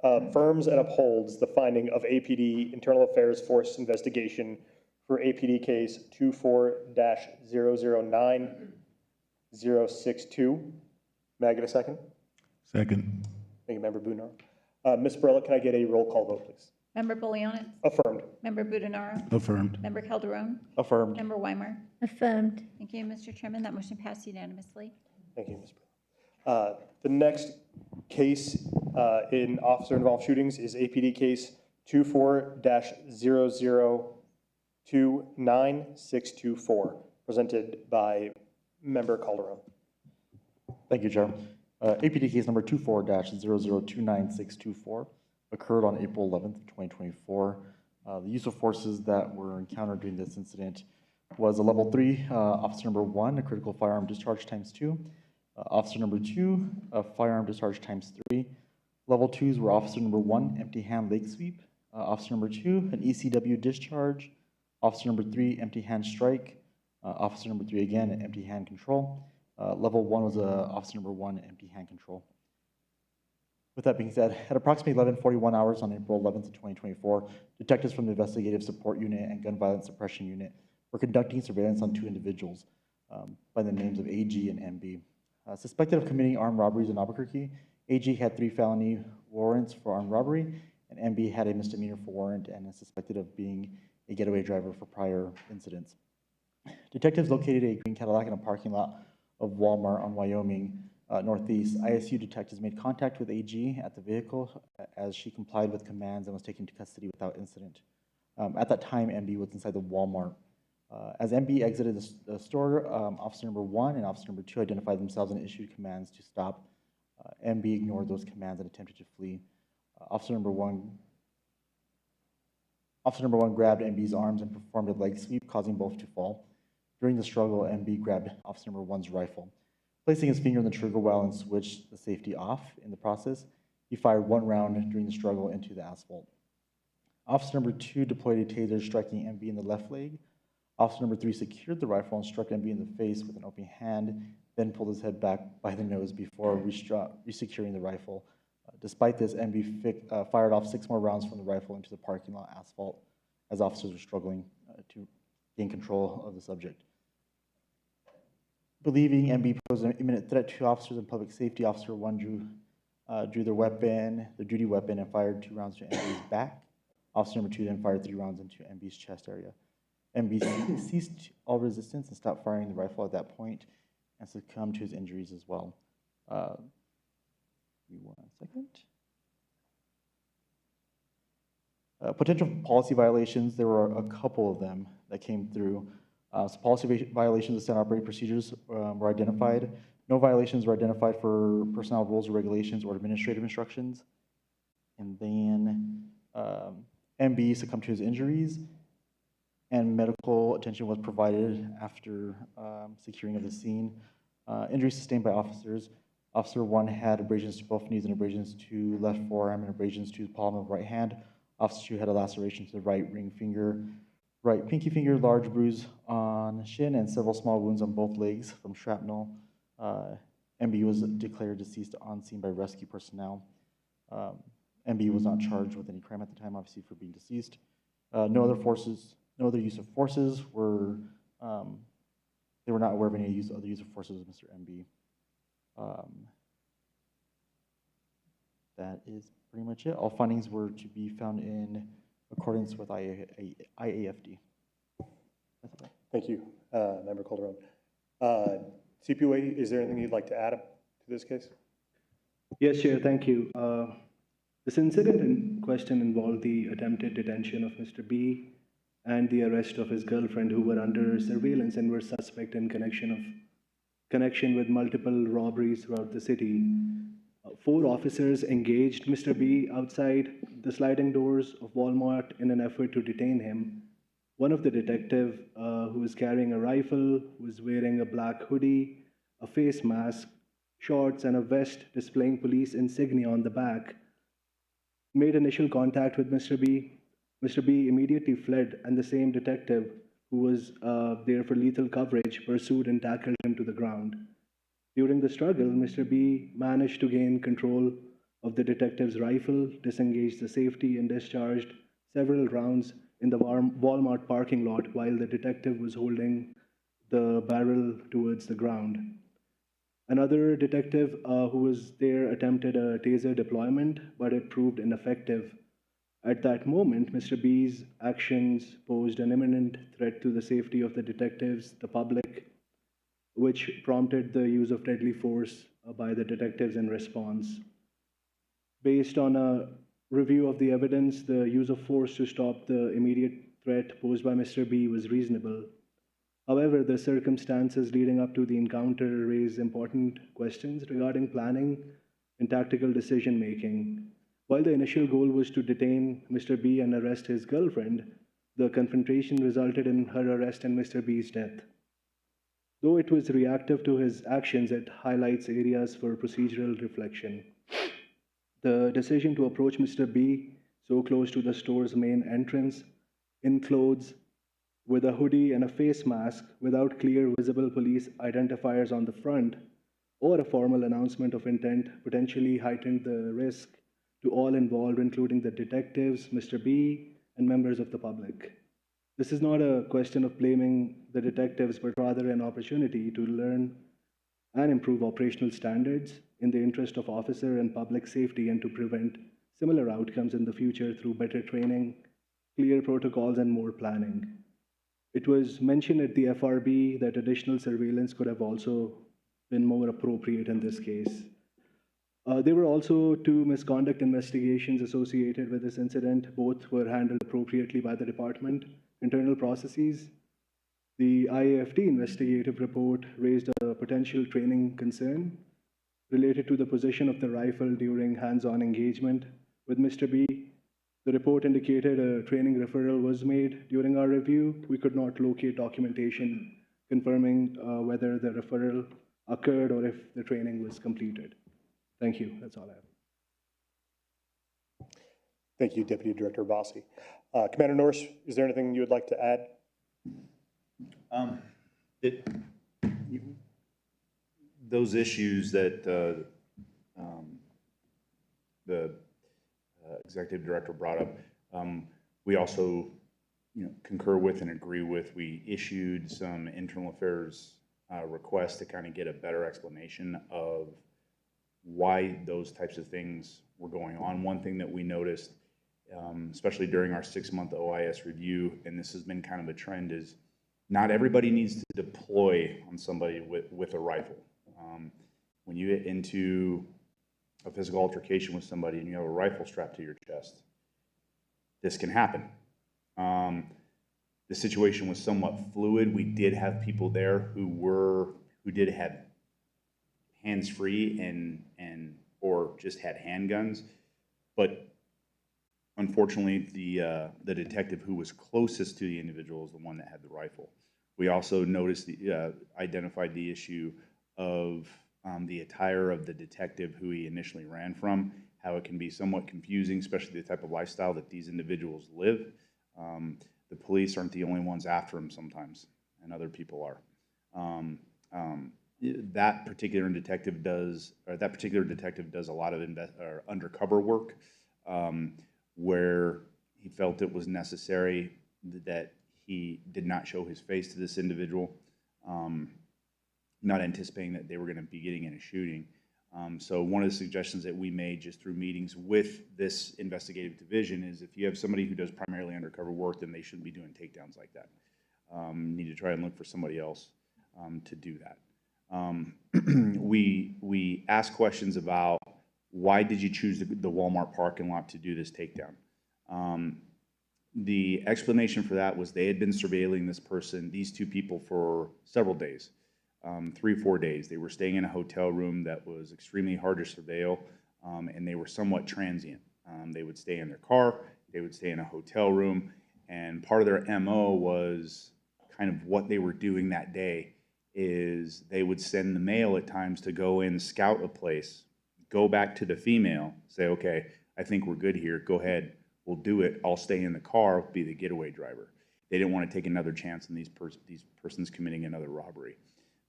affirms and upholds the finding of APD Internal Affairs Force investigation for APD case 24-009062. May I get a second? Second. Thank you, Member Bunar. Ms. Barella, can I get a roll call vote, please? Member Bolianis? Affirmed. Member Budenaro? Affirmed. Member Calderon? Affirmed. Member Weimar? Affirmed. Thank you, Mr. Chairman. That motion passed unanimously. Thank you, Ms. Barella. The next case in officer-involved shootings is APD case 24-0029-624, presented by Member Calderon. Thank you, Chair. APD case number 24-0029-624 occurred on April 11th, 2024. The use of forces that were encountered during this incident was a level 3, officer number 1, a critical firearm discharge ×2, officer number 2, a firearm discharge ×3. Level 2s were officer number 1, empty hand leg sweep, officer number 2, an ECW discharge, officer number 3, empty hand strike, officer number 3 again, an empty hand control. Level 1 was officer number 1, empty hand control. With that being said, at approximately 11:41 hours on April 11th, 2024, detectives from the Investigative Support Unit and Gun Violence Suppression Unit were conducting surveillance on 2 individuals by the names of AG and MB. Suspected of committing armed robberies in Albuquerque, AG had 3 felony warrants for armed robbery, and MB had a misdemeanor for warrant and is suspected of being a getaway driver for prior incidents. Detectives located a green Cadillac in a parking lot of Walmart on Wyoming Northeast. ISU detectives made contact with AG at the vehicle as she complied with commands and was taken to custody without incident. At that time, MB was inside the Walmart. As MB exited the store, officer number 1 and officer number 2 identified themselves and issued commands to stop. MB ignored those commands and attempted to flee. Officer number one grabbed MB's arms and performed a leg sweep, causing both to fall. During the struggle, MB grabbed officer number 1's rifle. Placing his finger on the trigger well and switched the safety off in the process, he fired 1 round during the struggle into the asphalt. Officer number 2 deployed a taser, striking MB in the left leg. Officer number 3 secured the rifle and struck MB in the face with an open hand, then pulled his head back by the nose before resecuring the rifle. Despite this, MB fired off 6 more rounds from the rifle into the parking lot asphalt as officers were struggling to gain control of the subject. Believing MB posed an imminent threat to officers and public safety, Officer 1 drew their duty weapon, and fired 2 rounds to MB's back. Officer number 2 then fired 3 rounds into MB's chest area. MB ceased all resistance and stopped firing the rifle at that point and succumbed to his injuries as well. Give me 1 second. Potential policy violations, there were a couple of them that came through. So policy violations of standard operating procedures were identified. No violations were identified for personnel rules or regulations or administrative instructions. And then MB succumbed to his injuries, and medical attention was provided after securing of the scene. Injuries sustained by officers. Officer 1 had abrasions to both knees and abrasions to left forearm and abrasions to the palm of the right hand. Officer 2 had a laceration to the right ring finger, right pinky finger, large bruise on shin, and several small wounds on both legs from shrapnel. MB was declared deceased on scene by rescue personnel. MB was not charged with any crime at the time, obviously, for being deceased. No other use of forces were, they were not aware of any other use of forces with Mr. MB. That is pretty much it. All findings were to be found in accordance with IAFD. Thank you, Member Calderon. CPOA, is there anything you'd like to add to this case? Yes, Chair, thank you. This incident in question involved the attempted detention of Mr. B and the arrest of his girlfriend, who were under surveillance and were suspect in connection with multiple robberies throughout the city. 4 officers engaged Mr. B outside the sliding doors of Walmart in an effort to detain him. One of the detectives, who was carrying a rifle, was wearing a black hoodie, a face mask, shorts, and a vest displaying police insignia on the back, made initial contact with Mr. B. Mr. B immediately fled, and the same detective, who was there for lethal coverage, pursued and tackled him to the ground. During the struggle, Mr. B managed to gain control of the detective's rifle, disengaged the safety, and discharged several rounds in the Walmart parking lot while the detective was holding the barrel towards the ground. Another detective who was there attempted a taser deployment, but it proved ineffective. At that moment, Mr. B's actions posed an imminent threat to the safety of the detectives, the public, which prompted the use of deadly force by the detectives in response. Based on a review of the evidence, the use of force to stop the immediate threat posed by Mr. B was reasonable. However, the circumstances leading up to the encounter raise important questions regarding planning and tactical decision-making. While the initial goal was to detain Mr. B and arrest his girlfriend, the confrontation resulted in her arrest and Mr. B's death. Though it was reactive to his actions, it highlights areas for procedural reflection. The decision to approach Mr. B so close to the store's main entrance, in clothes, with a hoodie and a face mask, without clear visible police identifiers on the front, or a formal announcement of intent, potentially heightened the risk to all involved, including the detectives, Mr. B, and members of the public. This is not a question of blaming the detectives, but rather an opportunity to learn and improve operational standards in the interest of officer and public safety, and to prevent similar outcomes in the future through better training, clear protocols, and more planning. It was mentioned at the FRB that additional surveillance could have also been more appropriate in this case. There were also 2 misconduct investigations associated with this incident. Both were handled appropriately by the department. Internal processes. The IAFD investigative report raised a potential training concern related to the position of the rifle during hands-on engagement with Mr. B. The report indicated a training referral was made. During our review, we could not locate documentation confirming whether the referral occurred or if the training was completed. Thank you. That's all I have. Thank you, Deputy Director Bossi. Commander Norris, is there anything you would like to add? Those issues that the executive director brought up, we also concur with and agree with. We issued some internal affairs requests to kind of get a better explanation of why those types of things were going on. One thing that we noticed, especially during our 6-month OIS review, and this has been kind of a trend, is not everybody needs to deploy on somebody with a rifle. When you get into a physical altercation with somebody and you have a rifle strapped to your chest, this can happen. The situation was somewhat fluid. We did have people there who did have hands-free and or just had handguns, but unfortunately the detective who was closest to the individual is the one that had the rifle. We also noticed identified the issue of the attire of the detective who he initially ran from, how it can be somewhat confusing, especially the type of lifestyle that these individuals live. The police aren't the only ones after him sometimes, and other people are. That particular detective does a lot of undercover work, where he felt it was necessary that he did not show his face to this individual, not anticipating that they were going to be getting in a shooting. So one of the suggestions that we made just through meetings with this investigative division is if you have somebody who does primarily undercover work, then they shouldn't be doing takedowns like that. You need to try and look for somebody else to do that. We asked questions about why did you choose the Walmart parking lot to do this takedown? The explanation for that was they had been surveilling these two people for several days. 3-4 days. They were staying in a hotel room that was extremely hard to surveil, and they were somewhat transient. They would stay in their car, they would stay in a hotel room, and part of their MO was kind of what they were doing that day is they would send the male at times to go in, scout a place, go back to the female, say, okay, I think we're good here, go ahead, we'll do it, I'll stay in the car, be the getaway driver. They didn't want to take another chance on these persons committing another robbery.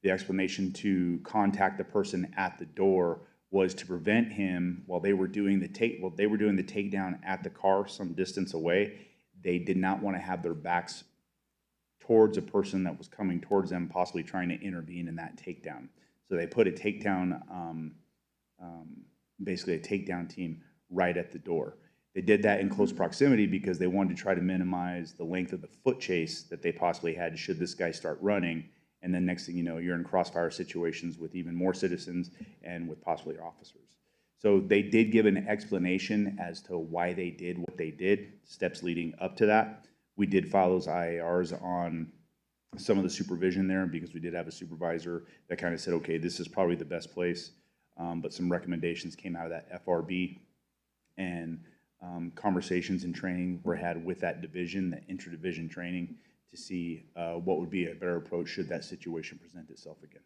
The explanation to contact the person at the door was to prevent him while they were doing the takedown at the car some distance away. They did not want to have their backs towards a person that was coming towards them, possibly trying to intervene in that takedown. So they put a takedown, basically a takedown team right at the door. They did that in close proximity because they wanted to try to minimize the length of the foot chase that they possibly had should this guy start running. And then next thing you know, you're in crossfire situations with even more citizens and with possibly officers. So they did give an explanation as to why they did what they did, steps leading up to that. We did file those IARs on some of the supervision there because we did have a supervisor that kind of said, okay, this is probably the best place. But some recommendations came out of that FRB, and conversations and training were had with that division, the inter-division training, to see what would be a better approach should that situation present itself again.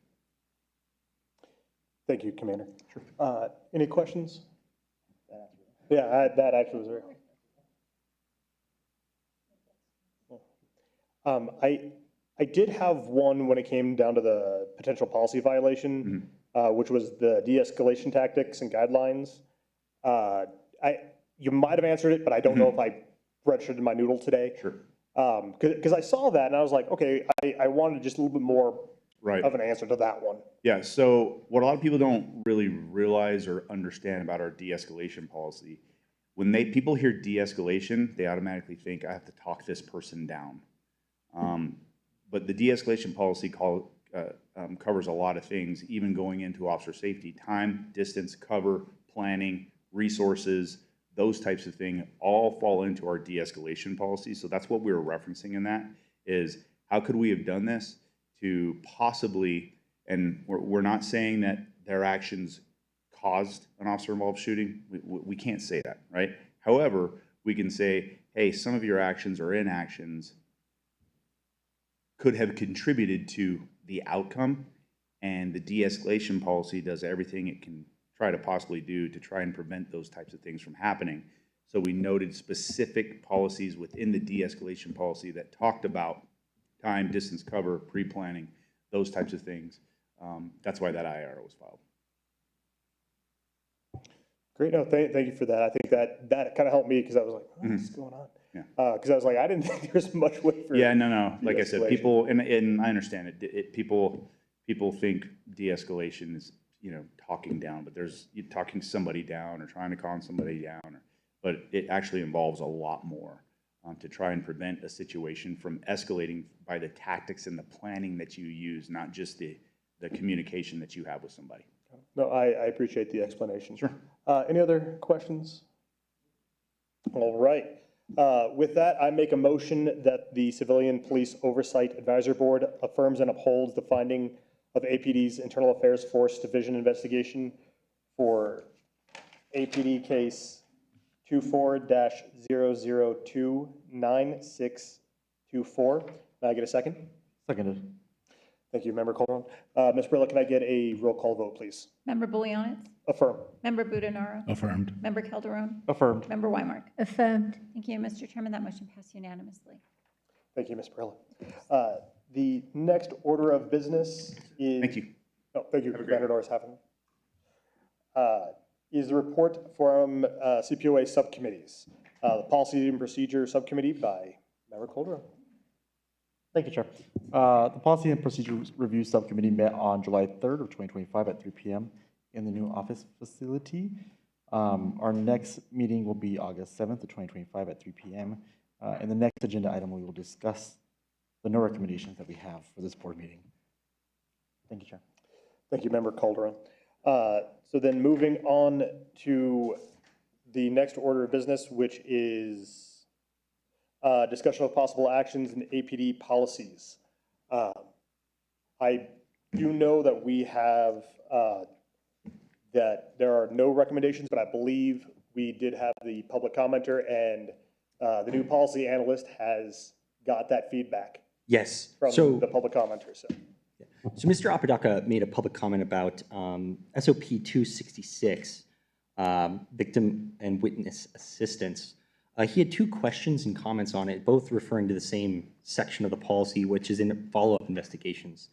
Thank you, Commander. Sure. Any questions? Yeah, that actually was very. I did have one when it came down to the potential policy violation, which was the de-escalation tactics and guidelines. You might have answered it, but I don't know if I registered in my noodle today. Sure. Because I saw that and I was like, okay, I wanted just a little bit more of an answer to that one. Yeah, so what a lot of people don't really realize or understand about our de-escalation policy, when people hear de-escalation, they automatically think I have to talk this person down. But the de-escalation policy covers a lot of things, even going into officer safety, time, distance, cover, planning, resources, those types of things all fall into our de-escalation policy. So that's what we were referencing in that, is how could we have done this to possibly, and we're not saying that their actions caused an officer-involved shooting. We can't say that, right? However, we can say, hey, some of your actions or inactions could have contributed to the outcome, and the de-escalation policy does everything it can try to possibly do to try and prevent those types of things from happening. So we noted specific policies within the de-escalation policy that talked about time, distance, cover, pre-planning, those types of things. That's why that IR was filed. Great, no, thank you for that. I think that kind of helped me because I was like, what's going on? Yeah. Because I was like, I didn't think there was much way for. Yeah, no. Like I said, de-escalation. people, and I understand it. People think de-escalation is, talking down, but you're talking somebody down or trying to calm somebody down. But it actually involves a lot more to try and prevent a situation from escalating by the tactics and the planning that you use, not just the communication that you have with somebody. No, I appreciate the explanation. Sure. Any other questions? All right. With that, I make a motion that the Civilian Police Oversight Advisory Board affirms and upholds the finding of APD's Internal Affairs Force Division investigation for APD case 24-0029624. Can I get a second? Seconded. Thank you, Member Calderon. Ms. Brilla, can I get a roll call vote, please? Member Bouillonitz? Affirm. Member Budenaro? Affirmed. Member Calderon? Affirmed. Member Weimark? Affirmed. Thank you, Mr. Chairman. That motion passed unanimously. Thank you, Ms. Brilla. The next order of business is. Thank you. Oh, thank you, Commander Norris Haffen. Is the report from CPOA subcommittees. The Policy and Procedure Subcommittee by Member Calderon. Thank you, Chair. The Policy and Procedure Review Subcommittee met on July 3rd of 2025 at 3 p.m. in the new office facility. Our next meeting will be August 7th of 2025 at 3 p.m. And the next agenda item, we will discuss the no recommendations that we have for this board meeting. Thank you, Chair. Thank you, Member Calderon. So then moving on to the next order of business, which is discussion of possible actions and APD policies. I do know that we have, that there are no recommendations, but I believe we did have the public commenter, and the new policy analyst has got that feedback. Yes. From the public commenter, so. So Mr. Apodaca made a public comment about SOP 266, victim and witness assistance. He had two questions and comments on it, both referring to the same section of the policy, which is in follow-up investigations.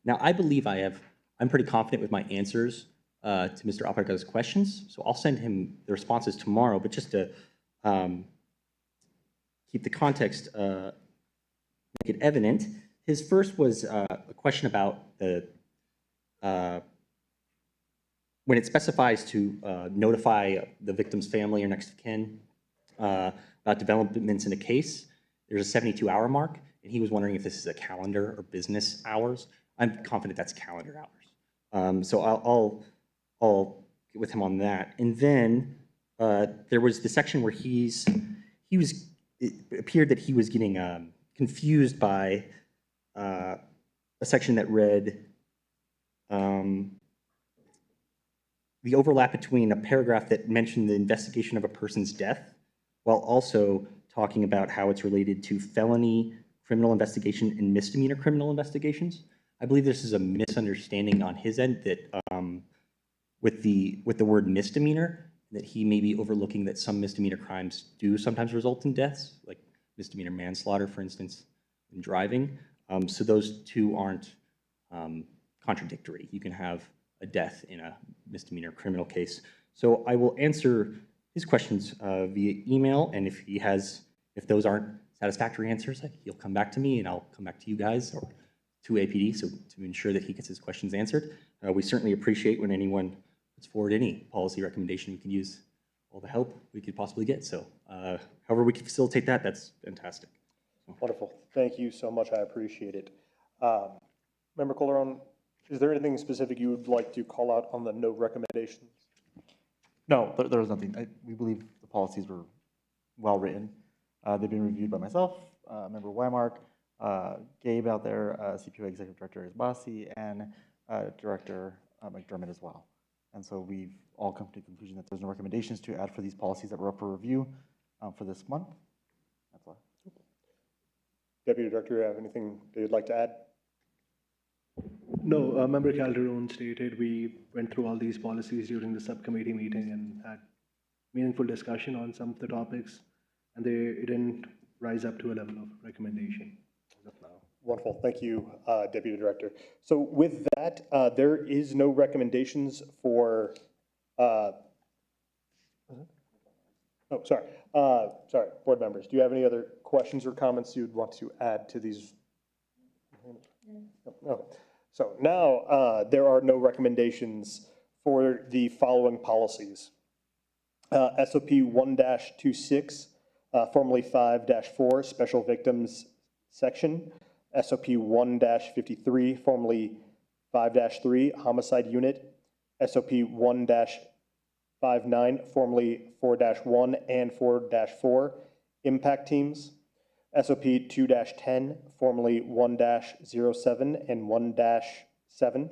Now, I believe I'm pretty confident with my answers to Mr. Apodaca's questions, so I'll send him the responses tomorrow, but just to keep the context, make it evident, his first was a question about the when it specifies to notify the victim's family or next of kin about developments in a case, there's a 72-hour mark, and he was wondering if this is a calendar or business hours. I'm confident that's calendar hours. So I'll get with him on that. And then there was the section where it appeared that he was getting confused by a section that read the overlap between a paragraph that mentioned the investigation of a person's death while also talking about how it's related to felony criminal investigation and misdemeanor criminal investigations. I believe this is a misunderstanding on his end that with the word misdemeanor, that he may be overlooking that some misdemeanor crimes do sometimes result in deaths, like misdemeanor manslaughter, for instance, in driving. So those two aren't contradictory. You can have a death in a misdemeanor criminal case. So I will answer his questions via email, and if those aren't satisfactory answers, he'll come back to me, and I'll come back to you guys or to APD, so to ensure that he gets his questions answered. We certainly appreciate when anyone puts forward any policy recommendation. We can use all the help we could possibly get. So however we can facilitate that, that's fantastic. Wonderful. Thank you so much. I appreciate it. Member Calderon, is there anything specific you would like to call out on the no recommendations? No, there was nothing. We believe the policies were well written. They've been reviewed by myself, Member Weimark, Gabe out there, CPO Executive Director Isbasi, and Director McDermott as well. And so we've all come to the conclusion that there's no recommendations to add for these policies that were up for review for this month. That's all. Deputy Director, you have anything that you'd like to add? No, Member Calderon stated we went through all these policies during the subcommittee meeting and had meaningful discussion on some of the topics, and it didn't rise up to a level of recommendation as of now. Wonderful, thank you, Deputy Director. So with that, there is no recommendations for, sorry, board members. Do you have any other questions or comments you'd want to add to these? No. So now there are no recommendations for the following policies. SOP 1-26, formerly 5-4, Special Victims Section. SOP 1-53, formerly 5-3, Homicide Unit. SOP 1-59, formerly 4-1 and 4-4, Impact Teams. SOP 2-10, formerly 1-07 and 1-7,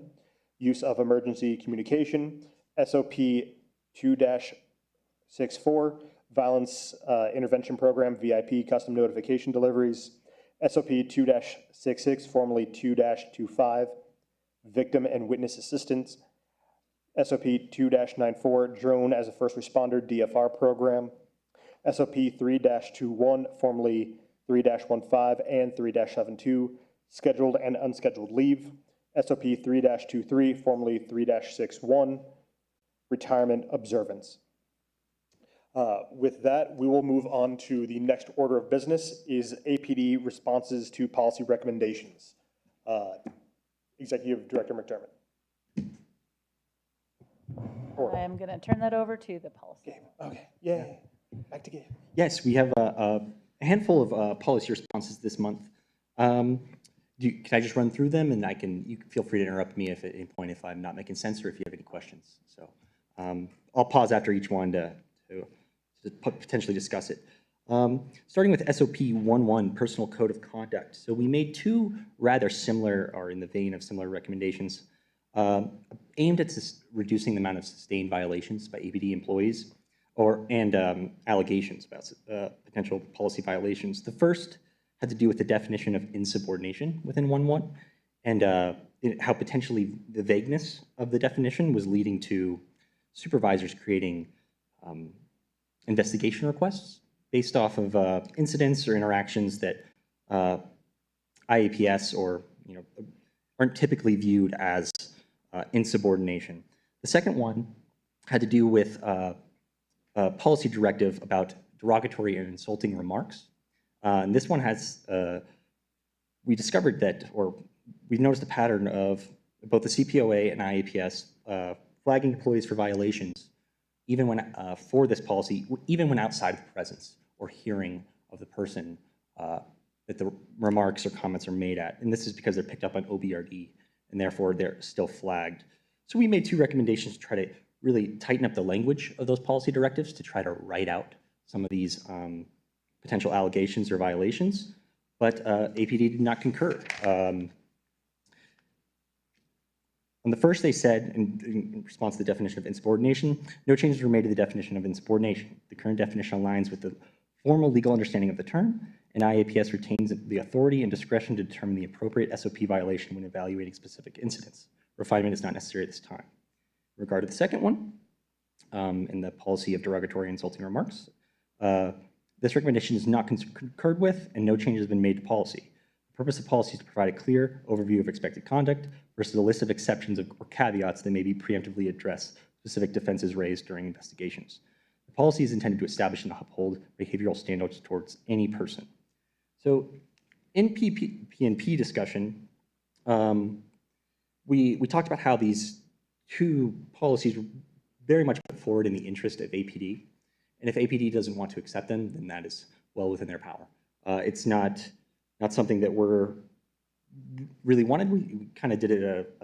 Use of Emergency Communication. SOP 2-64, Violence Intervention Program, VIP, Custom Notification Deliveries. SOP 2-66, formerly 2-25, Victim and Witness Assistance. SOP 2-94, Drone as a First Responder DFR Program. SOP 3-21, formerly 3-15 and 3-72, Scheduled and Unscheduled Leave. SOP 3-23, formerly 3-61, Retirement Observance. With that, we will move on to the next order of business is APD responses to policy recommendations. Executive Director McDermott. I'm going to turn that over to the policy. Okay, yay. Back to Gabe. Yes, we have a handful of policy responses this month. Can I just run through them, and you can feel free to interrupt me if at any point if I'm not making sense or if you have any questions. So I'll pause after each one to potentially discuss it. Starting with SOP 11, Personal Code of Conduct. So we made two rather similar, or in the vein of similar recommendations, aimed at reducing the amount of sustained violations by APD employees and allegations about potential policy violations. The first had to do with the definition of insubordination within 1.1 and how potentially the vagueness of the definition was leading to supervisors creating investigation requests based off of incidents or interactions that IAPS or aren't typically viewed as insubordination. The second one had to do with a policy directive about derogatory and insulting remarks. And this one has, we discovered that, or we noticed a pattern of both the CPOA and IAPS flagging employees for violations, even when, for this policy, even when outside of the presence or hearing of the person that the remarks or comments are made at. And this is because they're picked up on OBRD, and therefore they're still flagged. So we made two recommendations to try to really tighten up the language of those policy directives to try to write out some of these potential allegations or violations, but APD did not concur. On the first, they said, in response to the definition of insubordination, no changes were made to the definition of insubordination. The current definition aligns with the formal legal understanding of the term, and IAPS retains the authority and discretion to determine the appropriate SOP violation when evaluating specific incidents. Refinement is not necessary at this time. In regard to the second one, in the policy of derogatory and insulting remarks, this recommendation is not concurred with, and no change has been made to policy. The purpose of policy is to provide a clear overview of expected conduct versus a list of exceptions or caveats that may be preemptively address specific defenses raised during investigations. The policy is intended to establish and uphold behavioral standards towards any person. So in PNP discussion, we talked about how these two policies were very much put forward in the interest of APD. And if APD doesn't want to accept them, then that is well within their power. It's not something that we're really wanted. We kind of did it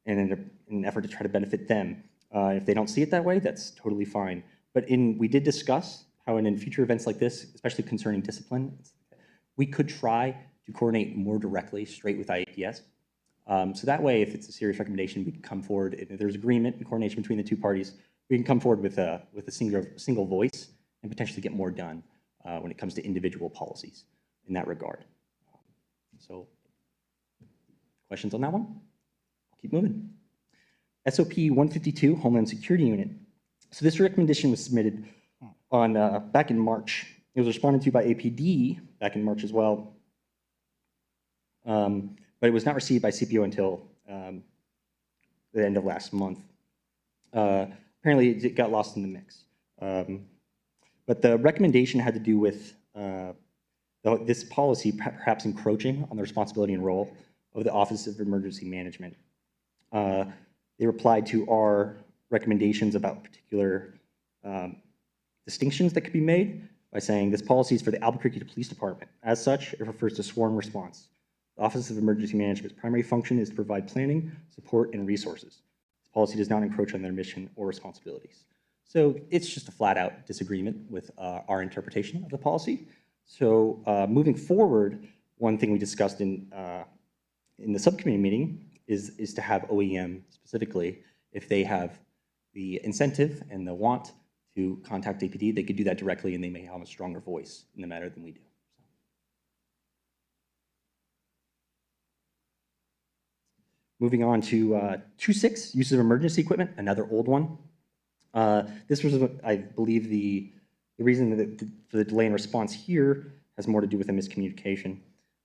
in an effort to try to benefit them. If they don't see it that way, that's totally fine. But we did discuss how in future events like this, especially concerning discipline, we could try to coordinate more directly straight with IAPS. So that way, if it's a serious recommendation, we can come forward. If there's agreement and coordination between the two parties, we can come forward with a single voice and potentially get more done when it comes to individual policies in that regard. So, questions on that one? I'll keep moving. SOP 152, Homeland Security Unit. So this recommendation was submitted on back in March. It was responded to by APD back in March as well, but it was not received by CPO until the end of last month. Apparently, it got lost in the mix. But the recommendation had to do with this policy perhaps encroaching on the responsibility and role of the Office of Emergency Management. They replied to our recommendations about particular distinctions that could be made by saying this policy is for the Albuquerque Police Department. As such, it refers to sworn response. The Office of Emergency Management's primary function is to provide planning, support, and resources. This policy does not encroach on their mission or responsibilities. So it's just a flat-out disagreement with our interpretation of the policy. So moving forward, one thing we discussed in the subcommittee meeting is to have OEM specifically, if they have the incentive and the want to contact APD, they could do that directly and they may have a stronger voice in the matter than we do. Moving on to 2.6, uses of emergency equipment, another old one. This was, I believe, the reason for the delay in response here has more to do with a miscommunication.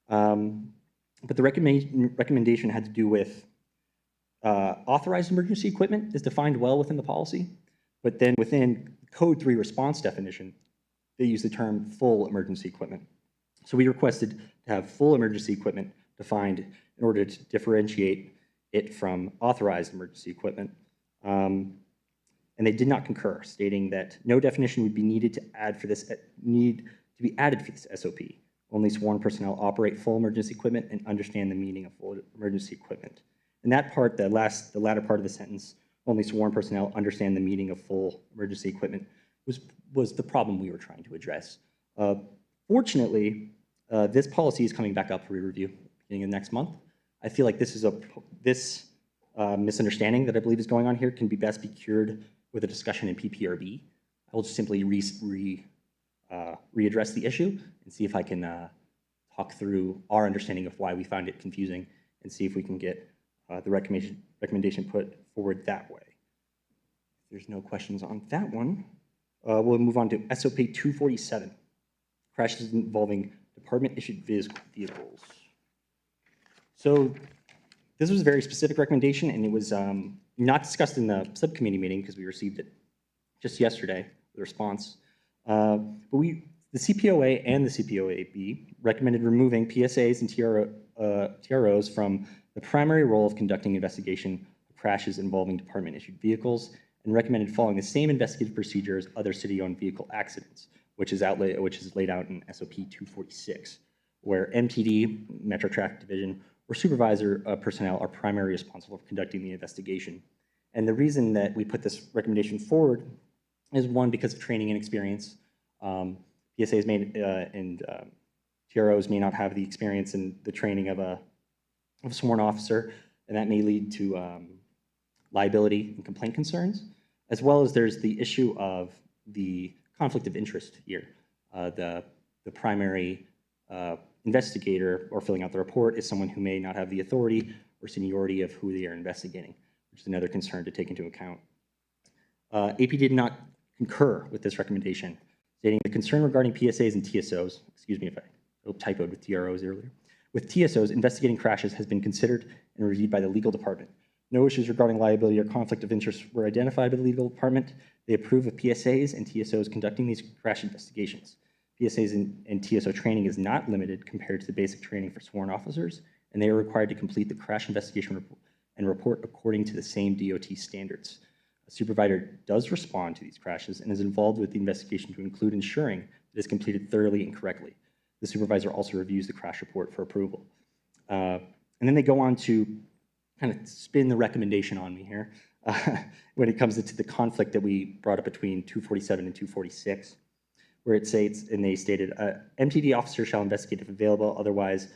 But the recommendation had to do with authorized emergency equipment is defined well within the policy, but then within Code 3 response definition, they use the term full emergency equipment. So we requested to have full emergency equipment defined in order to differentiate it from authorized emergency equipment. And they did not concur, stating that no definition would be needed to add for this SOP. Only sworn personnel operate full emergency equipment and understand the meaning of full emergency equipment. And that part, the latter part of the sentence, only sworn personnel understand the meaning of full emergency equipment, was the problem we were trying to address. Fortunately, this policy is coming back up for re-review beginning of next month. I feel like this misunderstanding that I believe is going on here can be best cured with a discussion in PPRB. I will just simply readdress the issue and see if I can talk through our understanding of why we found it confusing and see if we can get the recommendation put forward that way. If there's no questions on that one, we'll move on to SOP 247, crashes involving department-issued vehicles. So this was a very specific recommendation, and it was not discussed in the subcommittee meeting because we received it just yesterday, the response. But the CPOA and the CPOA-B recommended removing PSAs and TROs from the primary role of conducting investigation of crashes involving department-issued vehicles, and recommended following the same investigative procedure as other city-owned vehicle accidents, which is laid out in SOP 246, where MTD, Metro Traffic Division, or supervisor personnel are primarily responsible for conducting the investigation. And the reason that we put this recommendation forward is, one, because of training and experience. PSAs and TROs may not have the experience and the training of a sworn officer, and that may lead to liability and complaint concerns, as well as there's the issue of the conflict of interest here. The primary investigator or filling out the report is someone who may not have the authority or seniority of who they are investigating, which is another concern to take into account. AP did not concur with this recommendation, stating the concern regarding PSAs and TSOs, excuse me if I typoed with TROs earlier, with TSOs, investigating crashes has been considered and reviewed by the legal department. No issues regarding liability or conflict of interest were identified by the legal department. They approve of PSAs and TSOs conducting these crash investigations. PSAs and TSO training is not limited compared to the basic training for sworn officers, and they are required to complete the crash investigation and report according to the same DOT standards. A supervisor does respond to these crashes and is involved with the investigation to include ensuring that it is completed thoroughly and correctly. The supervisor also reviews the crash report for approval. And then they go on to kind of spin the recommendation on me here when it comes to the conflict that we brought up between 247 and 246. Where it states, and they stated, MTD officer shall investigate if available, otherwise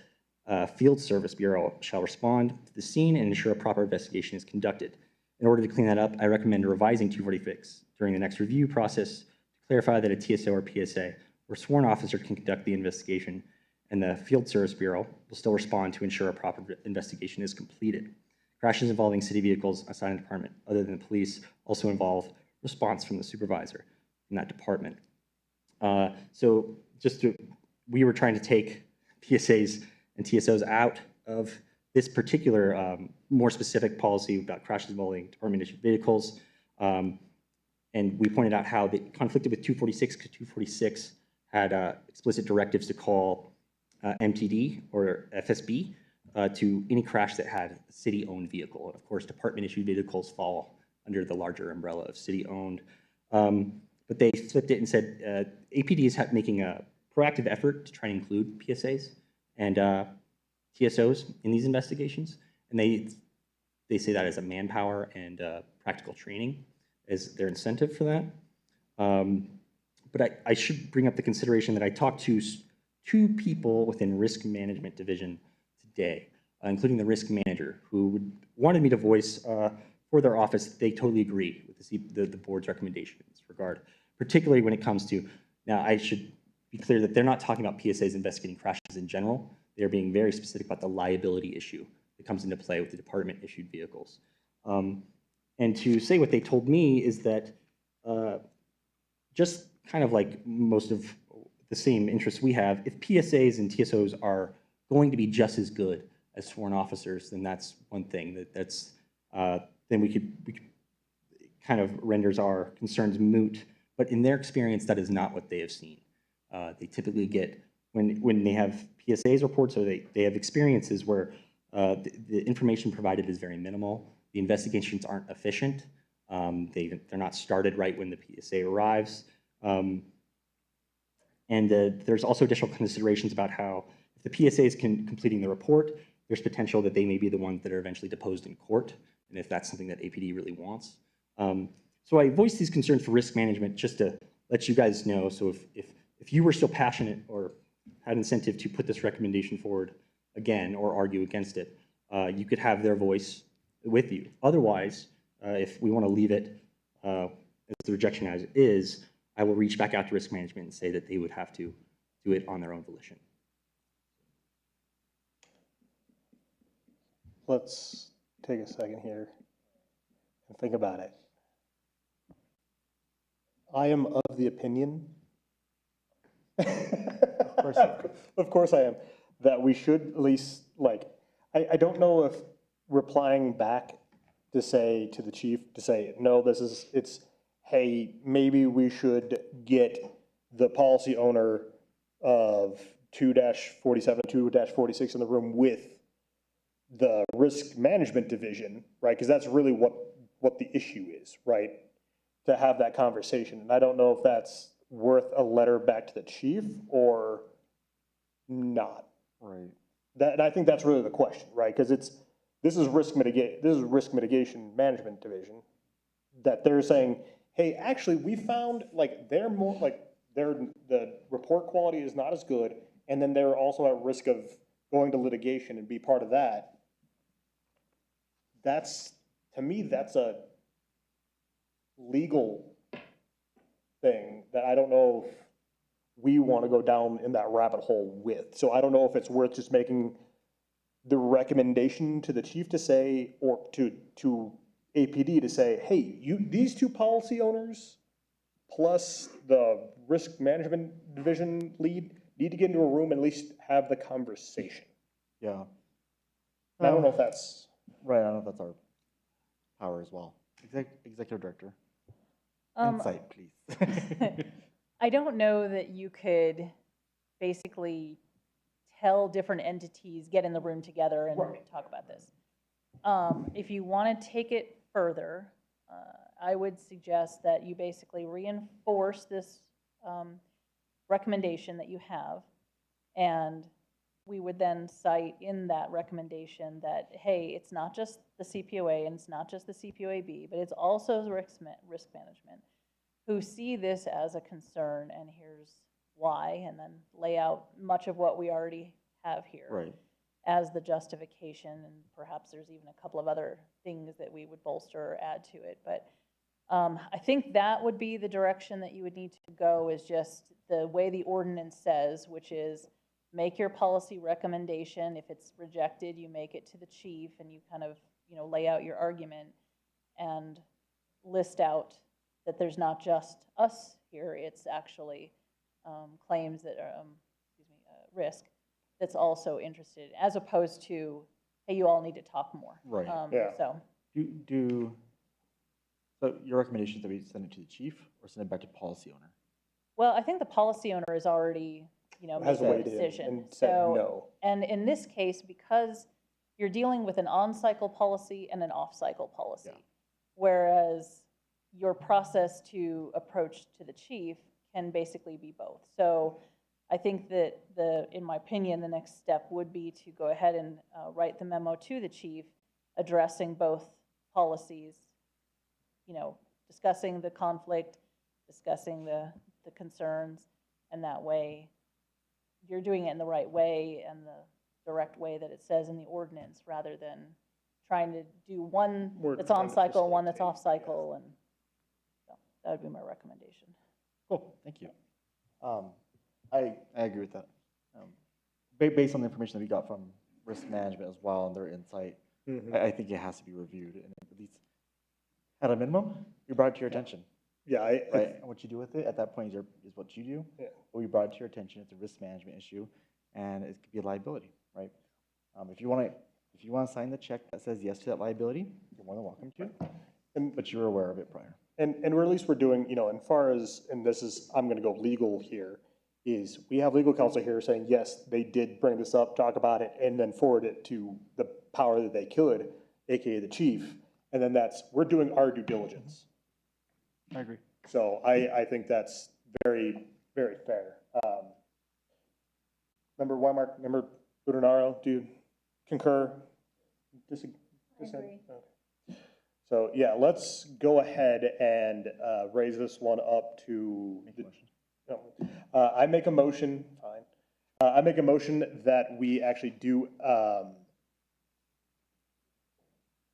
Field Service Bureau shall respond to the scene and ensure a proper investigation is conducted. In order to clean that up, I recommend revising 246 during the next review process to clarify that a TSO or PSA or sworn officer can conduct the investigation, and the Field Service Bureau will still respond to ensure a proper investigation is completed. Crashes involving city vehicles assigned to department other than the police also involve response from the supervisor in that department. So we were trying to take PSAs and TSOs out of this particular more specific policy about crashes involving department-issued vehicles. And we pointed out how it conflicted with 246 because 246 had explicit directives to call MTD or FSB to any crash that had a city-owned vehicle. And of course, department-issued vehicles fall under the larger umbrella of city-owned. But they flipped it and said APD is making a proactive effort to try and include PSAs and TSOs in these investigations. And they say that as a manpower and practical training as their incentive for that. But I should bring up the consideration that I talked to 2 people within risk management division today, including the risk manager, who wanted me to voice for their office that they totally agree with the board's recommendation in this regard, particularly when it comes to, now I should be clear that they're not talking about PSAs investigating crashes in general. They're being very specific about the liability issue that comes into play with the department-issued vehicles. And to say what they told me is that just kind of like most of the same interests we have, if PSAs and TSOs are going to be just as good as sworn officers, then that's one thing. Then we could kind of renders our concerns moot. But in their experience, that is not what they have seen. They typically get, when they have PSAs reports, or they have experiences where the information provided is very minimal, the investigations aren't efficient, they're not started right when the PSA arrives. And there's also additional considerations about how if the PSA is completing the report, there's potential that they may be the ones that are eventually deposed in court, and if that's something that APD really wants. So I voiced these concerns for risk management just to let you guys know. So if you were still passionate or had incentive to put this recommendation forward again or argue against it, you could have their voice with you. Otherwise, if we want to leave it as the rejection as it is, I will reach back out to risk management and say that they would have to do it on their own volition. Let's take a second here and think about it. I am of the opinion, of course I am, that we should at least, like, I don't know if replying back to say to the chief, to say, no, it's, hey, maybe we should get the policy owner of 2-47, 2-46 in the room with the risk management division, right? Because that's really what the issue is, right? To have that conversation. And I don't know if that's worth a letter back to the chief or not. Right. And I think that's really the question, right? Because this is risk mitigation management division, that they're saying, hey, actually, we found like the report quality is not as good, and then they're also at risk of going to litigation and be part of that. To me, that's a legal thing that I don't know if we want to go down in that rabbit hole with. So I don't know if it's worth just making the recommendation to the chief to say, or to APD to say, hey, these 2 policy owners plus the risk management division lead need to get into a room and at least have the conversation. Yeah. And I don't know if that's right. I don't know if that's our power as well. Executive Director. Insight, please. I don't know that you could basically tell different entities, get in the room together and talk about this. If you want to take it further, I would suggest that you basically reinforce this recommendation that you have, and we would then cite in that recommendation that, hey, it's not just the CPOA and it's not just the CPOAB, but it's also the risk management who see this as a concern, and here's why, and then lay out much of what we already have here as the justification, and perhaps there's even a couple of other things that we would bolster or add to it. But I think that would be the direction that you would need to go, is just the way the ordinance says, which is make your policy recommendation. If it's rejected, you make it to the chief and you kind of, lay out your argument and list out that there's not just us here, it's actually claims that are, risk that's also interested, as opposed to, hey, you all need to talk more. Right. Yeah. So, So your recommendation is that we send it to the chief or send it back to policy owner? well, I think the policy owner is already, made Has the weighed in decision. and said So, no. and in this case, because you're dealing with an on-cycle policy and an off-cycle policy, whereas your process to approach to the chief can basically be both. So I think that in my opinion, the next step would be to go ahead and write the memo to the chief addressing both policies, discussing the conflict, discussing the concerns, and that way you're doing it in the right way and the direct way that it says in the ordinance, rather than trying to do one that's on cycle, one that's off cycle, and so that would be my recommendation. Cool, thank you. I agree with that. Based on the information that we got from risk management as well and their insight, I think it has to be reviewed, and at least at a minimum, we brought it to your attention. Yeah, right? And what you do with it at that point is what you do. Yeah. But we brought it to your attention. It's a risk management issue, and it could be a liability, right? If you want to sign the check that says yes to that liability, you're more than welcome to. But you're aware of it prior. And we're at least we're doing, as far as, and this is, I'm going to go legal here, is we have legal counsel here saying, yes, they did bring this up, talk about it, and then forward it to the power that they could, aka the chief. And then we're doing our due diligence. I agree. So I think that's very, very fair. Member Weimark, Member Budenaro, do you concur? Disagree? Okay. So yeah, let's go ahead and raise this one up to. I make a motion. Fine. I make a motion that we actually do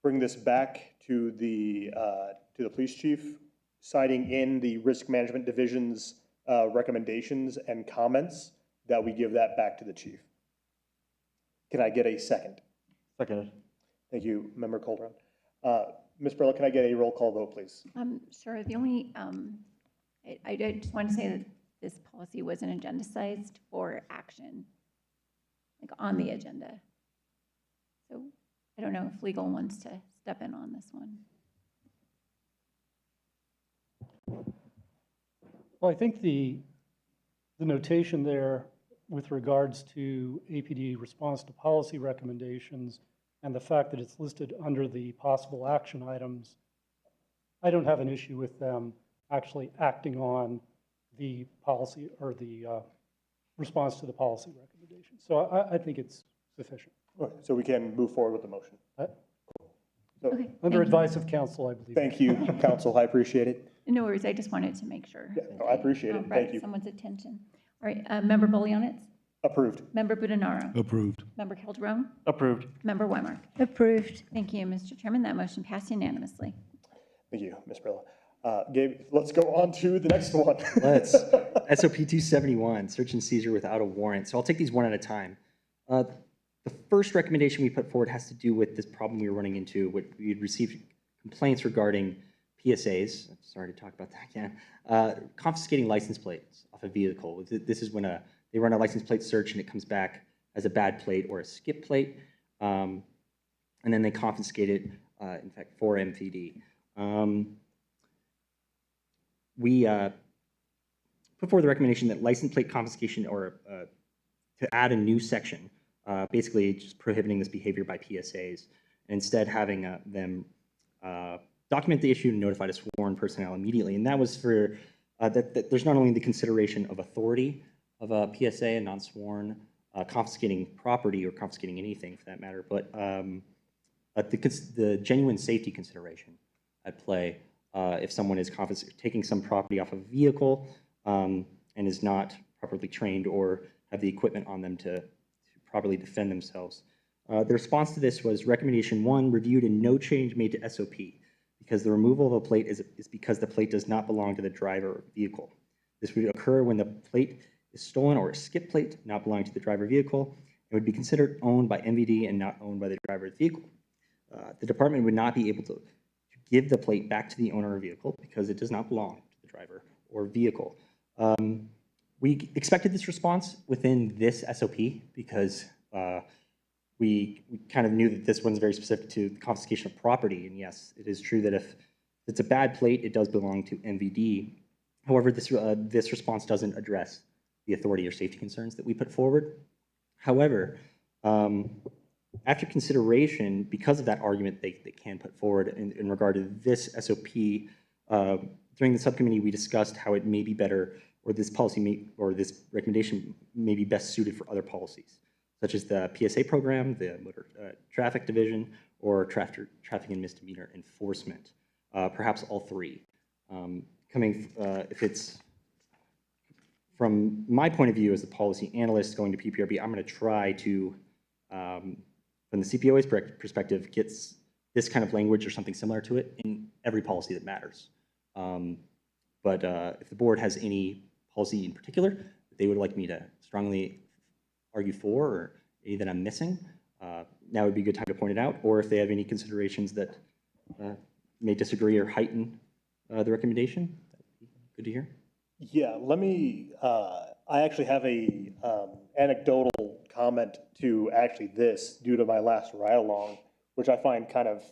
bring this back to the police chief, citing in the risk management division's recommendations and comments, that we give that back to the chief. Can I get a second? Seconded. Thank you, Member Calderon. Ms. Burla, can I get a roll call vote, please? Sure. The only, I just want to say that this policy wasn't agendized for action, like on the agenda. So I don't know if legal wants to step in on this one. Well, I think the notation there with regards to APD response to policy recommendations and the fact that it's listed under the possible action items, I don't have an issue with them actually acting on the policy or the response to the policy recommendations. So I think it's sufficient. Okay, so we can move forward with the motion. So, Okay, under advice of counsel, I believe. Thank you, counsel. I appreciate it. No worries. I just wanted to make sure. Yeah, no, I appreciate it. Brought Thank you. someone's attention. All right, Member Bolianitz? Approved. Member Budenaro? Approved. Member Calderon? Approved. Member Weimark? Approved. Thank you, Mr. Chairman. That motion passed unanimously. Thank you, Ms. Burla. Gabe, let's go on to the next one. Let's. SOP 271, search and seizure without a warrant. So I'll take these one at a time. The first recommendation we put forward has to do with this problem we were running into. We had received complaints regarding PSAs. I'm sorry to talk about that again. Confiscating license plates off a vehicle. This is when they run a license plate search and it comes back as a bad plate or a skip plate. And then they confiscate it, in fact, for MPD. We put forward the recommendation that license plate confiscation, or to add a new section, basically just prohibiting this behavior by PSAs, and instead having them document the issue and notify the sworn personnel immediately. And that was for, that there's not only the consideration of authority of a PSA and non-sworn confiscating property or confiscating anything for that matter, but the genuine safety consideration at play if someone is taking some property off of a vehicle and is not properly trained or have the equipment on them to properly defend themselves. The response to this was recommendation 1, reviewed and no change made to SOP, because the removal of a plate is because the plate does not belong to the driver or vehicle. This would occur when the plate is stolen or a skip plate not belonging to the driver vehicle. It would be considered owned by MVD and not owned by the driver's vehicle. The department would not be able to give the plate back to the owner of vehicle because it does not belong to the driver or vehicle. We expected this response within this SOP because we kind of knew that this one's very specific to the confiscation of property. And yes, it is true that if it's a bad plate, it does belong to MVD. However, this response doesn't address the authority or safety concerns that we put forward. However, after consideration, because of that argument they can put forward in regard to this SOP, during the subcommittee, we discussed how it may be better, or this policy or this recommendation may be best suited for other policies, such as the PSA program, the motor traffic division, or traffic and misdemeanor enforcement, perhaps all three. If it's from my point of view as a policy analyst going to PPRB, I'm going to try to, from the CPOA's perspective, get this kind of language or something similar to it in every policy that matters. But if the board has any policy in particular that they would like me to strongly argue for, or any that I'm missing, now would be a good time to point it out. Or if they have any considerations that may disagree or heighten the recommendation, that'd be good to hear. Yeah, let me, I actually have a anecdotal comment to actually this due to my last ride-along, which I find kind of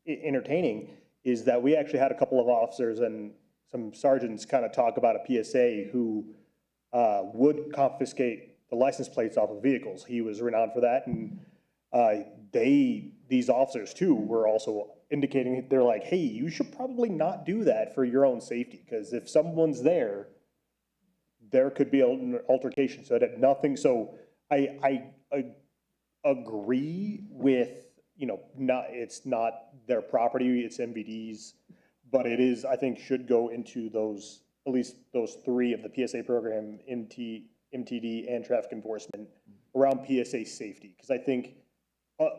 entertaining, is that we actually had a couple of officers and some sergeants kind of talk about a PSA who would confiscate the license plates off of vehicles. He was renowned for that, and these officers too were also indicating, they're like, hey, you should probably not do that for your own safety, because if someone's there, there could be an altercation. So that nothing, so I agree with, you know, it's not their property, it's MVD's, but it is, I think, should go into those, at least those three of the PSA program, MTD and traffic enforcement around PSA safety. Because I think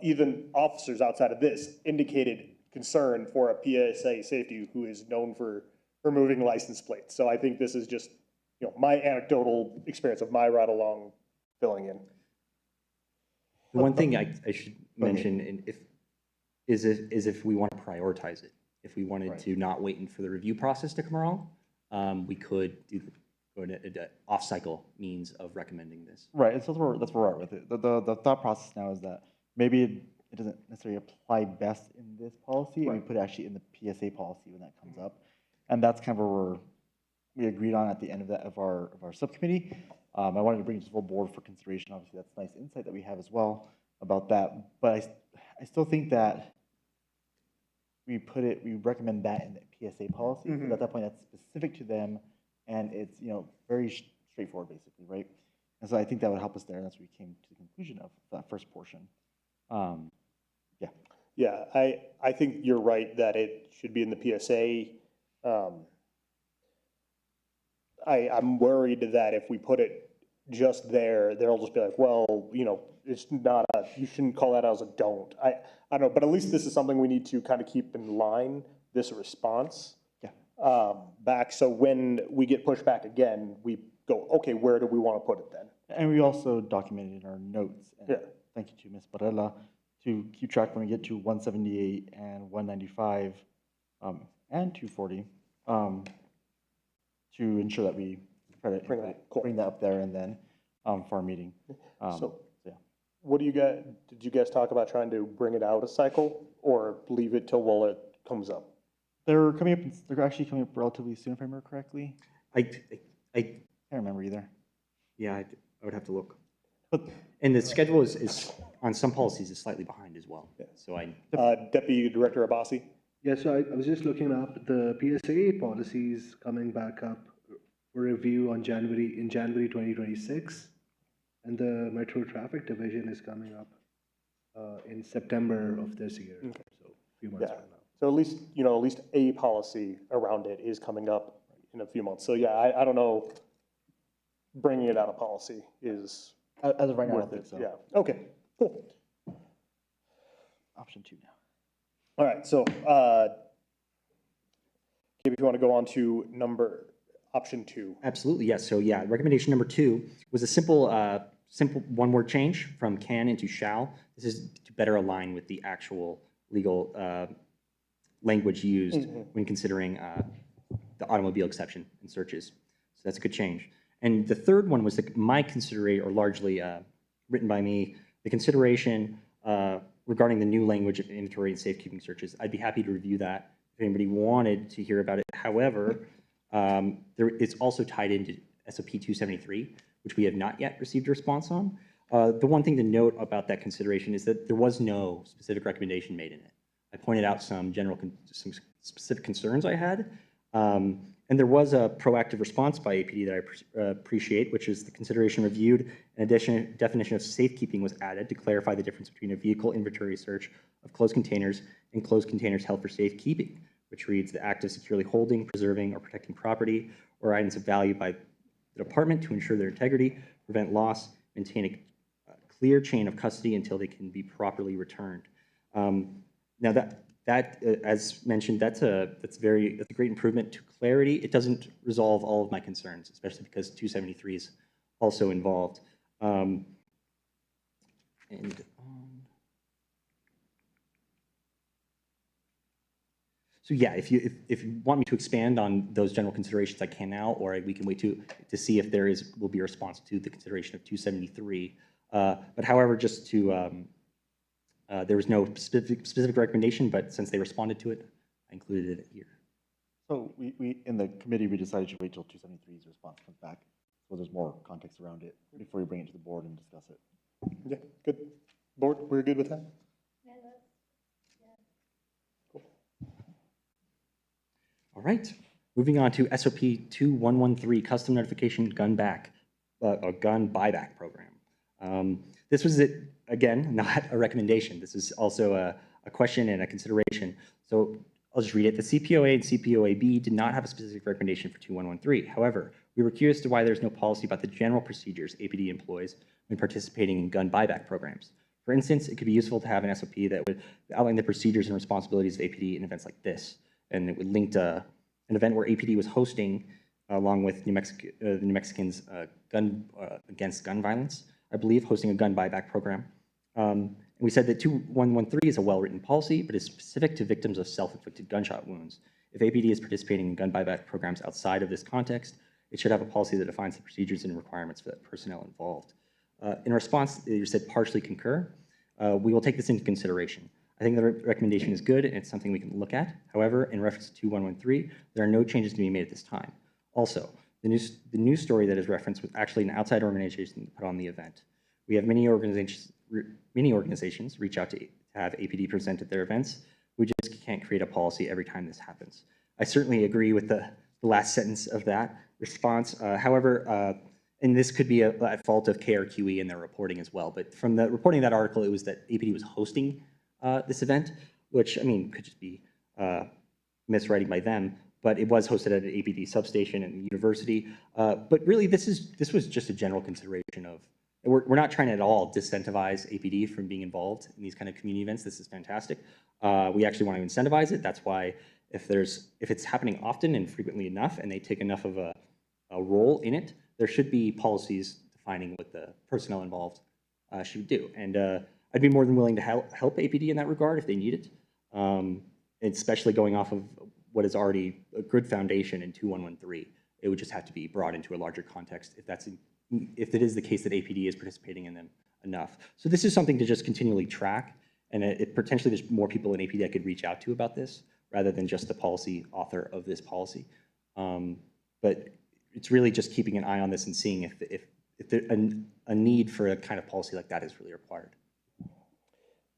even officers outside of this indicated concern for a PSA safety who is known for removing license plates. So I think this is just, you know, my anecdotal experience of my ride along filling in. The one thing I should mention is if we want to prioritize it. If we wanted to not wait for the review process to come along, we could go an off-cycle means of recommending this. Right, that's where we're at with it. The thought process now is that maybe it doesn't necessarily apply best in this policy, and we put it actually in the PSA policy when that comes up. And that's kind of where we agreed on at the end of our subcommittee. I wanted to bring it to the full board for consideration. Obviously, that's nice insight that we have as well about that. But I still think that we recommend that in the PSA policy. Because at that point, that's specific to them, and it's, you know, very straightforward, basically, right? And so I think that would help us there, and that's where we came to the conclusion of that first portion. Yeah. Yeah, I think you're right that it should be in the PSA. I'm worried that if we put it just there, they'll just be like, well, you know, it's not you shouldn't call that as a don't. I don't know, but at least this is something we need to kind of keep in line, this response. Yeah. Back, so when we get pushed back again, we go, okay, where do we want to put it then? And we also documented in our notes, and yeah. Thank you to Ms. Barella, to keep track when we get to 178 and 195 and 240, to ensure that we try to bring that up there and then for our meeting. So yeah. What do you guys, did you guys talk about trying to bring it out a cycle or leave it till while it comes up? They're actually coming up relatively soon, if I remember correctly. I can't remember either. Yeah, I would have to look. And the schedule is on some policies is slightly behind as well. Yeah. So Deputy Director Abbasi. Yeah, so I was just looking up the PSA policies coming back up for review in January 2026, and the Metro Traffic Division is coming up in September of this year. Okay. So a few months from now. So at least, you know, at least a policy around it is coming up in a few months. So yeah, I don't know, bringing it out of policy is as of right now, I worth think it. so. Yeah, okay, cool. Option 2 now. All right, so if you want to go on to option 2. Absolutely, yes. So yeah, recommendation number 2 was a simple one-word change from can into shall. This is to better align with the actual legal language used when considering the automobile exception in searches. So that's a good change. And the third one was my consideration, or largely written by me, the consideration regarding the new language of inventory and safekeeping searches. I'd be happy to review that if anybody wanted to hear about it. However, it's also tied into SOP 273, which we have not yet received a response on. The one thing to note about that consideration is that there was no specific recommendation made in it. I pointed out some some specific concerns I had, and there was a proactive response by APD that I appreciate, which is the consideration reviewed. An additional definition of safekeeping was added to clarify the difference between a vehicle inventory search of closed containers and closed containers held for safekeeping, which reads the act of securely holding, preserving, or protecting property or items of value by the department to ensure their integrity, prevent loss, maintain a clear chain of custody until they can be properly returned. Now that as mentioned, that's a great improvement to clarity. It doesn't resolve all of my concerns, especially because 273 is also involved. So yeah, if you want me to expand on those general considerations, I can now, or we can wait to see if there will be a response to the consideration of 273. But however, just to there was no specific recommendation, but since they responded to it, I included it here. So we in the committee, we decided to wait till 273's response comes back, so there's more context around it before we bring it to the board and discuss it. Yeah, good. Board, we're good with that? All right, moving on to SOP 2113, custom notification gun buyback program. This was, again, not a recommendation. This is also a question and a consideration. So I'll just read it. The CPOA and CPOA-B did not have a specific recommendation for 2113. However, we were curious to why there's no policy about the general procedures APD employs when participating in gun buyback programs. For instance, it could be useful to have an SOP that would outline the procedures and responsibilities of APD in events like this. And it would link to an event where APD was hosting, along with the New Mexicans against gun violence, I believe, hosting a gun buyback program. And we said that 2113 is a well-written policy, but is specific to victims of self-inflicted gunshot wounds. If APD is participating in gun buyback programs outside of this context, it should have a policy that defines the procedures and requirements for the personnel involved. In response, you said partially concur. We will take this into consideration. I think the recommendation is good and it's something we can look at. However, in reference to 2113, there are no changes to be made at this time. Also, the news story that is referenced was actually an outside organization that put on the event. We have many organizations reach out to have APD present at their events. We just can't create a policy every time this happens. I certainly agree with the last sentence of that response. However, and this could be at fault of KRQE and their reporting as well, but from the reporting of that article, it was that APD was hosting this event, which, I mean, could just be miswriting by them, but it was hosted at an APD substation at the university. But really, this was just a general consideration of, we're not trying to at all disincentivize APD from being involved in these kind of community events. This is fantastic. We actually want to incentivize it. That's why if it's happening often and frequently enough, and they take enough of a role in it, there should be policies defining what the personnel involved should do. And I'd be more than willing to help APD in that regard if they need it, especially going off of what is already a good foundation in 2113. It would just have to be brought into a larger context if it is the case that APD is participating in them enough. So this is something to just continually track, and potentially there's more people in APD I could reach out to about this rather than just the policy author of this policy. But it's really just keeping an eye on this and seeing if a need for a kind of policy like that is really required.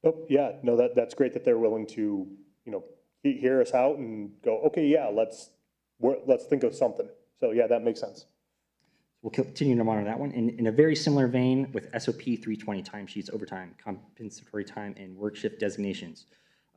Oh, yeah, no, that's great that they're willing to, hear us out and go, okay, yeah, let's think of something. So yeah, that makes sense. We'll continue to monitor that one. In a very similar vein with SOP 320 timesheets, overtime, compensatory time, and work shift designations.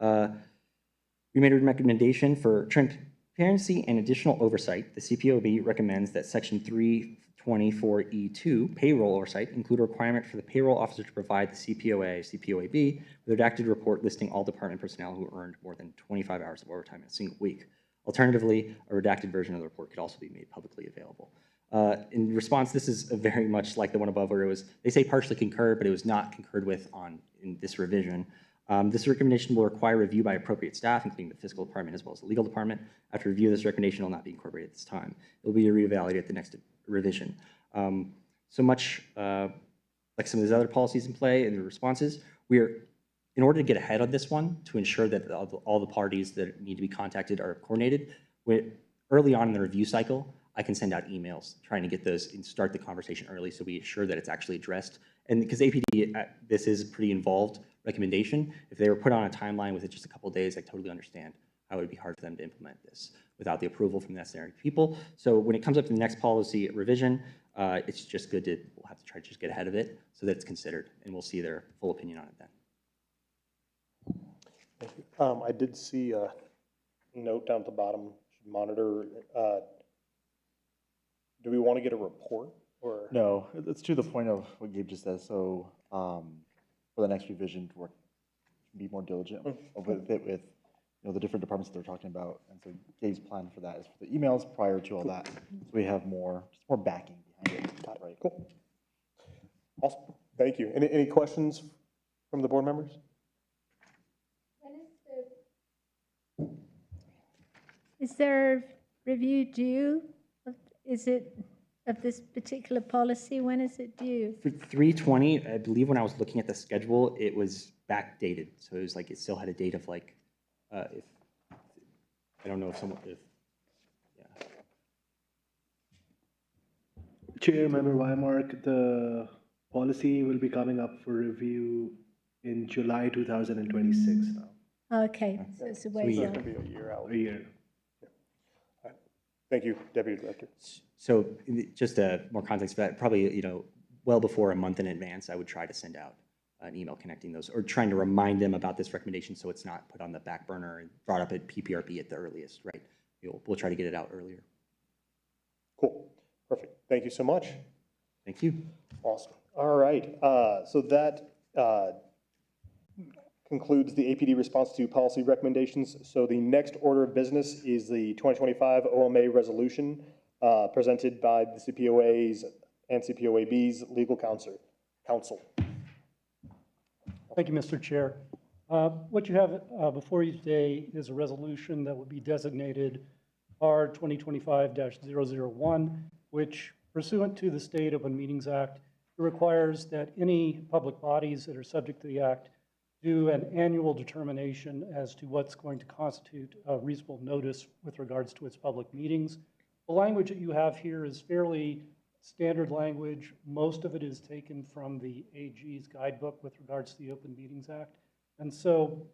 We made a recommendation for transparency and additional oversight. The CPOB recommends that Section 324E2, payroll oversight, include a requirement for the payroll officer to provide the CPOA, CPOA-B with a redacted report listing all department personnel who earned more than 25 hours of overtime in a single week. Alternatively, a redacted version of the report could also be made publicly available. In response, this is very much like the one above where they say partially concur, but it was not concurred with in this revision. This recommendation will require review by appropriate staff, including the fiscal department as well as the legal department. After review, this recommendation will not be incorporated at this time. It will be reevaluated at the next revision. So much like some of these other policies in play and the responses, in order to get ahead of this one, to ensure that all the parties that need to be contacted are coordinated, early on in the review cycle, I can send out emails trying to get those and start the conversation early so we ensure that it's actually addressed. And because APD, this is a pretty involved recommendation. If they were put on a timeline with it just a couple of days, I totally understand how it would be hard for them to implement this without the approval from the necessary people. So when it comes up to the next policy revision, it's just good to, we'll have to try to just get ahead of it so that it's considered, and we'll see their full opinion on it then. Thank you. I did see a note down at the bottom, should monitor. Do we want to get a report or? No, it's to the point of what Gabe just said. So for the next revision, to work, be more diligent with it, with the different departments that they're talking about. And so Gabe's plan for that is for the emails prior to all that. So we have more, just more backing behind it. Got it. Right. Cool. Awesome. Thank you. Any questions from the board members? Is there a review due? Is it of this particular policy? When is it due? For 320, I believe when I was looking at the schedule, it was backdated. So it was like, it still had a date of like, if, I don't know if someone, if, yeah. Chair, Member Weimark, the policy will be coming up for review in July 2026 now. Okay, so it's a ways It's out. going to be a year out. A year. Thank you, Deputy Director. So just more context for that, probably, well before a month in advance, I would try to send out an email connecting those or trying to remind them about this recommendation so it's not put on the back burner and brought up at PPRP at the earliest, right? We'll try to get it out earlier. Cool. Perfect. Thank you so much. Thank you. Awesome. All right. So that concludes the APD response to policy recommendations. So the next order of business is the 2025 OMA resolution presented by the CPOA's and CPOAB's legal counsel. Thank you, Mr. Chair. What you have before you today is a resolution that would be designated R 2025-001, which pursuant to the State Open Meetings Act, it requires that any public bodies that are subject to the act do an annual determination as to what's going to constitute a reasonable notice with regards to its public meetings. The language that you have here is fairly standard language. Most of it is taken from the AG's guidebook with regards to the Open Meetings Act. And so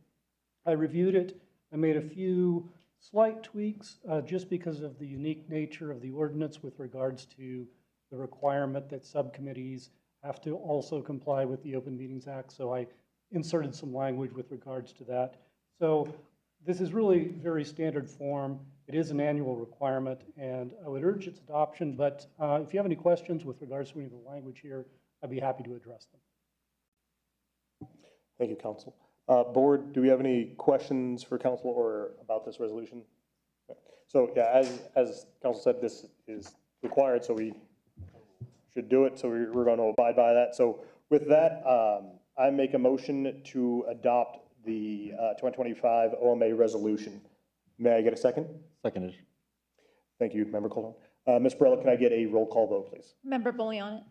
I reviewed it. I made a few slight tweaks just because of the unique nature of the ordinance with regards to the requirement that subcommittees have to also comply with the Open Meetings Act. So I inserted some language with regards to that. So this is really very standard form. It is an annual requirement, and I would urge its adoption, but if you have any questions with regards to any of the language here, I'd be happy to address them. Thank you, Council. Board, do we have any questions for Council or about this resolution? So yeah, as Council said, this is required, so we should do it, so we're going to abide by that. So with that, I make a motion to adopt the 2025 OMA resolution. May I get a second? Seconded. Thank you, Member Colon. Ms. Barella, can I get a roll call vote, please? Member Bolianis?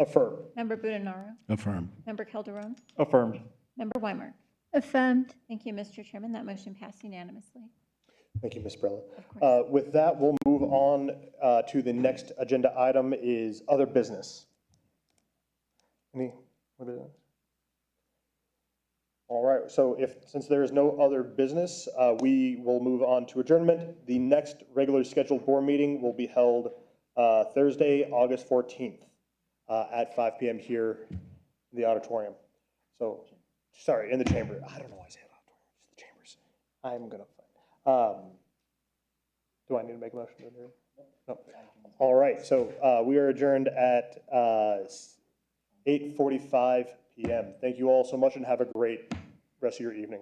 Affirm. Member Budenaro? Affirm. Member Calderon? Affirmed. Member Weimer? Affirmed. Thank you, Mr. Chairman. That motion passed unanimously. Thank you, Ms. Barella. With that, we'll move on to the next agenda item is other business. What is it? All right, so since there is no other business, we will move on to adjournment. The next regularly scheduled board meeting will be held Thursday, August 14th at 5 p.m. here in the auditorium. So, sorry, in the chamber. I don't know why I said auditorium, just the chambers. I'm going to find. Do I need to make a motion to adjourn? No. All right, so we are adjourned at 8:45 p.m. Thank you all so much and have a great rest of your evening.